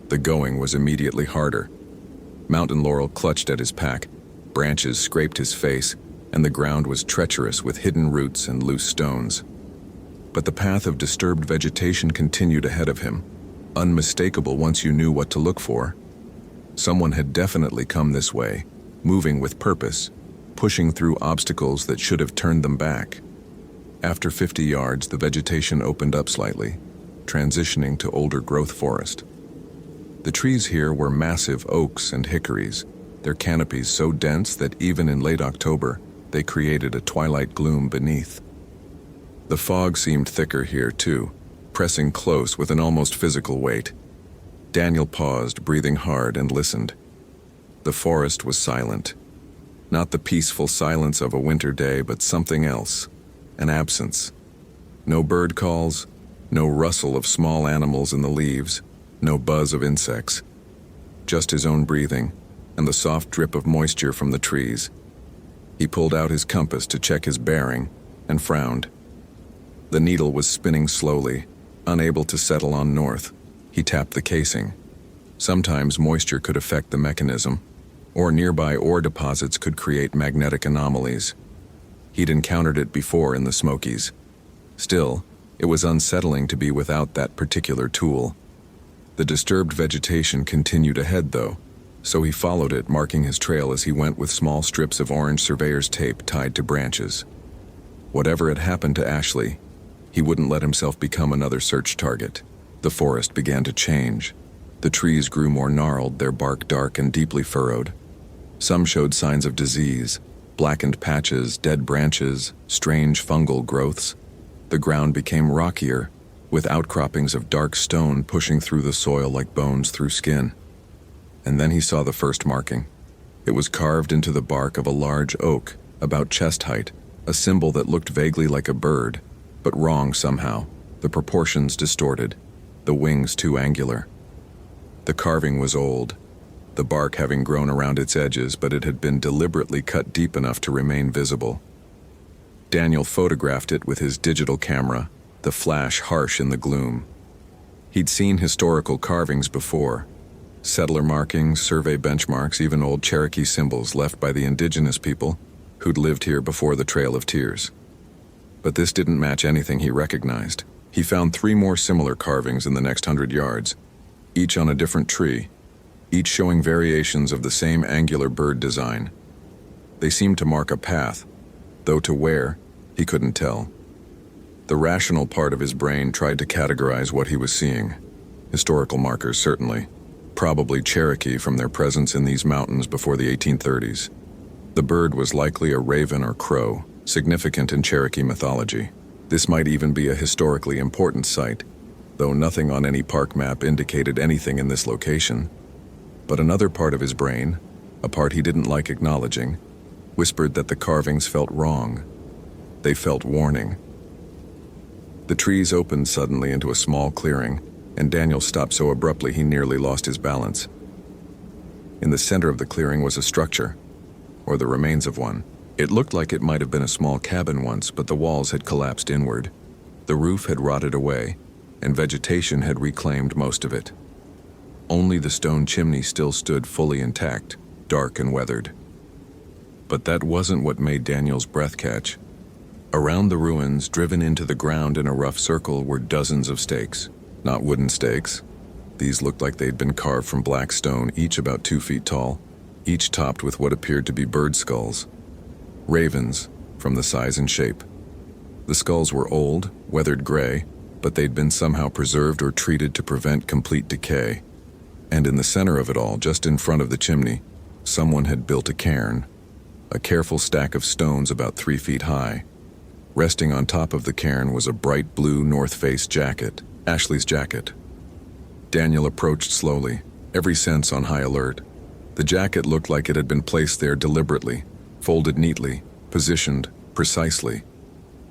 The going was immediately harder. Mountain laurel clutched at his pack, branches scraped his face, and the ground was treacherous with hidden roots and loose stones. But the path of disturbed vegetation continued ahead of him, unmistakable once you knew what to look for. Someone had definitely come this way, moving with purpose, pushing through obstacles that should have turned them back. After 50 yards, the vegetation opened up slightly, transitioning to older growth forest. The trees here were massive oaks and hickories, their canopies so dense that even in late October, they created a twilight gloom beneath. The fog seemed thicker here too, pressing close with an almost physical weight. Daniel paused, breathing hard, and listened. The forest was silent. Not the peaceful silence of a winter day, but something else, an absence. No bird calls, no rustle of small animals in the leaves, no buzz of insects. Just his own breathing and the soft drip of moisture from the trees. He pulled out his compass to check his bearing and frowned. The needle was spinning slowly, unable to settle on north. He tapped the casing. Sometimes moisture could affect the mechanism, or nearby ore deposits could create magnetic anomalies. He'd encountered it before in the Smokies. Still, it was unsettling to be without that particular tool. The disturbed vegetation continued ahead, though, so he followed it, marking his trail as he went with small strips of orange surveyor's tape tied to branches. Whatever had happened to Ashley, he wouldn't let himself become another search target. The forest began to change. The trees grew more gnarled, their bark dark and deeply furrowed. Some showed signs of disease, blackened patches, dead branches, strange fungal growths. The ground became rockier, with outcroppings of dark stone pushing through the soil like bones through skin. And then he saw the first marking. It was carved into the bark of a large oak, about chest height, a symbol that looked vaguely like a bird, but wrong somehow, the proportions distorted, the wings too angular. The carving was old, the bark having grown around its edges, but it had been deliberately cut deep enough to remain visible. Daniel photographed it with his digital camera, the flash harsh in the gloom. He'd seen historical carvings before, settler markings, survey benchmarks, even old Cherokee symbols left by the indigenous people who'd lived here before the Trail of Tears. But this didn't match anything he recognized. He found 3 more similar carvings in the next 100 yards, each on a different tree, each showing variations of the same angular bird design. They seemed to mark a path, though to where, he couldn't tell. The rational part of his brain tried to categorize what he was seeing. Historical markers, certainly. Probably Cherokee from their presence in these mountains before the 1830s. The bird was likely a raven or crow, significant in Cherokee mythology. This might even be a historically important site, though nothing on any park map indicated anything in this location. But another part of his brain, a part he didn't like acknowledging, whispered that the carvings felt wrong. They felt warning. The trees opened suddenly into a small clearing, and Daniel stopped so abruptly he nearly lost his balance. In the center of the clearing was a structure, or the remains of one. It looked like it might have been a small cabin once, but the walls had collapsed inward. The roof had rotted away, and vegetation had reclaimed most of it. Only the stone chimney still stood fully intact, dark and weathered. But that wasn't what made Daniel's breath catch. Around the ruins, driven into the ground in a rough circle, were dozens of stakes. Not wooden stakes. These looked like they'd been carved from black stone, each about 2 feet tall, each topped with what appeared to be bird skulls. Ravens, from the size and shape. The skulls were old, weathered gray, but they'd been somehow preserved or treated to prevent complete decay. And in the center of it all, just in front of the chimney, someone had built a cairn. A careful stack of stones about 3 feet high. Resting on top of the cairn was a bright blue North Face jacket, Ashley's jacket. Daniel approached slowly, every sense on high alert. The jacket looked like it had been placed there deliberately, folded neatly, positioned precisely.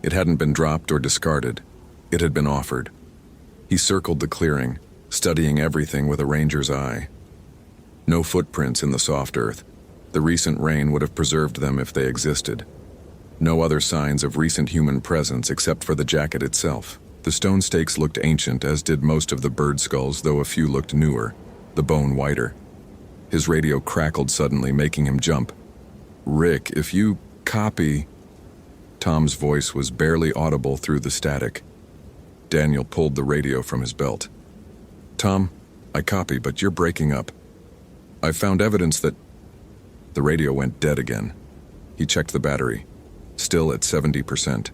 It hadn't been dropped or discarded. It had been offered. He circled the clearing, studying everything with a ranger's eye. No footprints in the soft earth. The recent rain would have preserved them if they existed. No other signs of recent human presence except for the jacket itself. The stone stakes looked ancient, as did most of the bird skulls, though a few looked newer. the bone whiter. His radio crackled suddenly, making him jump. "Rick, if you copy..." Tom's voice was barely audible through the static. Daniel pulled the radio from his belt. "Tom, I copy, but you're breaking up. I found evidence that..." The radio went dead again. He checked the battery, still at 70%.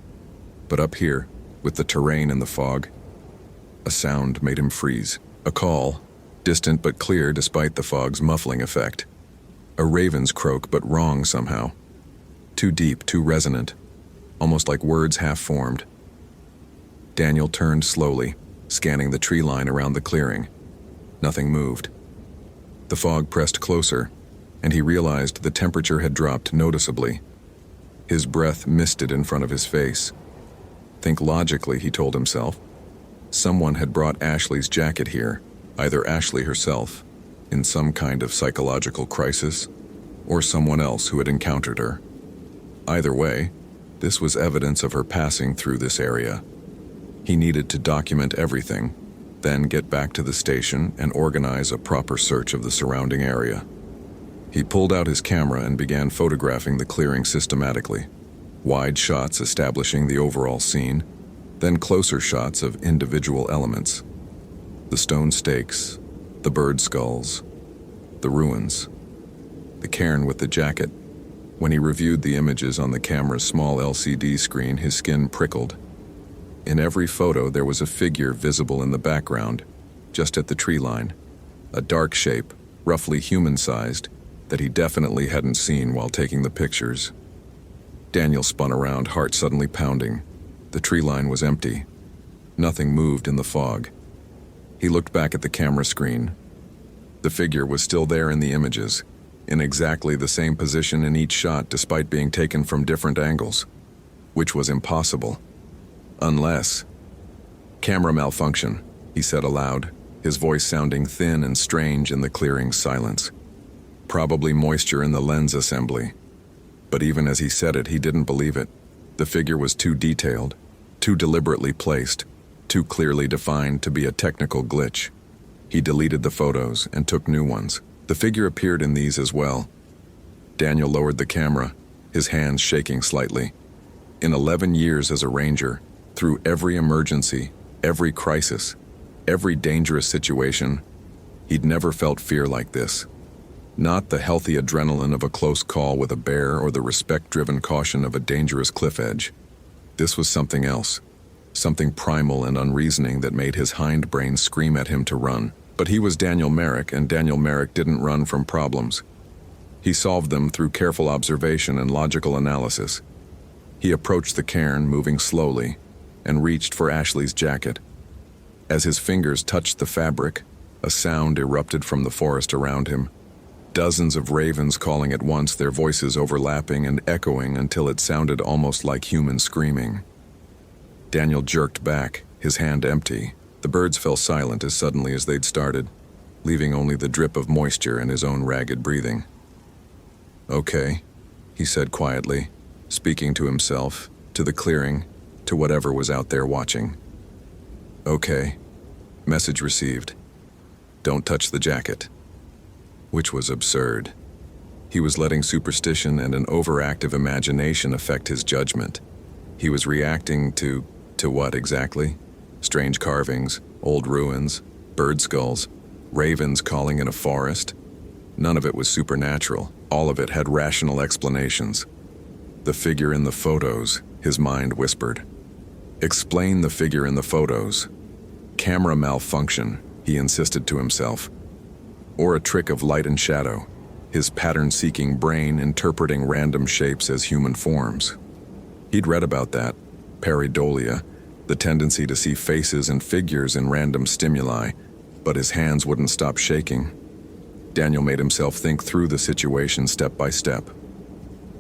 But up here, with the terrain and the fog, a sound made him freeze. A call, distant but clear despite the fog's muffling effect. A raven's croak, but wrong somehow. Too deep, too resonant, almost like words half-formed. Daniel turned slowly, scanning the tree line around the clearing. Nothing moved. The fog pressed closer, and he realized the temperature had dropped noticeably. His breath misted in front of his face. Think logically, he told himself. Someone had brought Ashley's jacket here, either Ashley herself, in some kind of psychological crisis, or someone else who had encountered her. Either way, this was evidence of her passing through this area. He needed to document everything, then get back to the station and organize a proper search of the surrounding area. He pulled out his camera and began photographing the clearing systematically. Wide shots establishing the overall scene, then closer shots of individual elements. The stone stakes, the bird skulls, the ruins, the cairn with the jacket. When he reviewed the images on the camera's small LCD screen, his skin prickled. In every photo there was a figure visible in the background, just at the tree line. A dark shape, roughly human-sized, that he definitely hadn't seen while taking the pictures. Daniel spun around, heart suddenly pounding. The tree line was empty. Nothing moved in the fog. He looked back at the camera screen. The figure was still there in the images, in exactly the same position in each shot despite being taken from different angles, which was impossible. Unless... "Camera malfunction," he said aloud, his voice sounding thin and strange in the clearing silence. Probably moisture in the lens assembly. But even as he said it, he didn't believe it. The figure was too detailed, too deliberately placed, too clearly defined to be a technical glitch. He deleted the photos and took new ones. The figure appeared in these as well. Daniel lowered the camera, his hands shaking slightly. In 11 years as a ranger, through every emergency, every crisis, every dangerous situation, he'd never felt fear like this. Not the healthy adrenaline of a close call with a bear or the respect-driven caution of a dangerous cliff edge. This was something else, something primal and unreasoning that made his hindbrain scream at him to run. But he was Daniel Merrick, and Daniel Merrick didn't run from problems. He solved them through careful observation and logical analysis. He approached the cairn, moving slowly, and reached for Ashley's jacket. As his fingers touched the fabric, a sound erupted from the forest around him. Dozens of ravens calling at once, their voices overlapping and echoing until it sounded almost like human screaming. Daniel jerked back, his hand empty. The birds fell silent as suddenly as they'd started, leaving only the drip of moisture and his own ragged breathing. "Okay," he said quietly, speaking to himself, to the clearing, to whatever was out there watching. "Okay. Message received. Don't touch the jacket." Which was absurd. He was letting superstition and an overactive imagination affect his judgment. He was reacting to what exactly? Strange carvings, old ruins, bird skulls, ravens calling in a forest. None of it was supernatural. All of it had rational explanations. The figure in the photos, his mind whispered. Explain the figure in the photos. Camera malfunction, he insisted to himself. Or a trick of light and shadow, his pattern-seeking brain interpreting random shapes as human forms. He'd read about that, pareidolia, the tendency to see faces and figures in random stimuli, but his hands wouldn't stop shaking. Daniel made himself think through the situation step by step.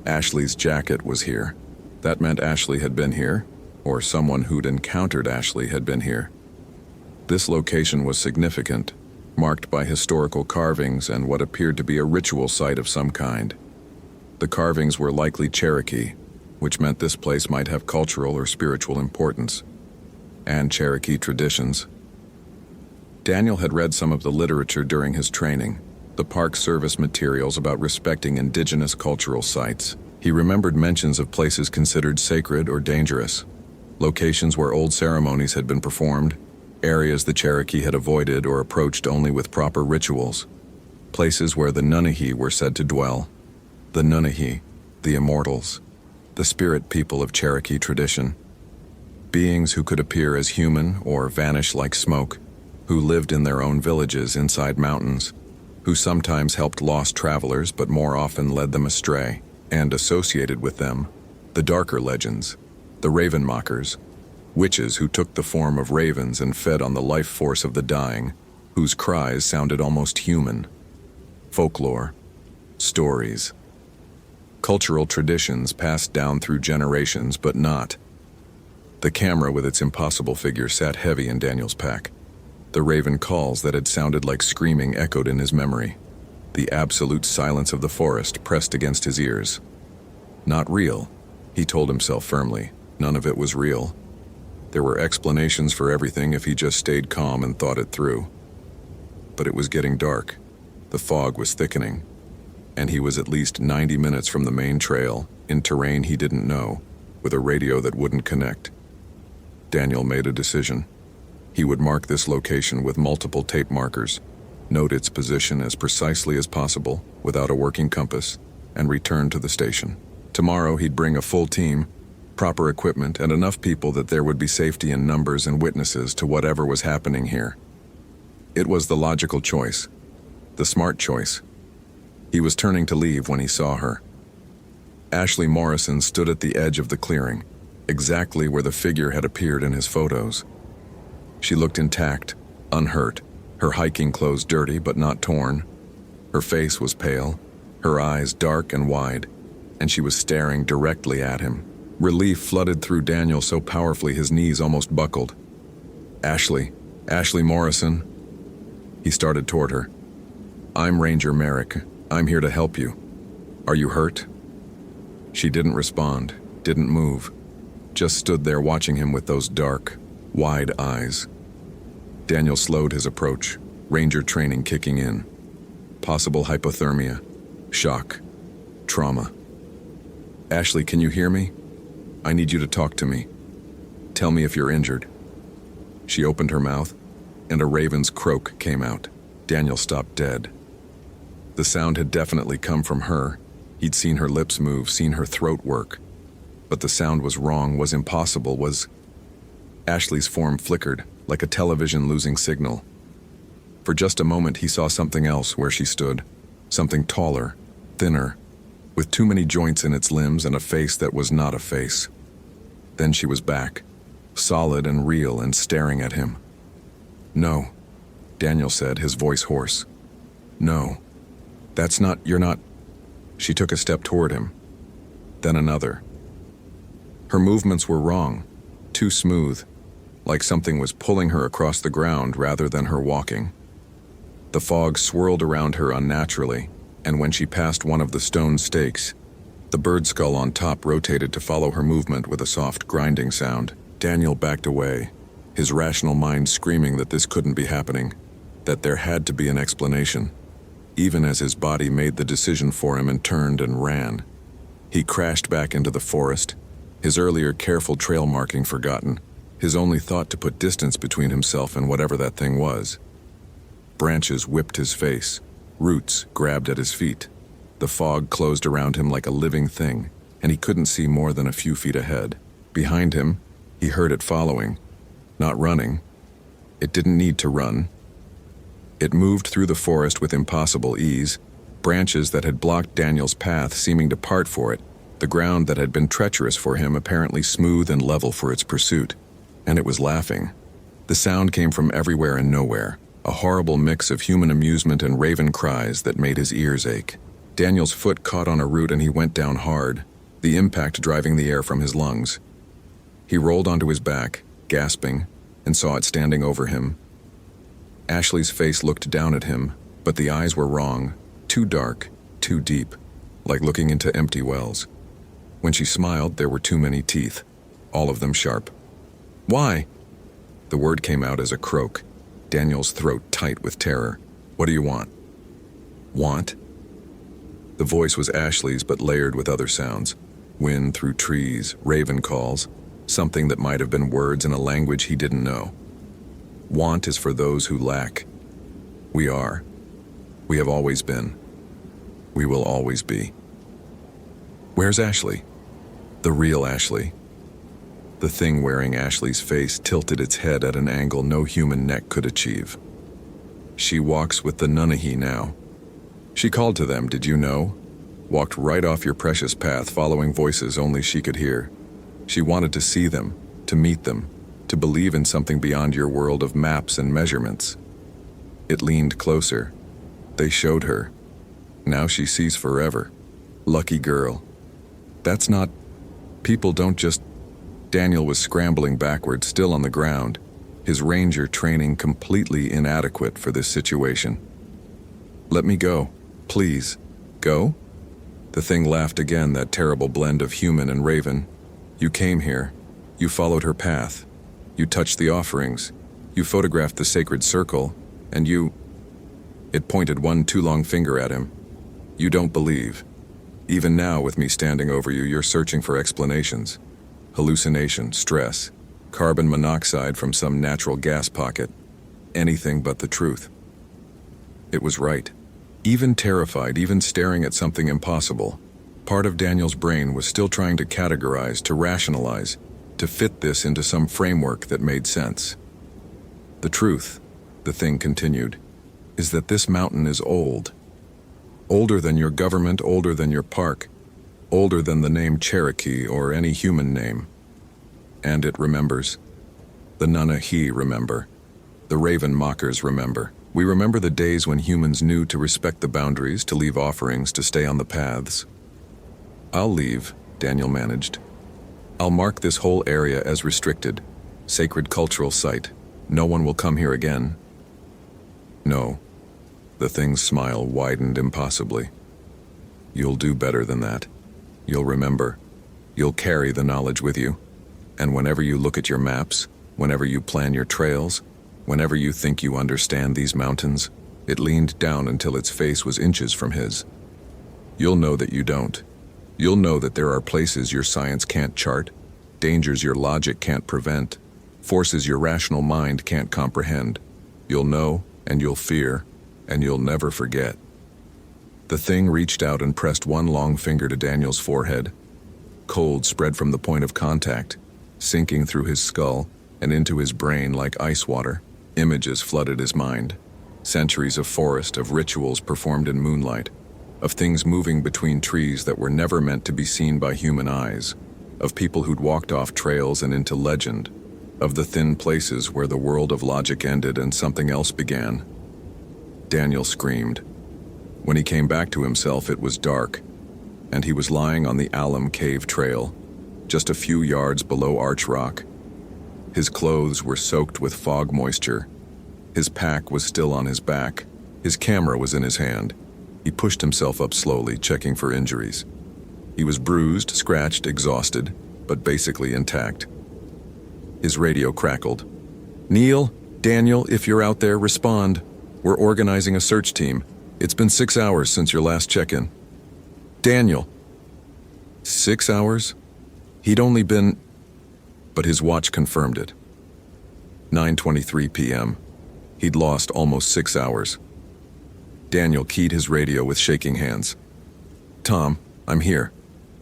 Ashley's jacket was here. That meant Ashley had been here, or someone who'd encountered Ashley had been here. This location was significant, marked by historical carvings and what appeared to be a ritual site of some kind. The carvings were likely Cherokee, which meant this place might have cultural or spiritual importance, and Cherokee traditions. Daniel had read some of the literature during his training, the Park Service materials about respecting indigenous cultural sites. He remembered mentions of places considered sacred or dangerous, locations where old ceremonies had been performed, areas the Cherokee had avoided or approached only with proper rituals, places where the Nunnehi were said to dwell. The Nunnehi, the immortals, the spirit people of Cherokee tradition. Beings who could appear as human or vanish like smoke, who lived in their own villages inside mountains, who sometimes helped lost travelers but more often led them astray, and associated with them, the darker legends, the raven mockers, witches who took the form of ravens and fed on the life force of the dying, whose cries sounded almost human. Folklore, stories, cultural traditions passed down through generations but not. The camera with its impossible figure sat heavy in Daniel's pack. The raven calls that had sounded like screaming echoed in his memory. The absolute silence of the forest pressed against his ears. Not real, he told himself firmly. None of it was real. There were explanations for everything if he just stayed calm and thought it through. But it was getting dark. The fog was thickening, and he was at least 90 minutes from the main trail, in terrain he didn't know, with a radio that wouldn't connect. Daniel made a decision. He would mark this location with multiple tape markers, note its position as precisely as possible without a working compass, and return to the station. Tomorrow he'd bring a full team, proper equipment, and enough people that there would be safety in numbers and witnesses to whatever was happening here. It was the logical choice, the smart choice. He was turning to leave when he saw her. Ashley Morrison stood at the edge of the clearing, exactly where the figure had appeared in his photos. She looked intact, unhurt, her hiking clothes dirty but not torn. Her face was pale, her eyes dark and wide, and she was staring directly at him. Relief flooded through Daniel so powerfully his knees almost buckled. Ashley Morrison. He started toward her. I'm Ranger Merrick. I'm here to help you. Are you hurt? She didn't respond, didn't move, just stood there watching him with those dark, wide eyes. Daniel slowed his approach, ranger training kicking in. Possible hypothermia, shock, trauma. Ashley, can you hear me? I need you to talk to me. Tell me if you're injured. She opened her mouth, and a raven's croak came out. Daniel stopped dead. The sound had definitely come from her. He'd seen her lips move, seen her throat work. But the sound was wrong, was impossible, was... Ashley's form flickered, like a television losing signal. For just a moment he saw something else where she stood, something taller, thinner, with too many joints in its limbs and a face that was not a face. Then she was back, solid and real and staring at him. No, Daniel said, his voice hoarse. No, you're not... She took a step toward him, then another. Her movements were wrong, too smooth, like something was pulling her across the ground rather than her walking. The fog swirled around her unnaturally, and when she passed one of the stone stakes, the bird skull on top rotated to follow her movement with a soft grinding sound. Daniel backed away, his rational mind screaming that this couldn't be happening, that there had to be an explanation, even as his body made the decision for him and turned and ran. He crashed back into the forest, his earlier careful trail marking forgotten, his only thought to put distance between himself and whatever that thing was. Branches whipped his face, roots grabbed at his feet. The fog closed around him like a living thing, and he couldn't see more than a few feet ahead. Behind him, he heard it following, not running. It didn't need to run. It moved through the forest with impossible ease, branches that had blocked Daniel's path seeming to part for it, the ground that had been treacherous for him apparently smooth and level for its pursuit. And it was laughing. The sound came from everywhere and nowhere, a horrible mix of human amusement and raven cries that made his ears ache. Daniel's foot caught on a root and he went down hard, the impact driving the air from his lungs. He rolled onto his back, gasping, and saw it standing over him. Ashley's face looked down at him, but the eyes were wrong, too dark, too deep, like looking into empty wells. When she smiled, there were too many teeth, all of them sharp. Why? The word came out as a croak. Daniel's throat tight with terror. "What do you want?" "Want?" The voice was Ashley's, but layered with other sounds. Wind through trees, raven calls, something that might have been words in a language he didn't know. Want is for those who lack. We are. We have always been. We will always be. Where's Ashley? The real Ashley. The thing wearing Ashley's face tilted its head at an angle no human neck could achieve. She walks with the Nunnehi now. She called to them, did you know? Walked right off your precious path, following voices only she could hear. She wanted to see them, to meet them, to believe in something beyond your world of maps and measurements. It leaned closer. They showed her. Now she sees forever. Lucky girl. That's not... People don't just... Daniel was scrambling backward, still on the ground, his ranger training completely inadequate for this situation. Let me go, please. Go? The thing laughed again, that terrible blend of human and raven. You came here. You followed her path. You touched the offerings. You photographed the sacred circle. And you... It pointed one too long finger at him. You don't believe. Even now, with me standing over you, you're searching for explanations. Hallucination, stress, carbon monoxide from some natural gas pocket. Anything but the truth. It was right. Even terrified, even staring at something impossible, part of Daniel's brain was still trying to categorize, to rationalize, to fit this into some framework that made sense. The truth, the thing continued, is that this mountain is old. Older than your government, older than your park, older than the name Cherokee or any human name. And it remembers. The Nunnehi remember. The Raven Mockers remember. We remember the days when humans knew to respect the boundaries, to leave offerings, to stay on the paths. I'll leave, Daniel managed. I'll mark this whole area as restricted, sacred cultural site. No one will come here again. No. The thing's smile widened impossibly. You'll do better than that. You'll remember. You'll carry the knowledge with you. And whenever you look at your maps, whenever you plan your trails, whenever you think you understand these mountains, it leaned down until its face was inches from his. You'll know that you don't. You'll know that there are places your science can't chart, dangers your logic can't prevent, forces your rational mind can't comprehend. You'll know, and you'll fear, and you'll never forget. The thing reached out and pressed one long finger to Daniel's forehead. Cold spread from the point of contact, sinking through his skull and into his brain like ice water. Images flooded his mind. Centuries of forest, of rituals performed in moonlight, of things moving between trees that were never meant to be seen by human eyes, of people who'd walked off trails and into legend, of the thin places where the world of logic ended and something else began. Daniel screamed. When he came back to himself, it was dark, and he was lying on the Alum Cave Trail, just a few yards below Arch Rock. His clothes were soaked with fog moisture. His pack was still on his back. His camera was in his hand. He pushed himself up slowly, checking for injuries. He was bruised, scratched, exhausted, but basically intact. His radio crackled. "Neil, Daniel, if you're out there, respond. We're organizing a search team. It's been 6 hours since your last check-in." Daniel. 6 hours? He'd only been... But his watch confirmed it. 9:23 p.m. He'd lost almost 6 hours. Daniel keyed his radio with shaking hands. "Tom, I'm here.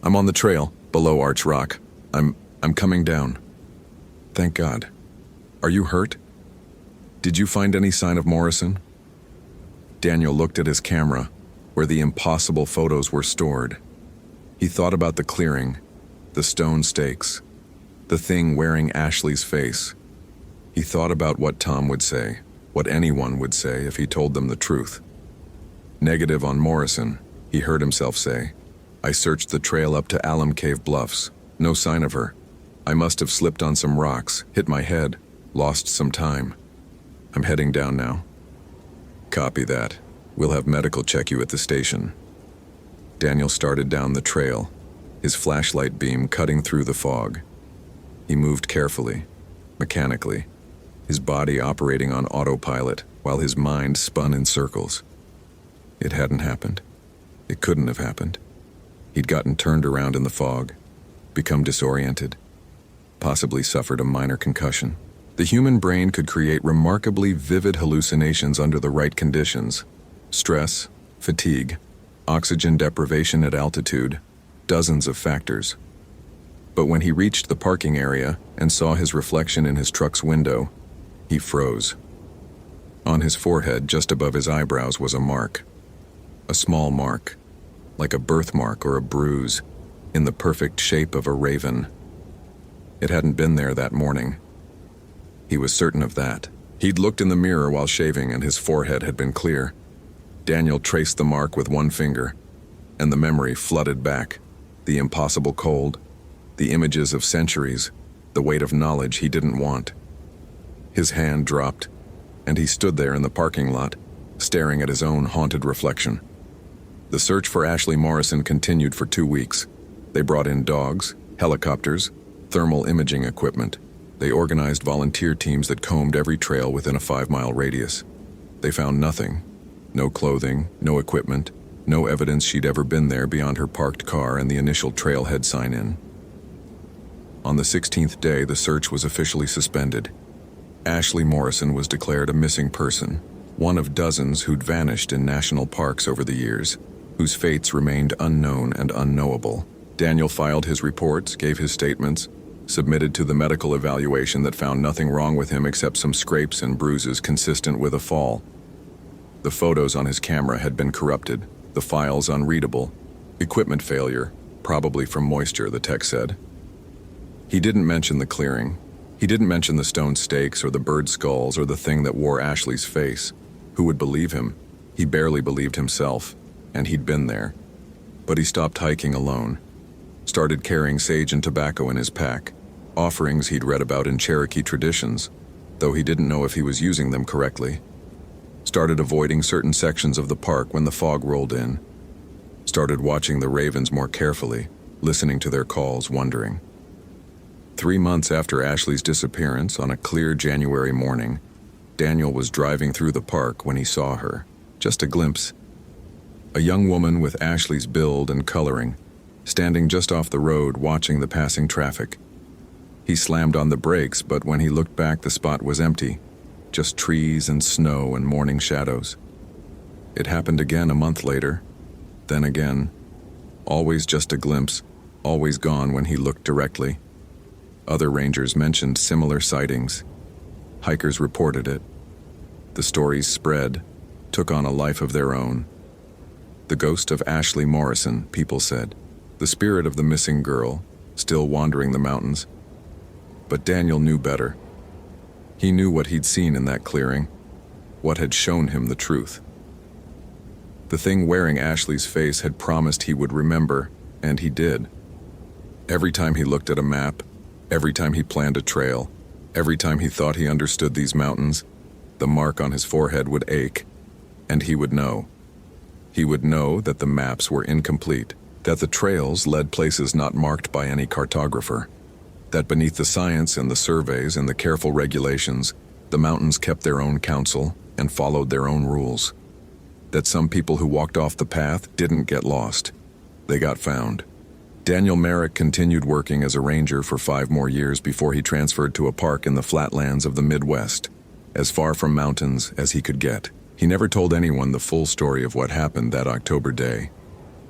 I'm on the trail, below Arch Rock. I'm coming down." "Thank God. Are you hurt? Did you find any sign of Morrison?" Daniel looked at his camera, where the impossible photos were stored. He thought about the clearing, the stone stakes, the thing wearing Ashley's face. He thought about what Tom would say, what anyone would say if he told them the truth. Negative on Morrison, he heard himself say. "I searched the trail up to Alum Cave Bluffs. No sign of her. I must have slipped on some rocks, hit my head, lost some time. I'm heading down now." "Copy that. We'll have medical check you at the station." Daniel started down the trail, his flashlight beam cutting through the fog. He moved carefully, mechanically, his body operating on autopilot while his mind spun in circles. It hadn't happened. It couldn't have happened. He'd gotten turned around in the fog, become disoriented, possibly suffered a minor concussion. The human brain could create remarkably vivid hallucinations under the right conditions. Stress, fatigue, oxygen deprivation at altitude, dozens of factors. But when he reached the parking area and saw his reflection in his truck's window, he froze. On his forehead, just above his eyebrows, was a mark. A small mark, like a birthmark or a bruise, in the perfect shape of a raven. It hadn't been there that morning. He was certain of that. He'd looked in the mirror while shaving and his forehead had been clear. Daniel traced the mark with one finger, and the memory flooded back. The impossible cold, the images of centuries, the weight of knowledge he didn't want. His hand dropped, and he stood there in the parking lot, staring at his own haunted reflection. The search for Ashley Morrison continued for 2 weeks. They brought in dogs, helicopters, thermal imaging equipment. They organized volunteer teams that combed every trail within a 5-mile radius. They found nothing. No clothing, no equipment, no evidence she'd ever been there beyond her parked car and the initial trailhead sign-in. On the 16th day, the search was officially suspended. Ashley Morrison was declared a missing person, one of dozens who'd vanished in national parks over the years, whose fates remained unknown and unknowable. Daniel filed his reports, gave his statements, submitted to the medical evaluation that found nothing wrong with him except some scrapes and bruises consistent with a fall. The photos on his camera had been corrupted, the files unreadable, equipment failure, probably from moisture, the tech said. He didn't mention the clearing. He didn't mention the stone stakes or the bird skulls or the thing that wore Ashley's face. Who would believe him? He barely believed himself, and he'd been there. But he stopped hiking alone, started carrying sage and tobacco in his pack, offerings he'd read about in Cherokee traditions, though he didn't know if he was using them correctly. Started avoiding certain sections of the park when the fog rolled in. Started watching the ravens more carefully, listening to their calls, wondering. 3 months after Ashley's disappearance, on a clear January morning, Daniel was driving through the park when he saw her. Just a glimpse. A young woman with Ashley's build and coloring, standing just off the road watching the passing traffic. He slammed on the brakes, but when he looked back, the spot was empty. Just trees and snow and morning shadows. It happened again a month later, then again. Always just a glimpse, always gone when he looked directly. Other rangers mentioned similar sightings. Hikers reported it. The stories spread, took on a life of their own. The ghost of Ashley Morrison, people said. The spirit of the missing girl, still wandering the mountains. But Daniel knew better. He knew what he'd seen in that clearing, what had shown him the truth. The thing wearing Ashley's face had promised he would remember, and he did. Every time he looked at a map, every time he planned a trail, every time he thought he understood these mountains, the mark on his forehead would ache, and he would know. He would know that the maps were incomplete, that the trails led places not marked by any cartographer, that beneath the science and the surveys and the careful regulations, the mountains kept their own counsel and followed their own rules, that some people who walked off the path didn't get lost. They got found. Daniel Merrick continued working as a ranger for 5 more years before he transferred to a park in the flatlands of the Midwest, as far from mountains as he could get. He never told anyone the full story of what happened that October day.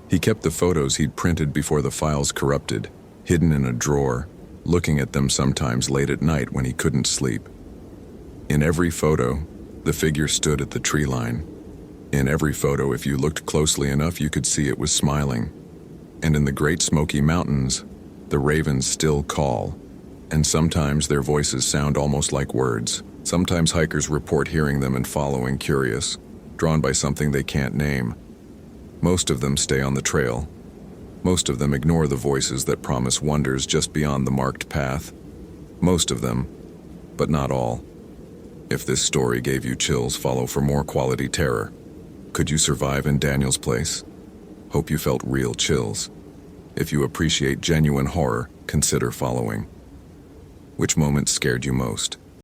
He kept the photos he'd printed before the files corrupted, hidden in a drawer, looking at them sometimes late at night when he couldn't sleep. In every photo, the figure stood at the tree line. In every photo, if you looked closely enough, you could see it was smiling. And in the Great Smoky Mountains, the ravens still call, and sometimes their voices sound almost like words. Sometimes hikers report hearing them and following, curious, drawn by something they can't name. Most of them stay on the trail. Most of them ignore the voices that promise wonders just beyond the marked path. Most of them, but not all. If this story gave you chills, follow for more quality terror. Could you survive in Daniel's place? Hope you felt real chills. If you appreciate genuine horror, consider following. Which moment scared you most?